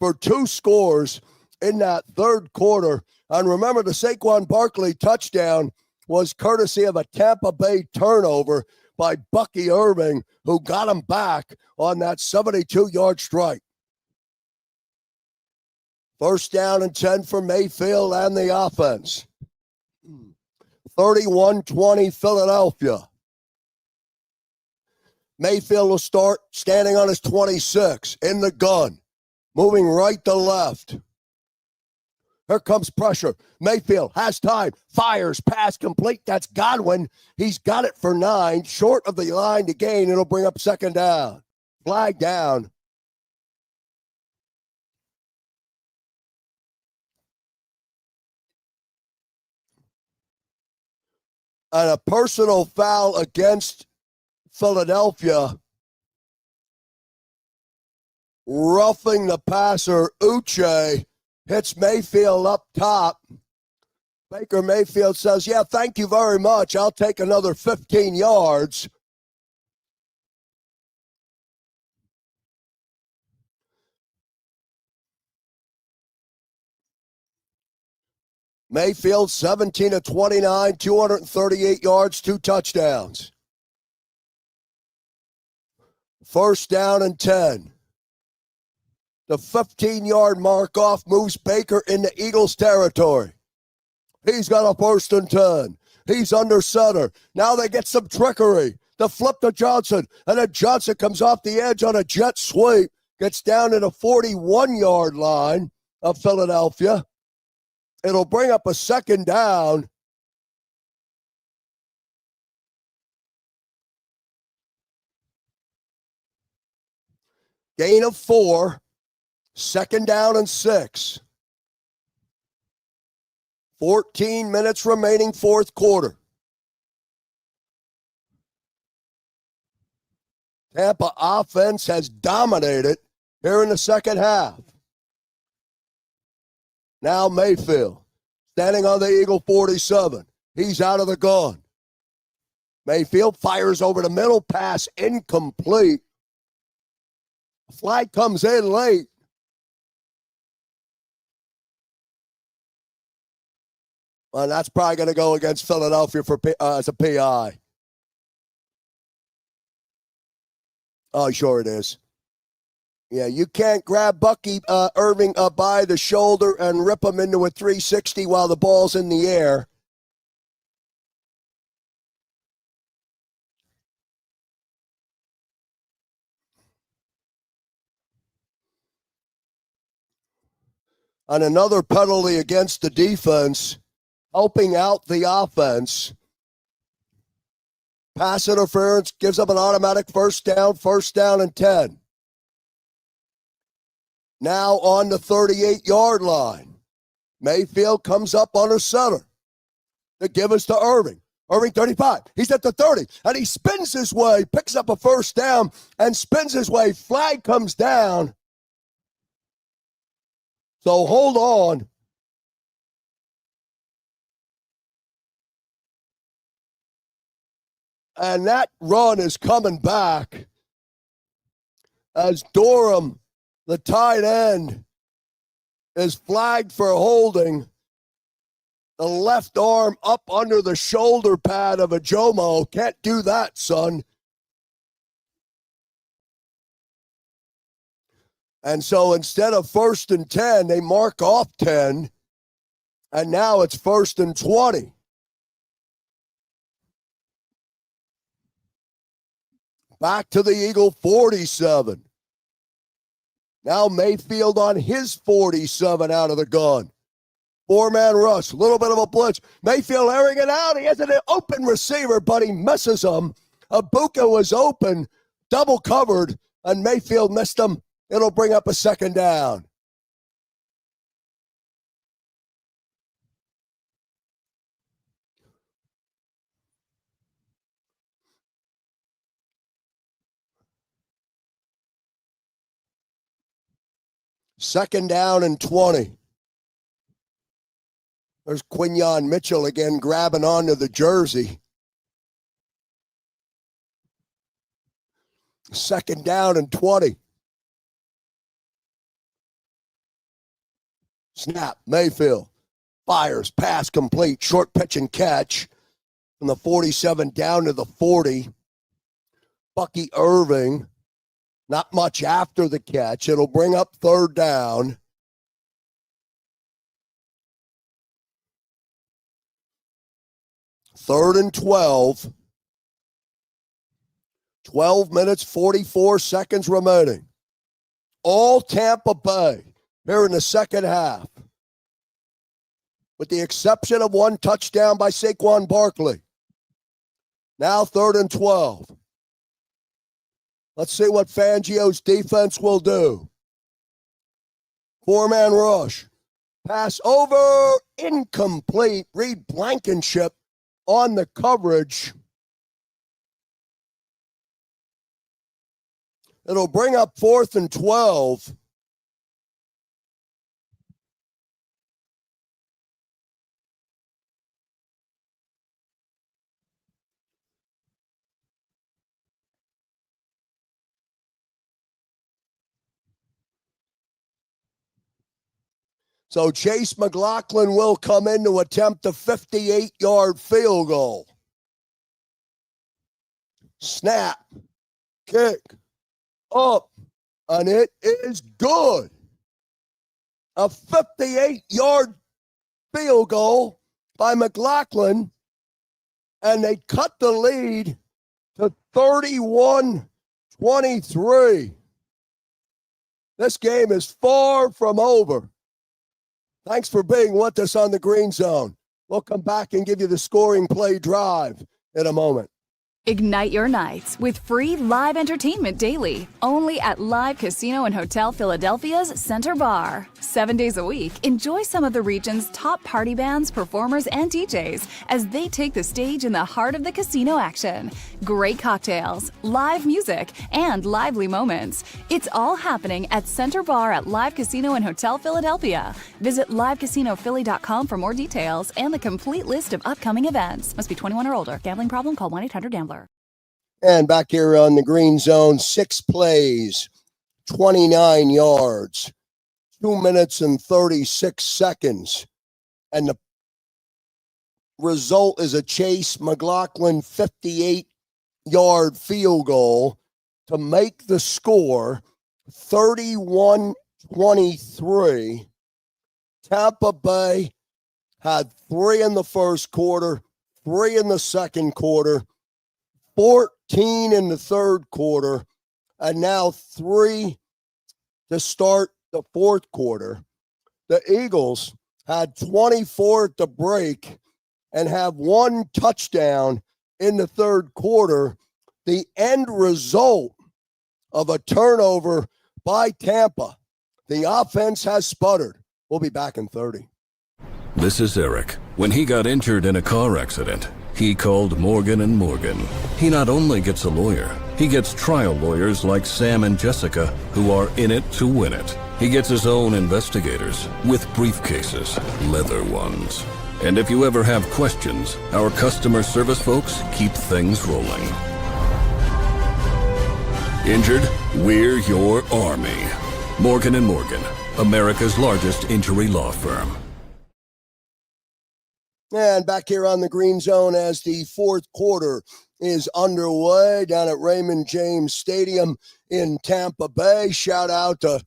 for 2 scores in that third quarter. And remember, the Saquon Barkley touchdown was courtesy of a Tampa Bay turnover by Bucky Irving, who got him back on that 72-yard strike. First down and 10 for Mayfield and the offense. 31-20 Philadelphia. Mayfield will start standing on his 26 in the gun, moving right to left. Here comes pressure. Mayfield has time, fires, pass complete. That's Godwin. He's got it for 9, short of the line to gain. It'll bring up second down. Flag down. And a personal foul against Philadelphia. Roughing the passer, Uche hits Mayfield up top. Baker Mayfield says, yeah, thank you very much. I'll take another 15 yards. Mayfield, 17 of 29, 238 yards, 2 touchdowns. First down and 10. The 15-yard mark off moves Baker into Eagles territory. He's got a first and 10. He's under center. Now they get some trickery. The flip to Johnson. And then Johnson comes off the edge on a jet sweep. Gets down to the 41-yard line of Philadelphia. It'll bring up a second down. Gain of 4. Second down and 6. 14 minutes remaining, fourth quarter. Tampa offense has dominated here in the second half. Now Mayfield, standing on the Eagle 47. He's out of the gun. Mayfield fires over the middle, pass incomplete. Flag comes in late. And that's probably going to go against Philadelphia for as a PI. Oh, sure it is. Yeah, you can't grab Bucky Irving by the shoulder and rip him into a 360 while the ball's in the air. And another penalty against the defense, helping out the offense. Pass interference gives up an automatic first down and 10. Now on the 38-yard line. Mayfield comes up under center. The give is to Irving. Irving 35. He's at the 30. And he spins his way, picks up a first down, and spins his way. Flag comes down. So hold on. And that run is coming back as Durham, the tight end, is flagged for holding. The left arm up under the shoulder pad of a Jomo. Can't do that, son. And so instead of 1st and 10, they mark off 10. And now it's 1st and 20. Back to the Eagle 47. Now Mayfield on his 47 out of the gun. 4-man rush, a little bit of a blitz. Mayfield airing it out. He has an open receiver, but he misses him. Abuka was open, double covered, and Mayfield missed him. It'll bring up a 2nd down. Second down and 20. There's Quinyon Mitchell again grabbing onto the jersey. 2nd down and 20. Snap, Mayfield fires, pass complete, short pitch and catch from the 47 down to the 40. Bucky Irving, not much after the catch. It'll bring up 3rd down. Third and 12. 12 minutes, 44 seconds remaining. All Tampa Bay here in the second half, with the exception of one touchdown by Saquon Barkley. Now 3rd and 12. Let's see what Fangio's defense will do. 4-man rush. Pass over, incomplete. Reed Blankenship on the coverage. It'll bring up 4th and 12. So Chase McLaughlin will come in to attempt a 58-yard field goal. Snap, kick, up, and it is good. A 58-yard field goal by McLaughlin, and they cut the lead to 31-23. This game is far from over. Thanks for being with us on the Green Zone. We'll come back and give you the scoring play drive in a moment. Ignite your nights with free live entertainment daily, only at Live Casino and Hotel Philadelphia's Center Bar. 7 days a week, enjoy some of the region's top party bands, performers, and DJs as they take the stage in the heart of the casino action. Great cocktails, live music, and lively moments. It's all happening at Center Bar at Live Casino and Hotel Philadelphia. Visit livecasinophilly.com for more details and the complete list of upcoming events. Must be 21 or older. Gambling problem? Call 1-800-GAMBLER. And back here on the Green Zone, 6 plays, 29 yards, 2 minutes and 36 seconds. And the result is a Chase McLaughlin 58-yard field goal to make the score 31-23. Tampa Bay had 3 in the first quarter, 3 in the second quarter, 14 in the third quarter, and now 3 to start the fourth quarter. The Eagles had 24 at the break and have 1 touchdown in the third quarter. The end result of a turnover by Tampa. The offense has sputtered. We'll be back in 30. This is Eric. When he got injured in a car accident, he called Morgan & Morgan. He not only gets a lawyer, he gets trial lawyers like Sam and Jessica who are in it to win it. He gets his own investigators with briefcases, leather ones. And if you ever have questions, our customer service folks keep things rolling. Injured? We're your army. Morgan & Morgan, America's largest injury law firm. And back here on the Green Zone as the fourth quarter is underway down at Raymond James Stadium in Tampa Bay. Shout out to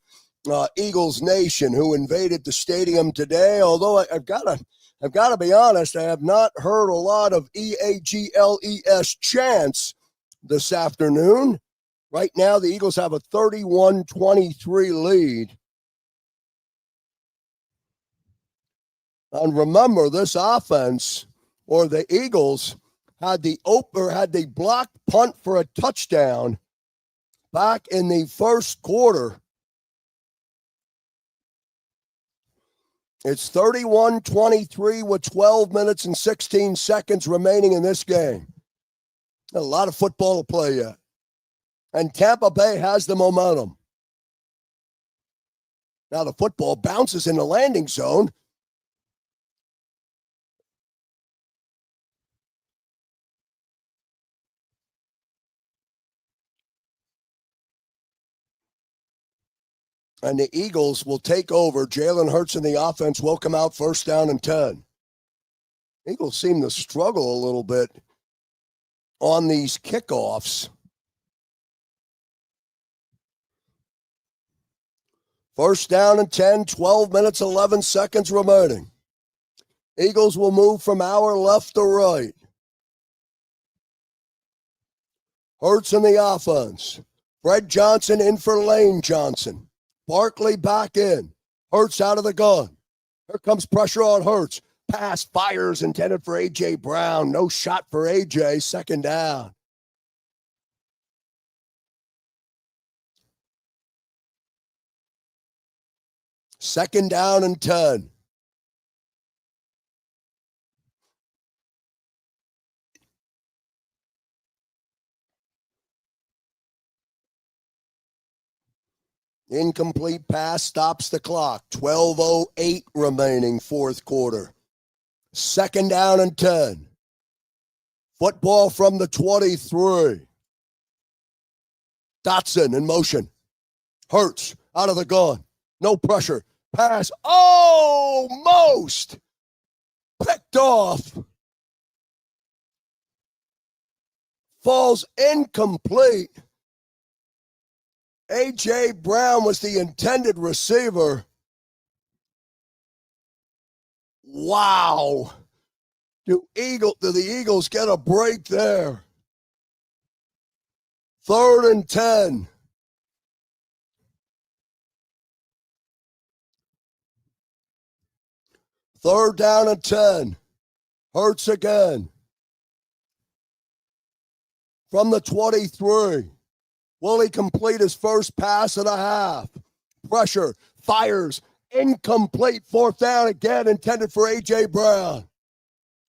Eagles Nation who invaded the stadium today. Although I've got to be honest, I have not heard a lot of EAGLES chants this afternoon. Right now, the Eagles have a 31-23 lead. And remember, this offense, or the Eagles, had the blocked punt for a touchdown back in the first quarter. It's 31-23 with 12 minutes and 16 seconds remaining in this game. A lot of football to play yet. And Tampa Bay has the momentum. Now the football bounces in the landing zone. And the Eagles will take over. Jalen Hurts and the offense will come out first down and 10. Eagles seem to struggle a little bit on these kickoffs. First down and 10, 12 minutes, 11 seconds remaining. Eagles will move from our left to right. Hurts in the offense. Fred Johnson in for Lane Johnson. Barkley back in. Hurts out of the gun. Here comes pressure on Hurts. Pass fires intended for A.J. Brown. No shot for A.J. Second down. Second down and 10. Incomplete pass stops the clock. 12:08 remaining fourth quarter. Second down and 10. Football from the 23. Dotson in motion. Hurts out of the gun. No pressure. Pass almost picked off. Falls incomplete. A.J. Brown was the intended receiver. Wow. Do the Eagles get a break there? Third and 10. Third down and 10. Hurts again. From the 23. Will he complete his first pass and a half? Pressure, fires, incomplete. Fourth down again, intended for A.J. Brown.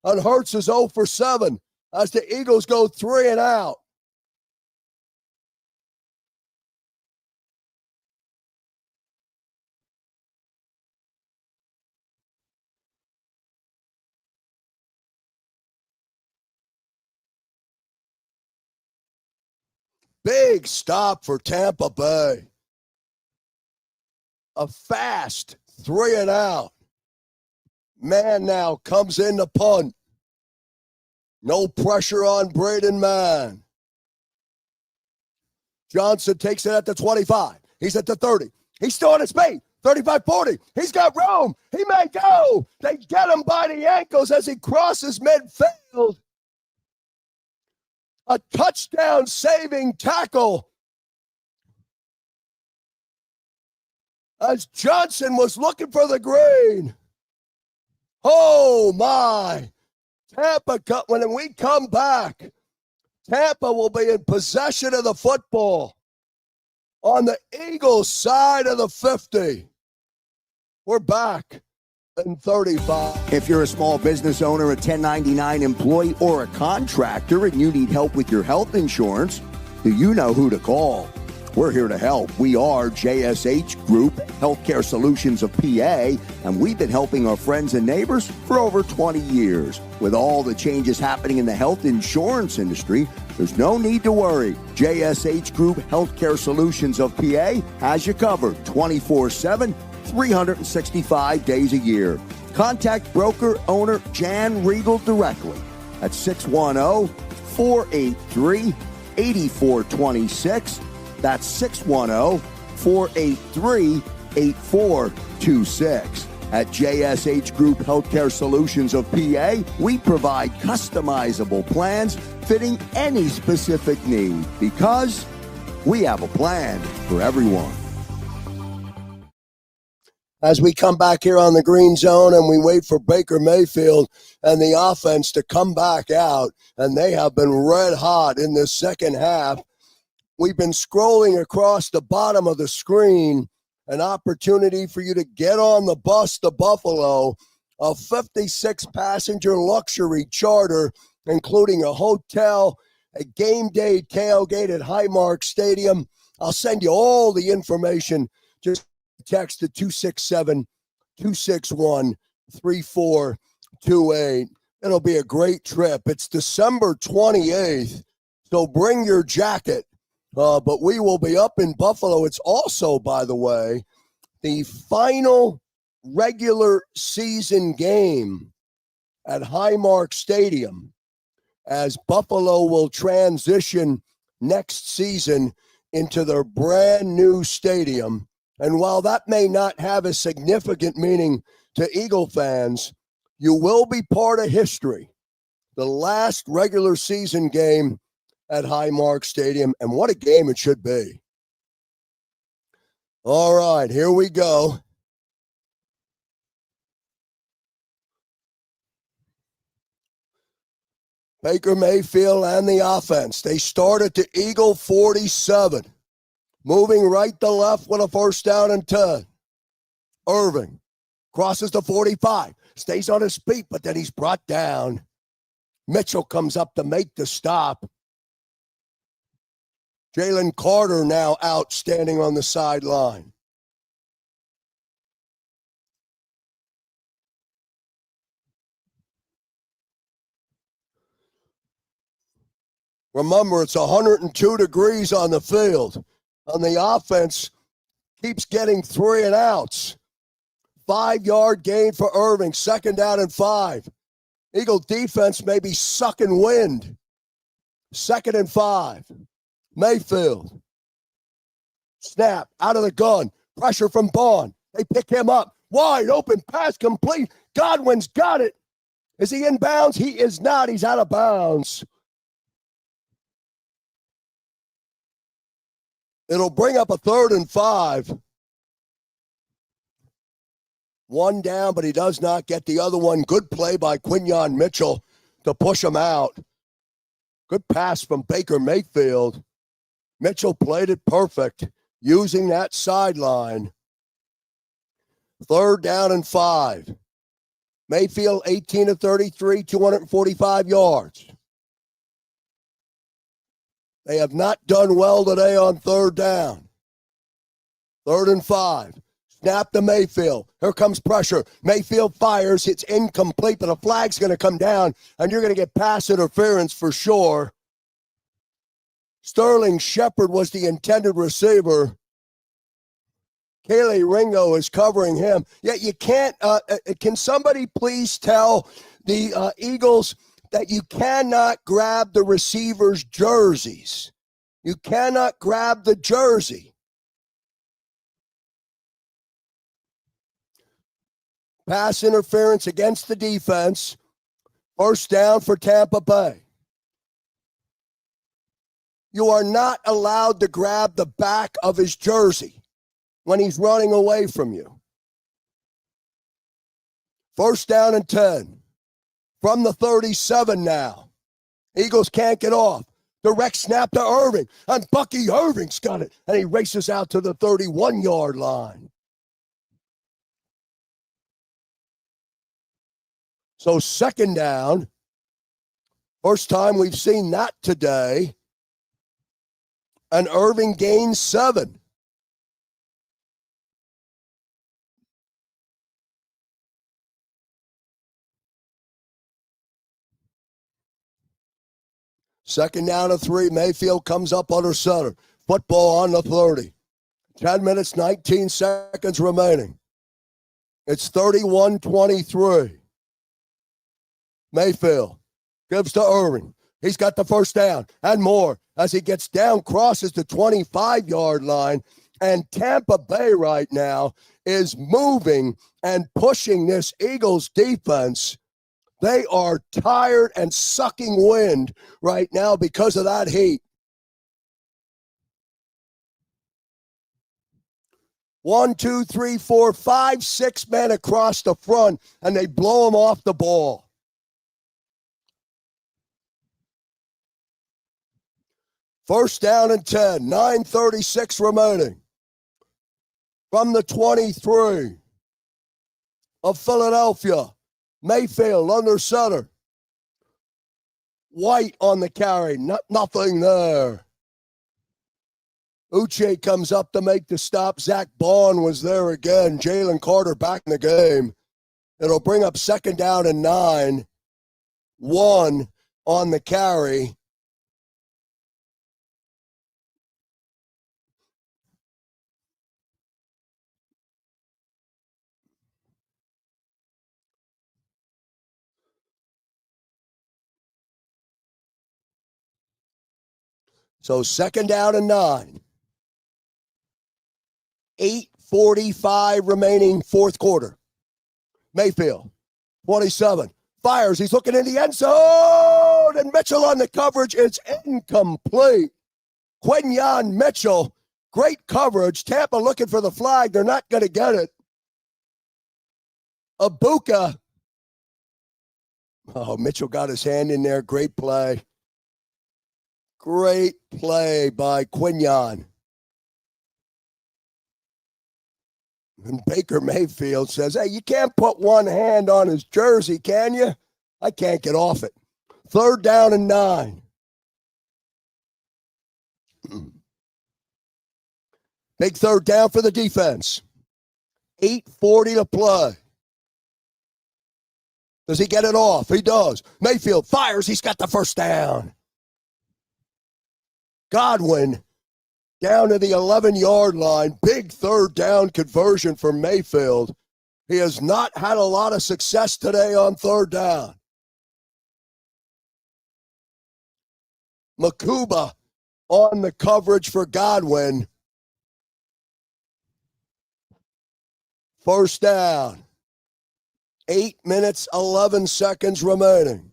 And Hurts is 0 for 7 as the Eagles go 3 and out. Big stop for Tampa Bay. A fast 3 and out. Man now comes in to punt. No pressure on Braden Mann. Johnson takes it at the 25. He's at the 30. He's still on his feet. 35-40. He's got room. He may go. They get him by the ankles as he crosses midfield. A touchdown-saving tackle as Johnson was looking for the green. Oh, my. Tampa, when we come back, Tampa will be in possession of the football on the Eagles side of the 50. We're back in 35. If you're a small business owner, a 1099 employee, or a contractor and you need help with your health insurance, do you know who to call? We're here to help. We are JSH Group Healthcare Solutions of PA, and we've been helping our friends and neighbors for over 20 years. With all the changes happening in the health insurance industry, there's no need to worry. JSH Group Healthcare Solutions of PA has you covered 24/7, 365 days a year. Contact broker owner Jan Regal directly at 610-483-8426. That's 610-483-8426. At JSH Group Healthcare Solutions of PA, we provide customizable plans fitting any specific need because we have a plan for everyone. As we come back here on the green zone and we wait for Baker Mayfield and the offense to come back out, and they have been red hot in this second half. We've been scrolling across the bottom of the screen, an opportunity for you to get on the bus to Buffalo, a 56-passenger luxury charter, including a hotel, a game day tailgate at Highmark Stadium. I'll send you all the information. Just text to 267-261-3428. It'll be a great trip. It's December 28th, so bring your jacket. But we will be up in Buffalo. It's also, by the way, the final regular season game at Highmark Stadium, as Buffalo will transition next season into their brand new stadium. And while that may not have a significant meaning to Eagle fans, you will be part of history. The last regular season game at Highmark Stadium, and what a game it should be. All right, here we go. Baker Mayfield and the offense. They start at the Eagle 47. Moving right to left with a first down and 10. Irving crosses the 45. Stays on his feet, but then he's brought down. Mitchell comes up to make the stop. Jalen Carter now out standing on the sideline. Remember, it's 102 degrees on the field. On the offense, keeps getting 3 and outs. 5-yard gain for Irving, second down and 5. Eagle defense may be sucking wind. 2nd and 5. Mayfield. Snap out of the gun. Pressure from Bond. They pick him up. Wide open pass complete. Godwin's got it. Is he in bounds? He is not. He's out of bounds. It'll bring up a 3rd and 5. One down, but he does not get the other one. Good play by Quinyon Mitchell to push him out. Good pass from Baker Mayfield. Mitchell played it perfect, using that sideline. 3rd down and 5. Mayfield 18 of 33, 245 yards. They have not done well today on 3rd down. 3rd and 5. Snap to Mayfield. Here comes pressure. Mayfield fires. It's incomplete, but a flag's going to come down, and you're going to get pass interference for sure. Sterling Shepard was the intended receiver. Kaylee Ringo is covering him. Yet you can't, can somebody please tell the Eagles that you cannot grab the receiver's jerseys? You cannot grab the jersey. Pass interference against the defense. 1st down for Tampa Bay. You are not allowed to grab the back of his jersey when he's running away from you. 1st down and 10. From the 37 now. Eagles can't get off. Direct snap to Irving. And Bucky Irving's got it. And he races out to the 31-yard line. So 2nd down. First time we've seen that today. And Irving gains 7. Second down and 3. Mayfield comes up under center. Football on the 30. 10 minutes, 19 seconds remaining. It's 31-23. Mayfield gives to Irving. He's got the first down and more as he gets down, crosses the 25-yard line. And Tampa Bay right now is moving and pushing this Eagles defense. They are tired and sucking wind right now because of that heat. 1, 2, 3, 4, 5, 6 men across the front, and they blow them off the ball. First down and 10, 9:36 remaining. From the 23 of Philadelphia, Mayfield under center. White on the carry, nothing there. Uche comes up to make the stop. Zach Bond was there again. Jalen Carter back in the game. It'll bring up second down and 9. 1 on the carry. So second down and 9. 8:45 remaining fourth quarter. Mayfield, 27, fires. He's looking in the end zone, and Mitchell on the coverage. It's incomplete. Quinyon Mitchell, great coverage. Tampa looking for the flag. They're not going to get it. Abuka. Oh, Mitchell got his hand in there. Great play. Great play by Quinyon. And Baker Mayfield says, hey, you can't put one hand on his jersey, can you? I can't get off it. Third down and 9. Big third down for the defense. 8:40 to play. Does he get it off? He does. Mayfield fires. He's got the first down. Godwin down to the 11-yard line. Big third down conversion for Mayfield. He has not had a lot of success today on third down. Makuba on the coverage for Godwin. First down. 8 minutes, 11 seconds remaining.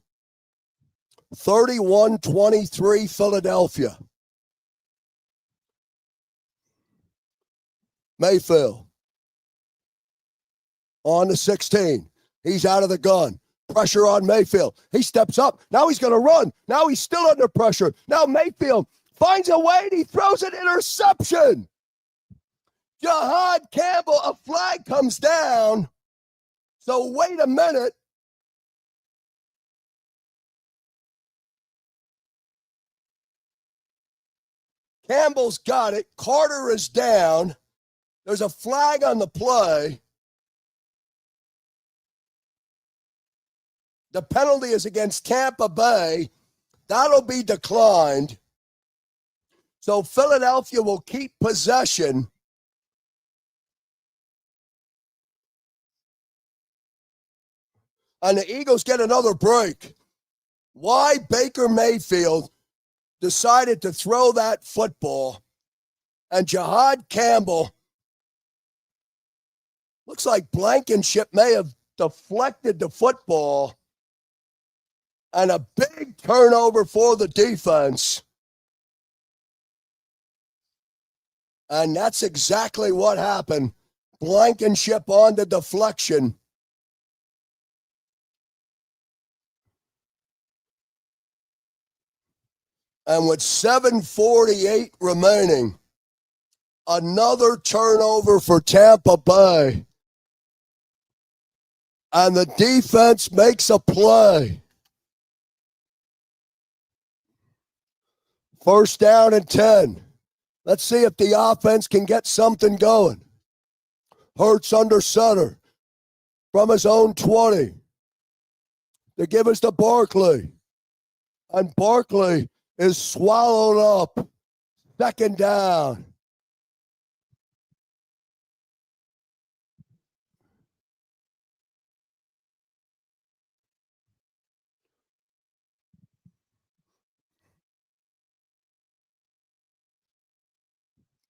31-23 Philadelphia. Mayfield on the 16. He's out of the gun. Pressure on Mayfield. He steps up. Now he's going to run. Now he's still under pressure. Now Mayfield finds a way and he throws an interception. Jahad Campbell, a flag comes down. So wait a minute. Campbell's got it. Carter is down. There's a flag on the play. The penalty is against Tampa Bay. That'll be declined. So Philadelphia will keep possession. And the Eagles get another break. Why Baker Mayfield decided to throw that football, and Jahad Campbell, looks like Blankenship may have deflected the football, and a big turnover for the defense. And that's exactly what happened. Blankenship on the deflection. And with 7:48 remaining, another turnover for Tampa Bay. And the defense makes a play. First down and 10. Let's see if the offense can get something going. Hurts under center from his own 20. They give us to Barkley. And Barkley is swallowed up. Second down.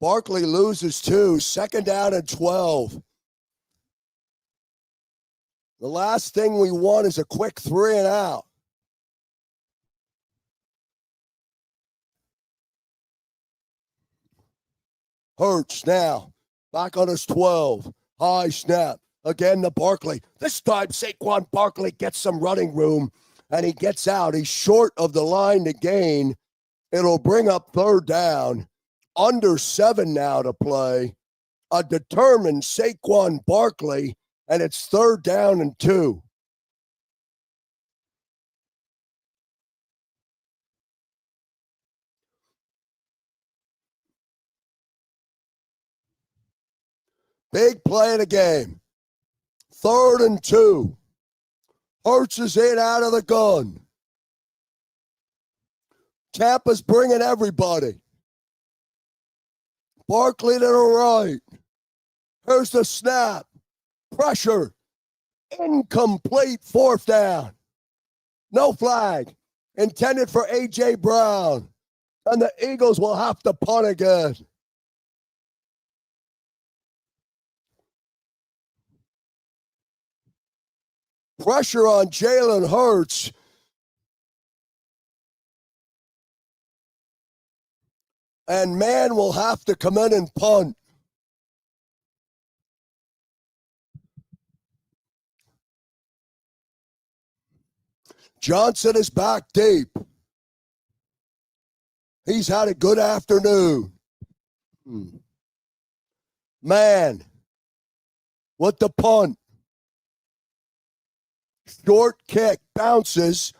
Barkley loses 2, 2nd down and 12. The last thing we want is a quick 3 and out. Hurts now, back on his 12. High snap. Again to Barkley. This time Saquon Barkley gets some running room, and he gets out. He's short of the line to gain. It'll bring up 3rd down. Under 7 now to play. A determined Saquon Barkley, and it's 3rd down and 2. Big play of the game. 3rd and 2. Hurts is in out of the gun. Tampa's bringing everybody. Barkley to the right. Here's the snap. Pressure. Incomplete 4th down. No flag. Intended for A.J. Brown. And the Eagles will have to punt again. Pressure on Jalen Hurts. And man will have to come in and punt. Johnson is back deep. He's had a good afternoon. Man with the punt. Short kick, bounces.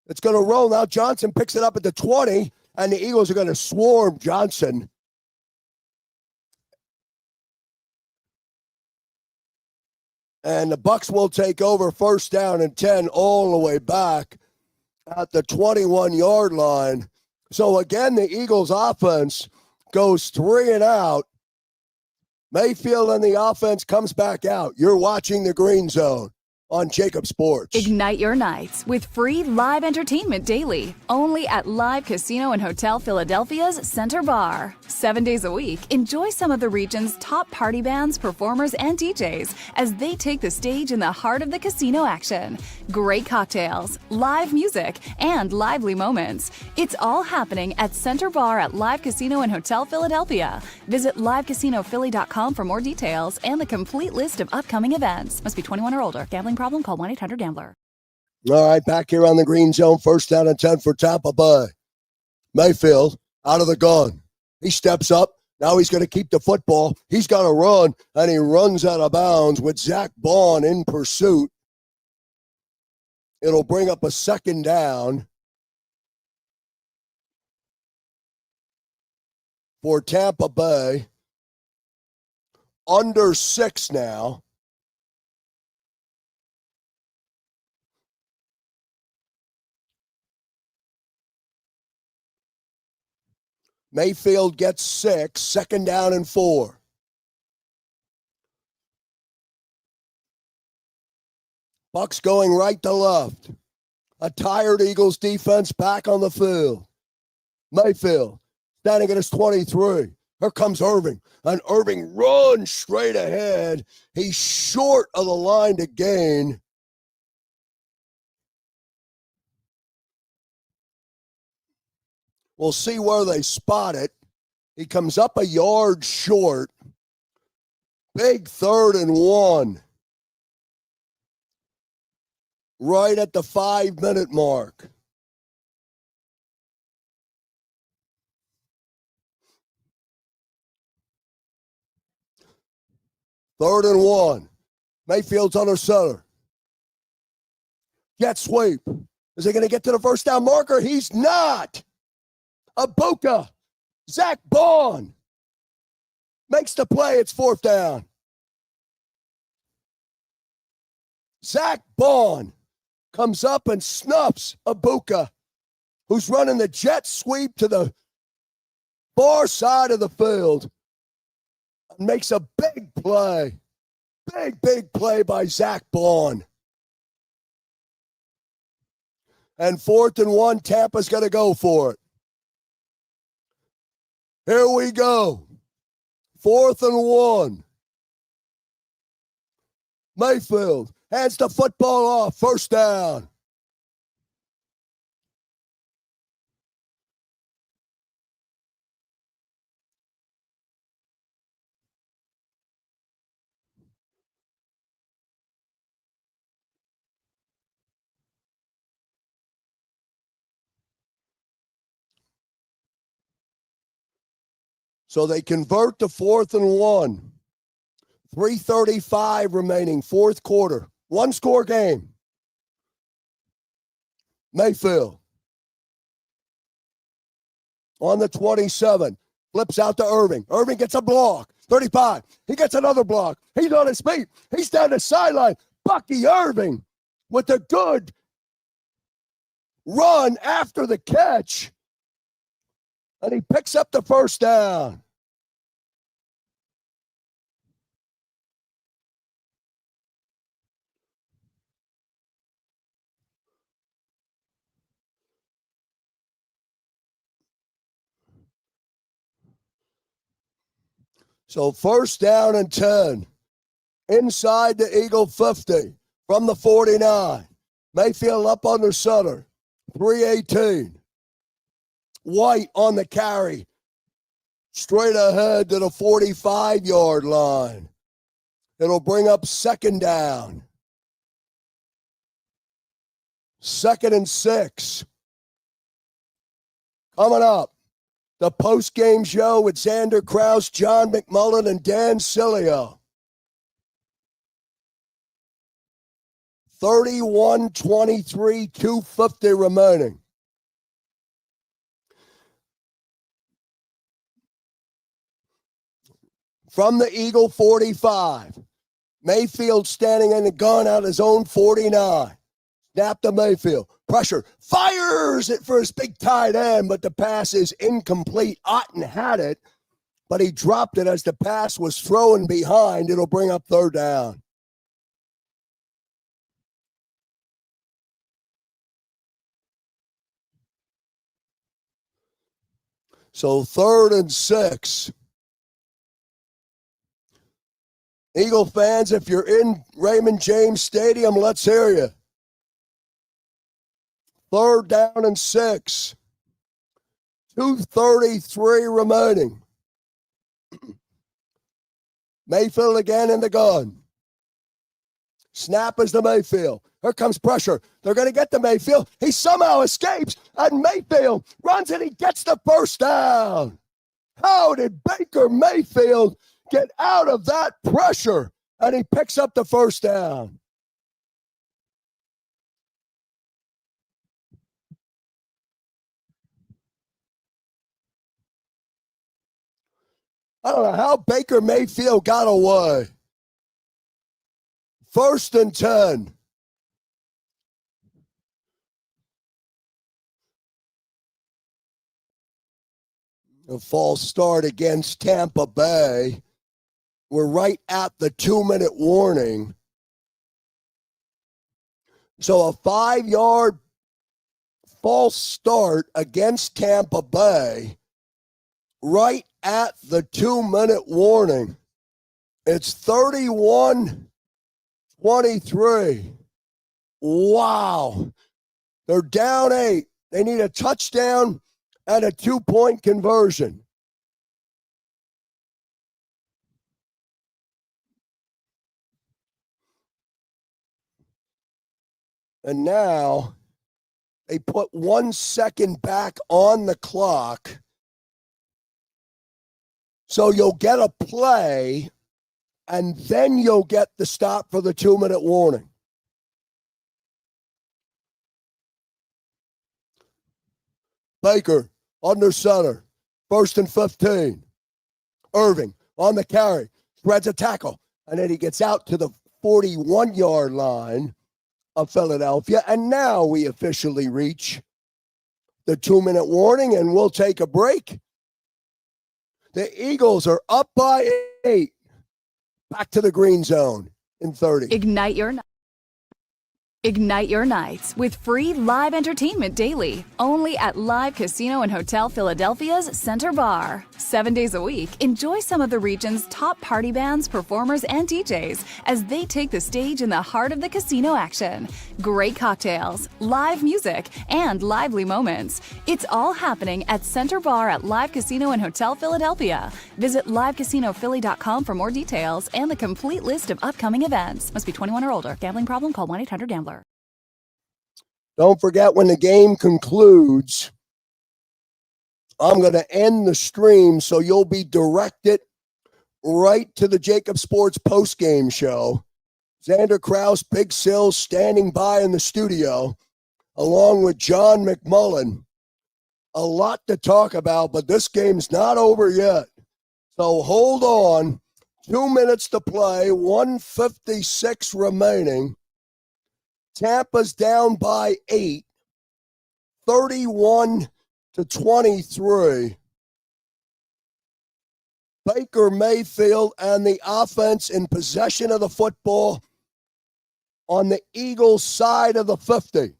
It's going to roll now. Johnson picks it up at the 20, and the Eagles are going to swarm Johnson. And the Bucs will take over 1st down and 10 all the way back at the 21-yard line. So again, the Eagles offense goes 3 and out. Mayfield and the offense comes back out. You're watching the Green Zone on Jacob Sports. Ignite your nights with free live entertainment daily, only at Live Casino and Hotel Philadelphia's Center Bar. 7 days a week, enjoy some of the region's top party bands, performers, and DJs as they take the stage in the heart of the casino action. Great cocktails, live music, and lively moments. It's all happening at Center Bar at Live Casino and Hotel Philadelphia. Visit livecasinophilly.com for more details and the complete list of upcoming events. Must be 21 or older. Gambling problem? Call 1-800-GAMBLER. All right, back here on the Green Zone. 1st down and 10 for Tampa Bay. Mayfield out of the gun. He steps up. Now he's going to keep the football. He's got to run, and he runs out of bounds with Zach Bond in pursuit. It'll bring up a 2nd down for Tampa Bay. Under 6 now. Mayfield gets 6, 2nd down and 4. Bucs going right to left. A tired Eagles defense back on the field. Mayfield standing at his 23. Here comes Irving. And Irving runs straight ahead. He's short of the line to gain. We'll see where they spot it. He comes up a yard short. Big 3rd and 1. Right at the 5-minute mark. Third and 1. Mayfield's under center. Jet sweep. Is he going to get to the 1st down marker? He's not. Abuka, Zach Bond makes the play. It's 4th down. Zach Bond comes up and snuffs Abuka, who's running the jet sweep to the far side of the field and makes a big play. Big play by Zach Bond. And 4th and 1, Tampa's going to go for it. Here we go. 4th and 1. Mayfield hands the football off. First down. So they convert to 4th and 1. 3:35 remaining, fourth quarter. One score game. Mayfield on the 27. Flips out to Irving. Irving gets a block. 35. He gets another block. He's on his feet. He's down the sideline. Bucky Irving with a good run after the catch. And he picks up the first down. So first down and 10. Inside the Eagle 50 from the 49. Mayfield up under center. 3:18. White on the carry. Straight ahead to the 45-yard line. It'll bring up second down. 2nd and 6. Coming up, the post-game show with Xander Kraus, John McMullen, and Dan Cilio. 31-23, 2:50 remaining. From the Eagle 45. Mayfield standing in the gun out his own 49. Snap to Mayfield. Pressure. Fires it for his big tight end, but the pass is incomplete. Otten had it, but he dropped it as the pass was thrown behind. It'll bring up third down. So 3rd and 6. Eagle fans, if you're in Raymond James Stadium, let's hear you. 3rd down and 6. 2:33 remaining. Mayfield again in the gun. Snap is to Mayfield. Here comes pressure. They're going to get to Mayfield. He somehow escapes, and Mayfield runs and he gets the first down. How did Baker Mayfield get out of that pressure? And he picks up the first down. I don't know how Baker Mayfield got away. 1st and 10. A false start against Tampa Bay. We're right at the 2-minute warning. So a 5-yard false start against Tampa Bay right at the 2-minute warning. It's 31-23. Wow. They're down 8. They need a touchdown and a 2-point conversion. And now they put 1 second back on the clock. So you'll get a play, and then you'll get the stop for the 2-minute warning. Baker under center, 1st and 15. Irving on the carry, spreads a tackle, and then he gets out to the 41-yard line of Philadelphia. And now we officially reach the 2-minute warning, and we'll take a break. The Eagles are up by 8. Back to the green zone in 30. Ignite your Ignite your nights with free live entertainment daily, only at Live Casino and Hotel Philadelphia's Center Bar. 7 days a week, enjoy some of the region's top party bands, performers, and DJs as they take the stage in the heart of the casino action. Great cocktails, live music, and lively moments. It's all happening at Center Bar at Live Casino and Hotel Philadelphia. Visit livecasinophilly.com for more details and the complete list of upcoming events. Must be 21 or older. Gambling problem? Call 1-800-GAMBLER. Don't forget, when the game concludes, I'm going to end the stream so you'll be directed right to the Jacob Sports postgame show. Xander Kraus, Big Sills standing by in the studio, along with John McMullen. A lot to talk about, but this game's not over yet. So hold on. 2 minutes to play, 1:56 remaining. Tampa's down by 8, 31-23. Baker Mayfield and the offense in possession of the football on the Eagles side of the 50.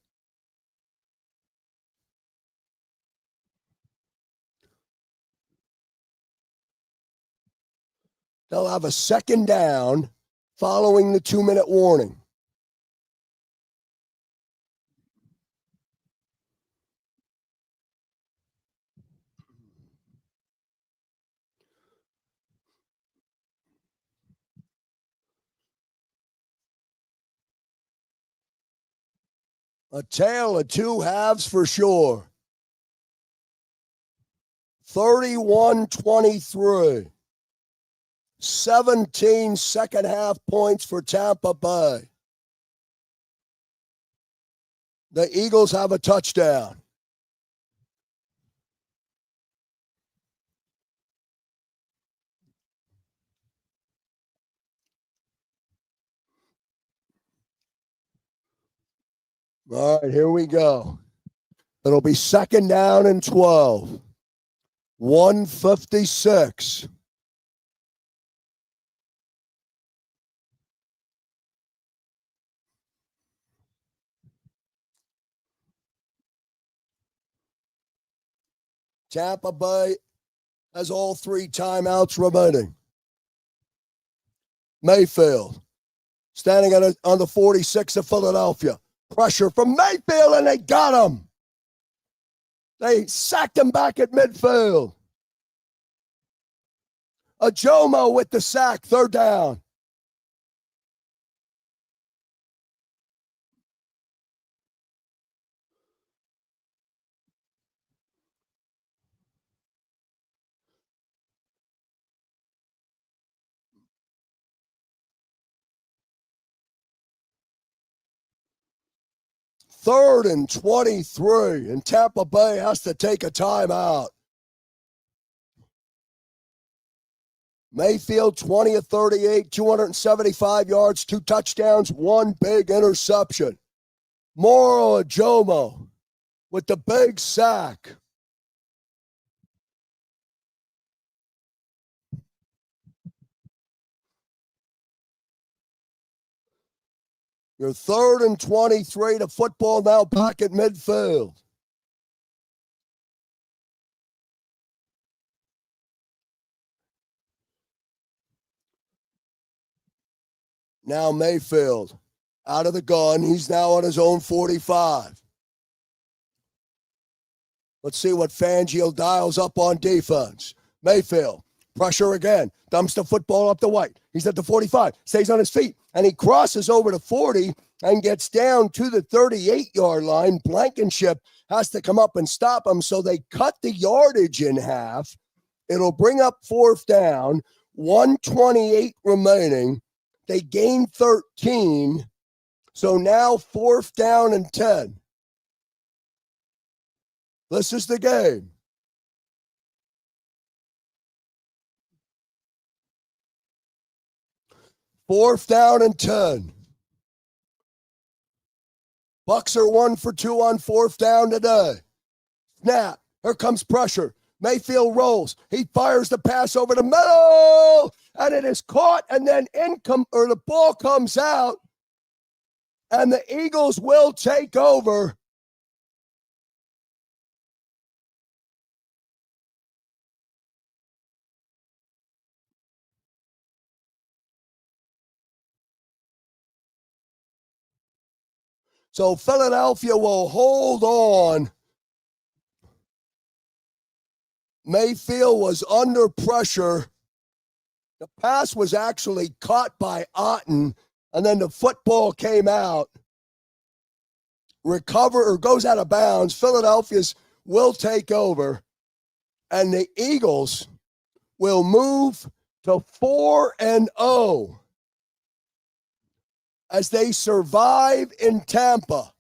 They'll have a second down following the 2-minute warning. A tale of two halves for sure. 31-23. 17 second half points for Tampa Bay. The Eagles have a touchdown. All right, here we go. It'll be second down and 12. 1:56. Tampa Bay has all 3 timeouts remaining. Mayfield standing on the 46 of Philadelphia. Pressure from Mayfield, and they got him. They sacked him back at midfield. Ajomo with the sack, third down. Third and 23, and Tampa Bay has to take a timeout. Mayfield, 20 of 38, 275 yards, 2 touchdowns, 1 big interception. Moro Ajomo with the big sack. Your third and 23 to football now back at midfield. Now Mayfield out of the gun. He's now on his own 45. Let's see what Fangio dials up on defense. Mayfield, pressure again. Dumps the football up the white. He's at the 45, stays on his feet, and he crosses over to 40 and gets down to the 38-yard line. Blankenship has to come up and stop him, so they cut the yardage in half. It'll bring up fourth down, 1:28 remaining. They gain 13, so now fourth down and 10. This is the game. Fourth down and 10. Bucks are 1 for 2 on fourth down today. Snap. Here comes pressure. Mayfield rolls. He fires the pass over the middle, and it is caught, and then the ball comes out. And the Eagles will take over. So Philadelphia will hold on. Mayfield was under pressure. The pass was actually caught by Otten, and then the football came out. Goes out of bounds. Philadelphia's will take over, and the Eagles will move to 4-0 as they survive in Tampa.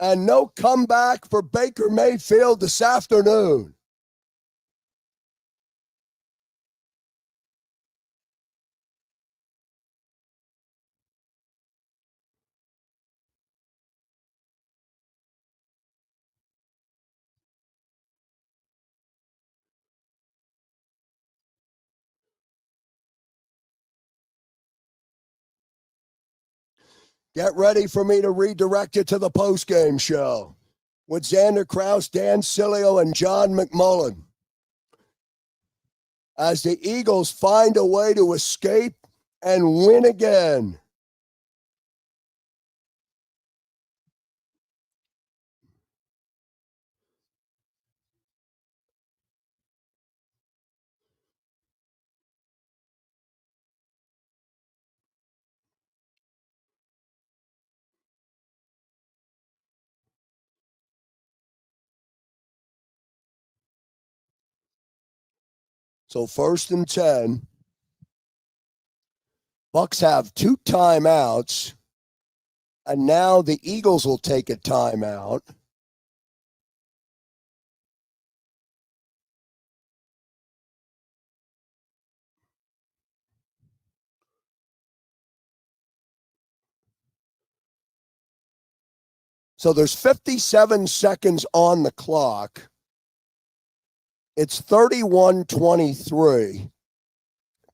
And no comeback for Baker Mayfield this afternoon. Get ready for me to redirect you to the postgame show with Xander Kraus, Dan Sileo, and John McMullen as the Eagles find a way to escape and win again. So 1st and 10. Bucks have 2 timeouts, and now the Eagles will take a timeout. So there's 57 seconds on the clock. It's 31-23.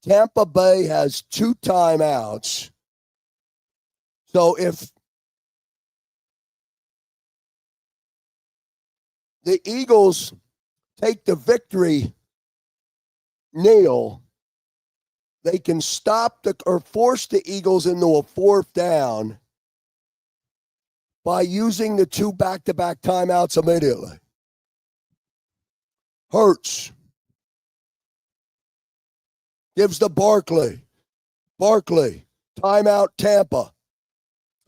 Tampa Bay has 2 timeouts. So if the Eagles take the victory, Neil, they can stop or force the Eagles into a 4th down by using the 2 back-to-back timeouts immediately. Hurts gives to Barkley. Barkley, timeout Tampa.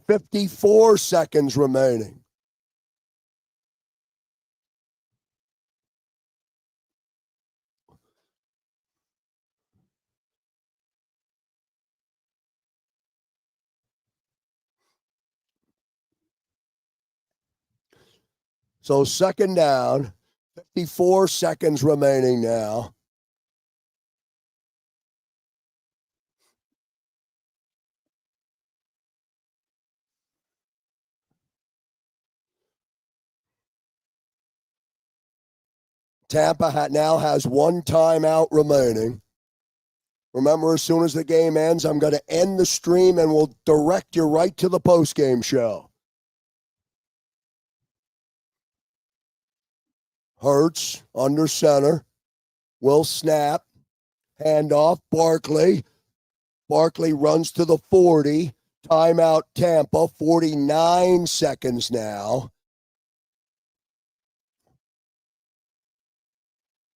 54 seconds remaining. So 2nd down, 54 seconds remaining now. Tampa now has 1 timeout remaining. Remember, as soon as the game ends, I'm going to end the stream and we'll direct you right to the postgame show. Hurts under center. Will snap. Handoff. Barkley. Barkley runs to the 40. Timeout Tampa. 49 seconds now.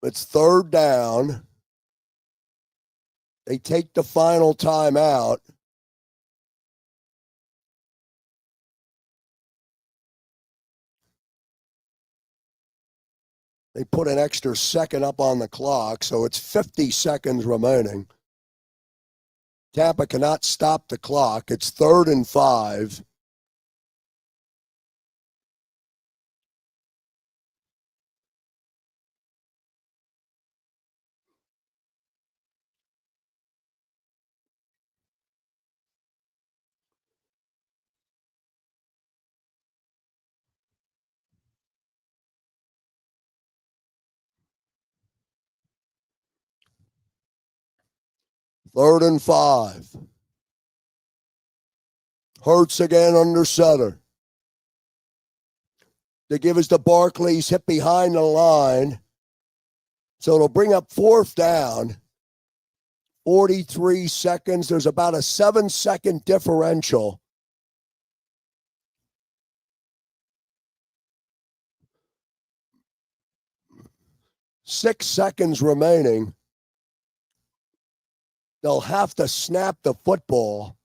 It's 3rd down. They take the final timeout. They put an extra second up on the clock, so it's 50 seconds remaining. Tampa cannot stop the clock. It's 3rd and 5. Third and 5. Hurts again under center. They give us the Barclays hit behind the line. So it'll bring up 4th down. 43 seconds. There's about a 7-second differential. Six seconds remaining. They'll have to snap the football.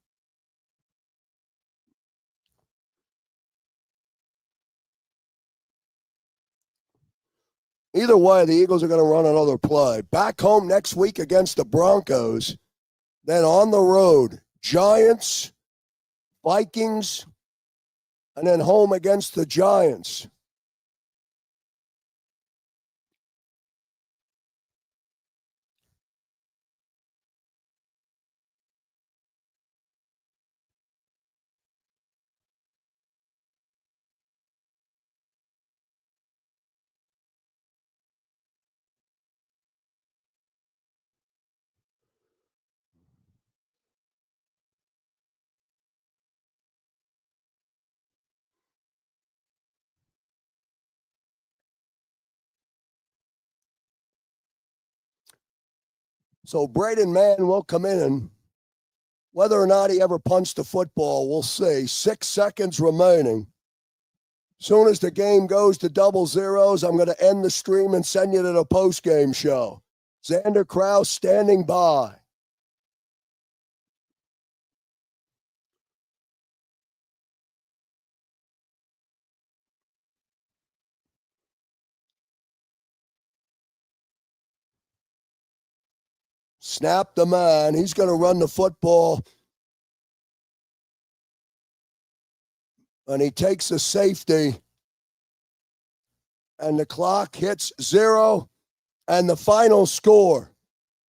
Either way, the Eagles are going to run another play. Back home next week against the Broncos. Then on the road, Giants, Vikings, and then home against the Giants. So Braden Mann will come in, and whether or not he ever punched the football, we'll see. 6 seconds remaining. Soon as the game goes to 00, I'm going to end the stream and send you to the post-game show. Xander Kraus standing by. Snap the man. He's going to run the football. And he takes a safety. And the clock hits 0. And the final score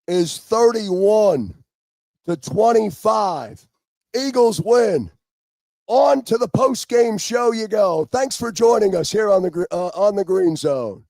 is 31-25. Eagles win. On to the post-game show you go. Thanks for joining us here on the Green Zone.